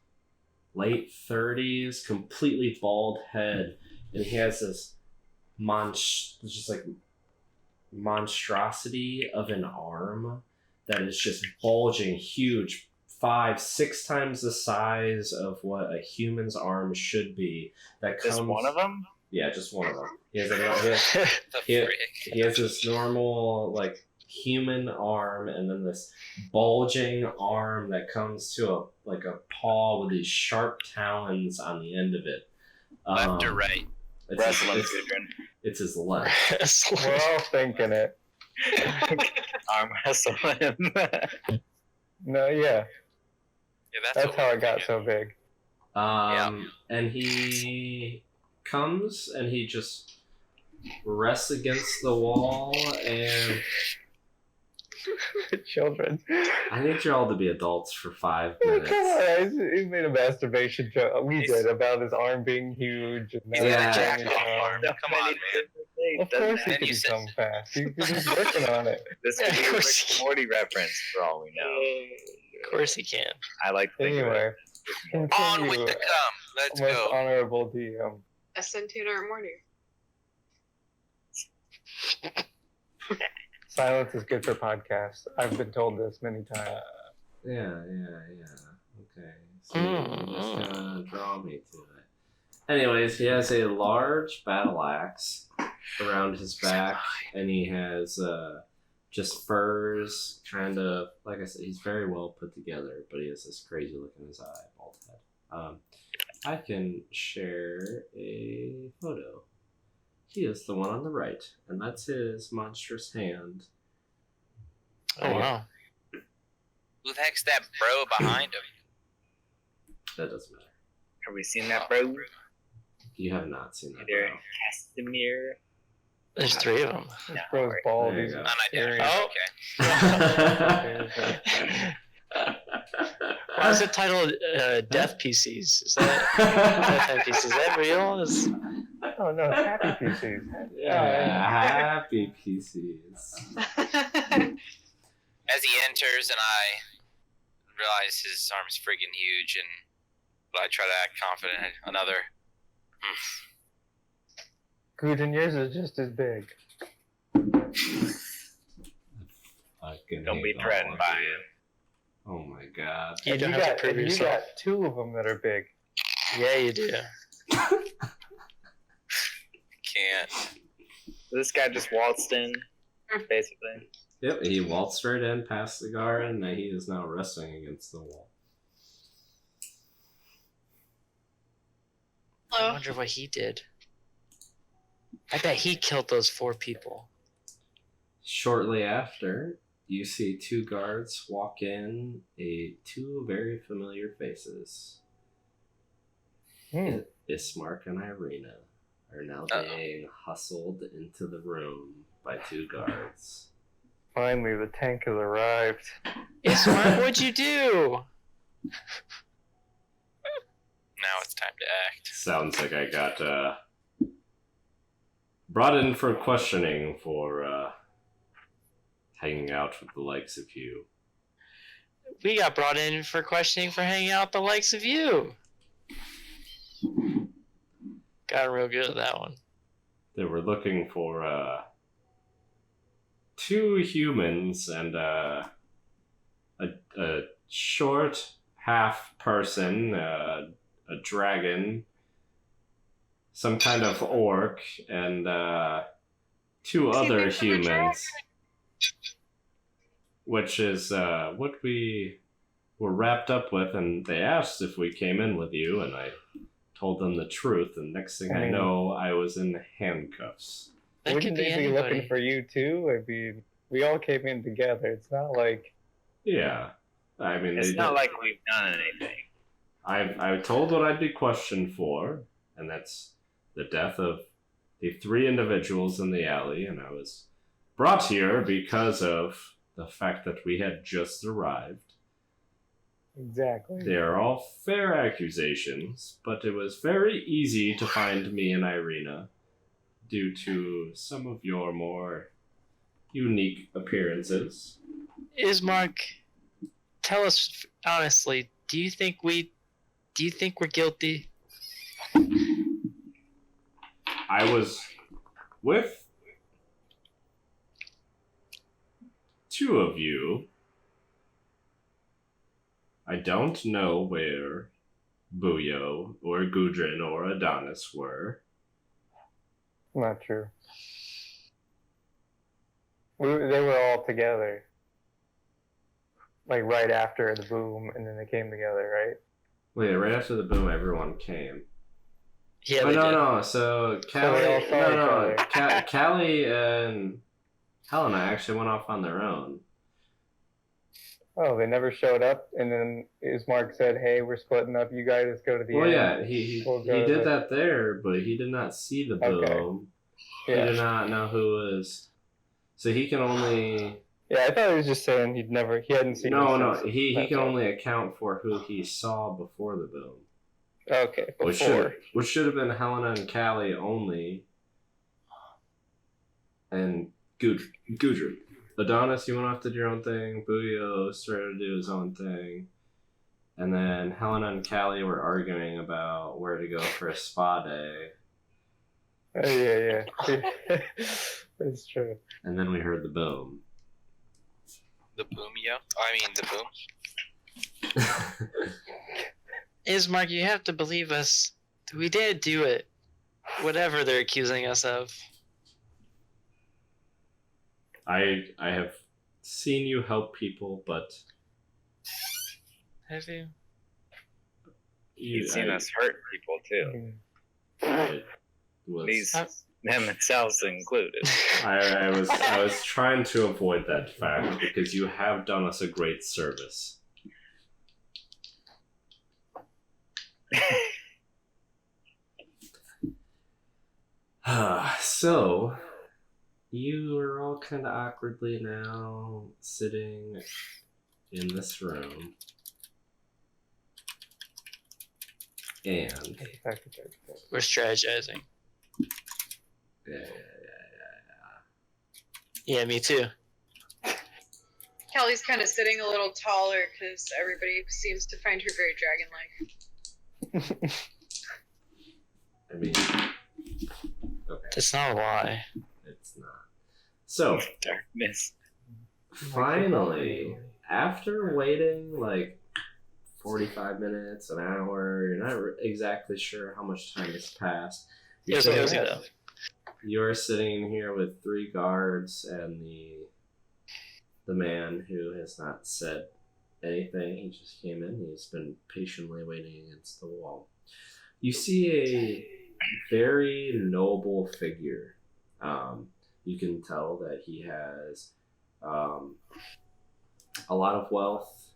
C: late 30s, completely bald head, and he has this monstrosity of an arm that is just bulging, huge, 5-6 times the size of what a human's arm should be. That comes.
B: Just one of them?
C: Yeah, just one of them. He has he has this normal like human arm, and then this bulging arm that comes to a paw with these sharp talons on the end of it.
E: Left or right?
C: It's his left.
A: We're all thinking it.
B: Arm wrestle him.
A: No, yeah.
E: Yeah,
A: That's how it got so big.
C: And he comes and he just rests against the wall, and
A: Children.
C: I need you all to be adults for 5
A: Come
C: minutes.
A: on, he made a masturbation joke. We did about his arm being huge. And
E: He's gonna
C: Yeah.
E: jack off arm. Come on, man.
A: Of course he
E: And
A: can
E: you said-
A: come fast. He's working on it.
B: This could be a
D: Of
B: Rick
D: course
B: and Morty reference for all we know.
D: Of course he can.
B: I like to think of
A: Anyway,
B: it.
E: On with
A: continue.
E: the cum. Let's
A: Most
E: go.
A: honorable DM.
F: SN2 or morning.
A: Silence is good for podcasts. I've been told this many times.
C: Yeah. Okay. So you're just gonna draw me to it. Anyways, he has a large battle axe around his back, and he has just furs, kind of, like I said, he's very well put together, but he has this crazy look in his eye, bald head. I can share a photo. He is the one on the right, and that's his monstrous hand.
D: Oh wow.
E: Who the heck's that bro behind him?
C: That doesn't matter.
B: Have we seen that, bro?
C: You have not seen that.
B: Either
C: Bro.
B: Castamere.
D: There's 3 of them.
A: This bro's bald.
C: There you
A: He's
C: go.
E: Unidentified.
A: scary.
D: Oh. Why is it titled Death PCs? Is that pieces? Is that real?
A: Oh no, it's happy PCs.
C: Yeah, happy PCs.
E: As he enters, and I realize his arm's friggin' huge, but I try to act confident. Another.
A: Good, and yours is just as big.
B: Don't be threatened by it.
C: Oh my god.
D: You don't have to prove
A: You
D: yourself.
A: got 2 of them that are big.
D: Yeah, you do.
E: Can't.
B: This guy just waltzed in, basically.
C: Yep, he waltzed right in past the guard, and he is now resting against the wall.
D: I
F: Hello.
D: wonder what he did. I bet he killed those 4 people.
C: Shortly after, you see 2 guards walk in, 2 very familiar faces. Ismark and Irina are now being hustled into the room by 2 guards.
A: Finally, the tank has arrived.
D: Ismark, what'd you do?
E: Now it's time to act.
C: Sounds like I got brought in for questioning for hanging out with the likes of you.
D: We got brought in for questioning for hanging out with the likes of you. Got real good at that one.
C: They were looking for 2 humans and a short half person, a dragon, some kind of orc, and 2 other humans, which is what we were wrapped up with. And they asked if we came in with you, and I told them the truth. And next thing I know, I was in handcuffs.
D: That
A: Wouldn't
D: could be
A: they be
D: anybody.
A: looking for you too? I mean, we all came in together. It's not like
C: Yeah, I mean,
B: It's
C: they
B: not
C: did-
B: like we've done anything.
C: I told what I'd be questioned for, and that's the death of the 3 individuals in the alley, and I was brought here because of the fact that we had just arrived.
A: exactly.
C: They are all fair accusations, but it was very easy to find me and Irina due to some of your more unique appearances.
D: Ismark, tell us honestly, do you think we're guilty?
C: I was with two of you. I don't know where Buyo or Gudrun or Adonis were.
A: Not true. They were all together. Like right after the boom, and then they came together, right?
C: Wait, right after the boom, everyone came.
D: Yeah,
C: Oh,
D: they did.
C: no. So Callie,
A: they all saw each other.
C: Callie and Helena actually went off on their own.
A: Oh, they never showed up, and then Ismark said, "Hey, we're splitting up. You guys go to the
C: Well,
A: end."
C: yeah, he
A: We'll go
C: did
A: to-
C: that there, but he did not see the boom.
A: Okay.
C: He
A: Yeah.
C: did not know who it was. So he can only...
A: Yeah, I thought he was just saying he hadn't seen.
C: No,
A: them since.
C: he
A: That's
C: can
A: all.
C: only account for who he saw before the boom.
A: Okay,
C: Which
A: before.
C: should have been Helena and Callie only. And Gudrun. Adonis, you went off to do your own thing. Buyo started to do his own thing. And then Helena and Callie were arguing about where to go for a spa day.
A: Oh, yeah. That's true.
C: And then we heard the boom.
E: The boomio? I mean, the boom.
D: Ismark, you have to believe us. We did do it. Whatever they're accusing us of.
C: I have seen you help people, but
D: Have you?
B: You've seen us hurt people too.
C: it was,
B: These them themselves included.
C: I was trying to avoid that fact because you have done us a great service. So, you are all kind of awkwardly now sitting in this room. And,
D: We're strategizing.
C: yeah.
D: Yeah, me too.
F: Kelly's kind of sitting a little taller because everybody seems to find her very dragon-like.
C: I mean, okay,
D: That's not a lie.
C: it's not. So,
B: Darkness.
C: finally, after waiting like 45 minutes, an hour, you're not exactly sure how much time has passed.
D: It was amazing though.
C: You're sitting here with 3 guards and the man who has not said anything. He just came in. He's been patiently waiting against the wall. You see a very noble figure. You can tell that he has a lot of wealth,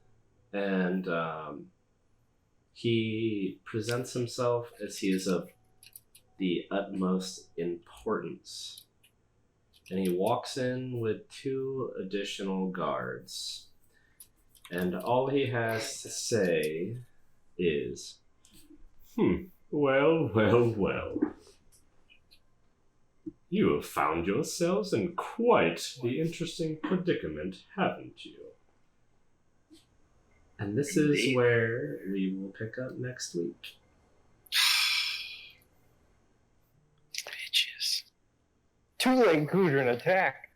C: and he presents himself as he is of the utmost importance. And he walks in with 2 additional guards. And all he has to say is, well. You have found yourselves in quite the interesting predicament, haven't you? And this is
B: Indeed.
C: where we will pick up next week.
E: Bitches.
A: Too late, Gudrun attack.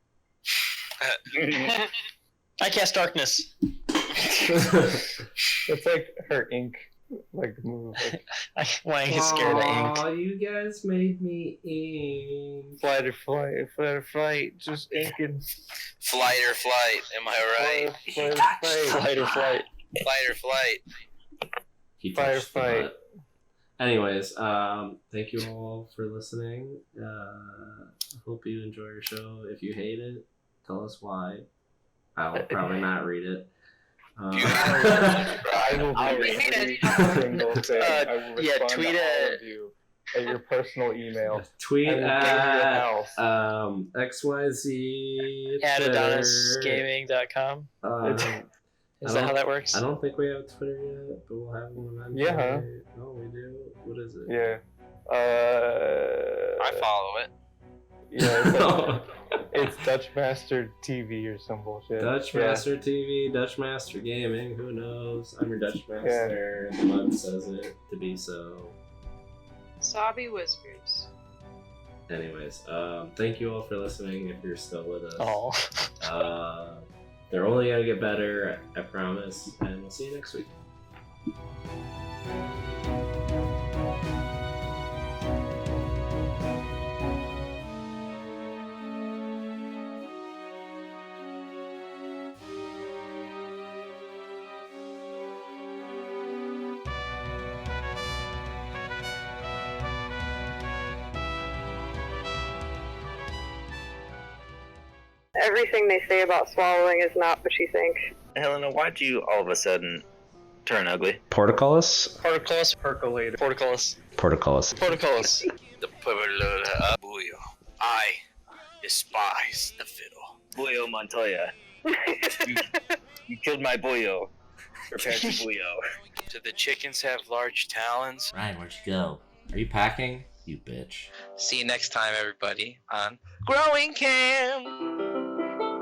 D: I cast darkness.
A: It's like her ink, like move. Like,
D: I get scared of ink.
C: Aw, you guys made me ink.
A: flight or flight, just inking.
E: Flight or flight, am I right?
A: Flight or flight.
D: Flight or flight.
E: Flight or flight.
C: He
A: Fire
C: touched the
A: fight.
C: butt. Anyways, thank you all for listening. Hope you enjoy your show. If you hate it, tell us why. I'll probably not read it.
A: I will
F: I'll
A: be
F: read
A: every
F: it.
A: single thing. I will
D: yeah,
A: respond
D: tweet
A: to all
D: it.
A: of you at your personal email.
C: Tweet
A: I will go to your
C: at
A: house.
C: XYZ.
D: At
C: Twitter.
D: AdonisGaming.com. Is that how that works?
C: I don't think we have Twitter yet, but we'll have one eventually.
A: Yeah.
C: Oh, we do. What is it?
A: Yeah.
E: I follow it.
A: Yeah, it's Dutch Master TV or some bullshit.
C: Dutch Master TV, Dutch Master Gaming, who knows? I'm your Dutch Master, and the mud says it to be so.
F: Sobby whispers.
C: Anyways, thank you all for listening if you're still with us.
D: Oh.
C: They're only gonna get better, I promise, and we'll see you next week.
G: Everything they say about swallowing is not what you think.
B: Helena, why'd you all of a sudden turn ugly?
C: Portcullis?
D: Portcullis.
A: Percolator.
D: Portcullis.
C: Portcullis.
D: Portcullis.
E: The pueblo Buyo. I despise the fiddle.
B: Buyo Montoya. You killed my Buyo. Prepare to Buyo.
E: Do the chickens have large talons?
C: Ryan, where'd you go? Are you packing? You bitch.
E: See you next time, everybody, on Growing Camp.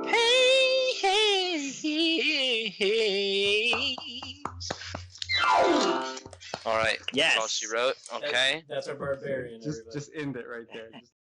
E: Hey. All right.
B: Yes.
E: That's all she wrote. Okay.
D: That's our barbarian.
A: Just end it right there.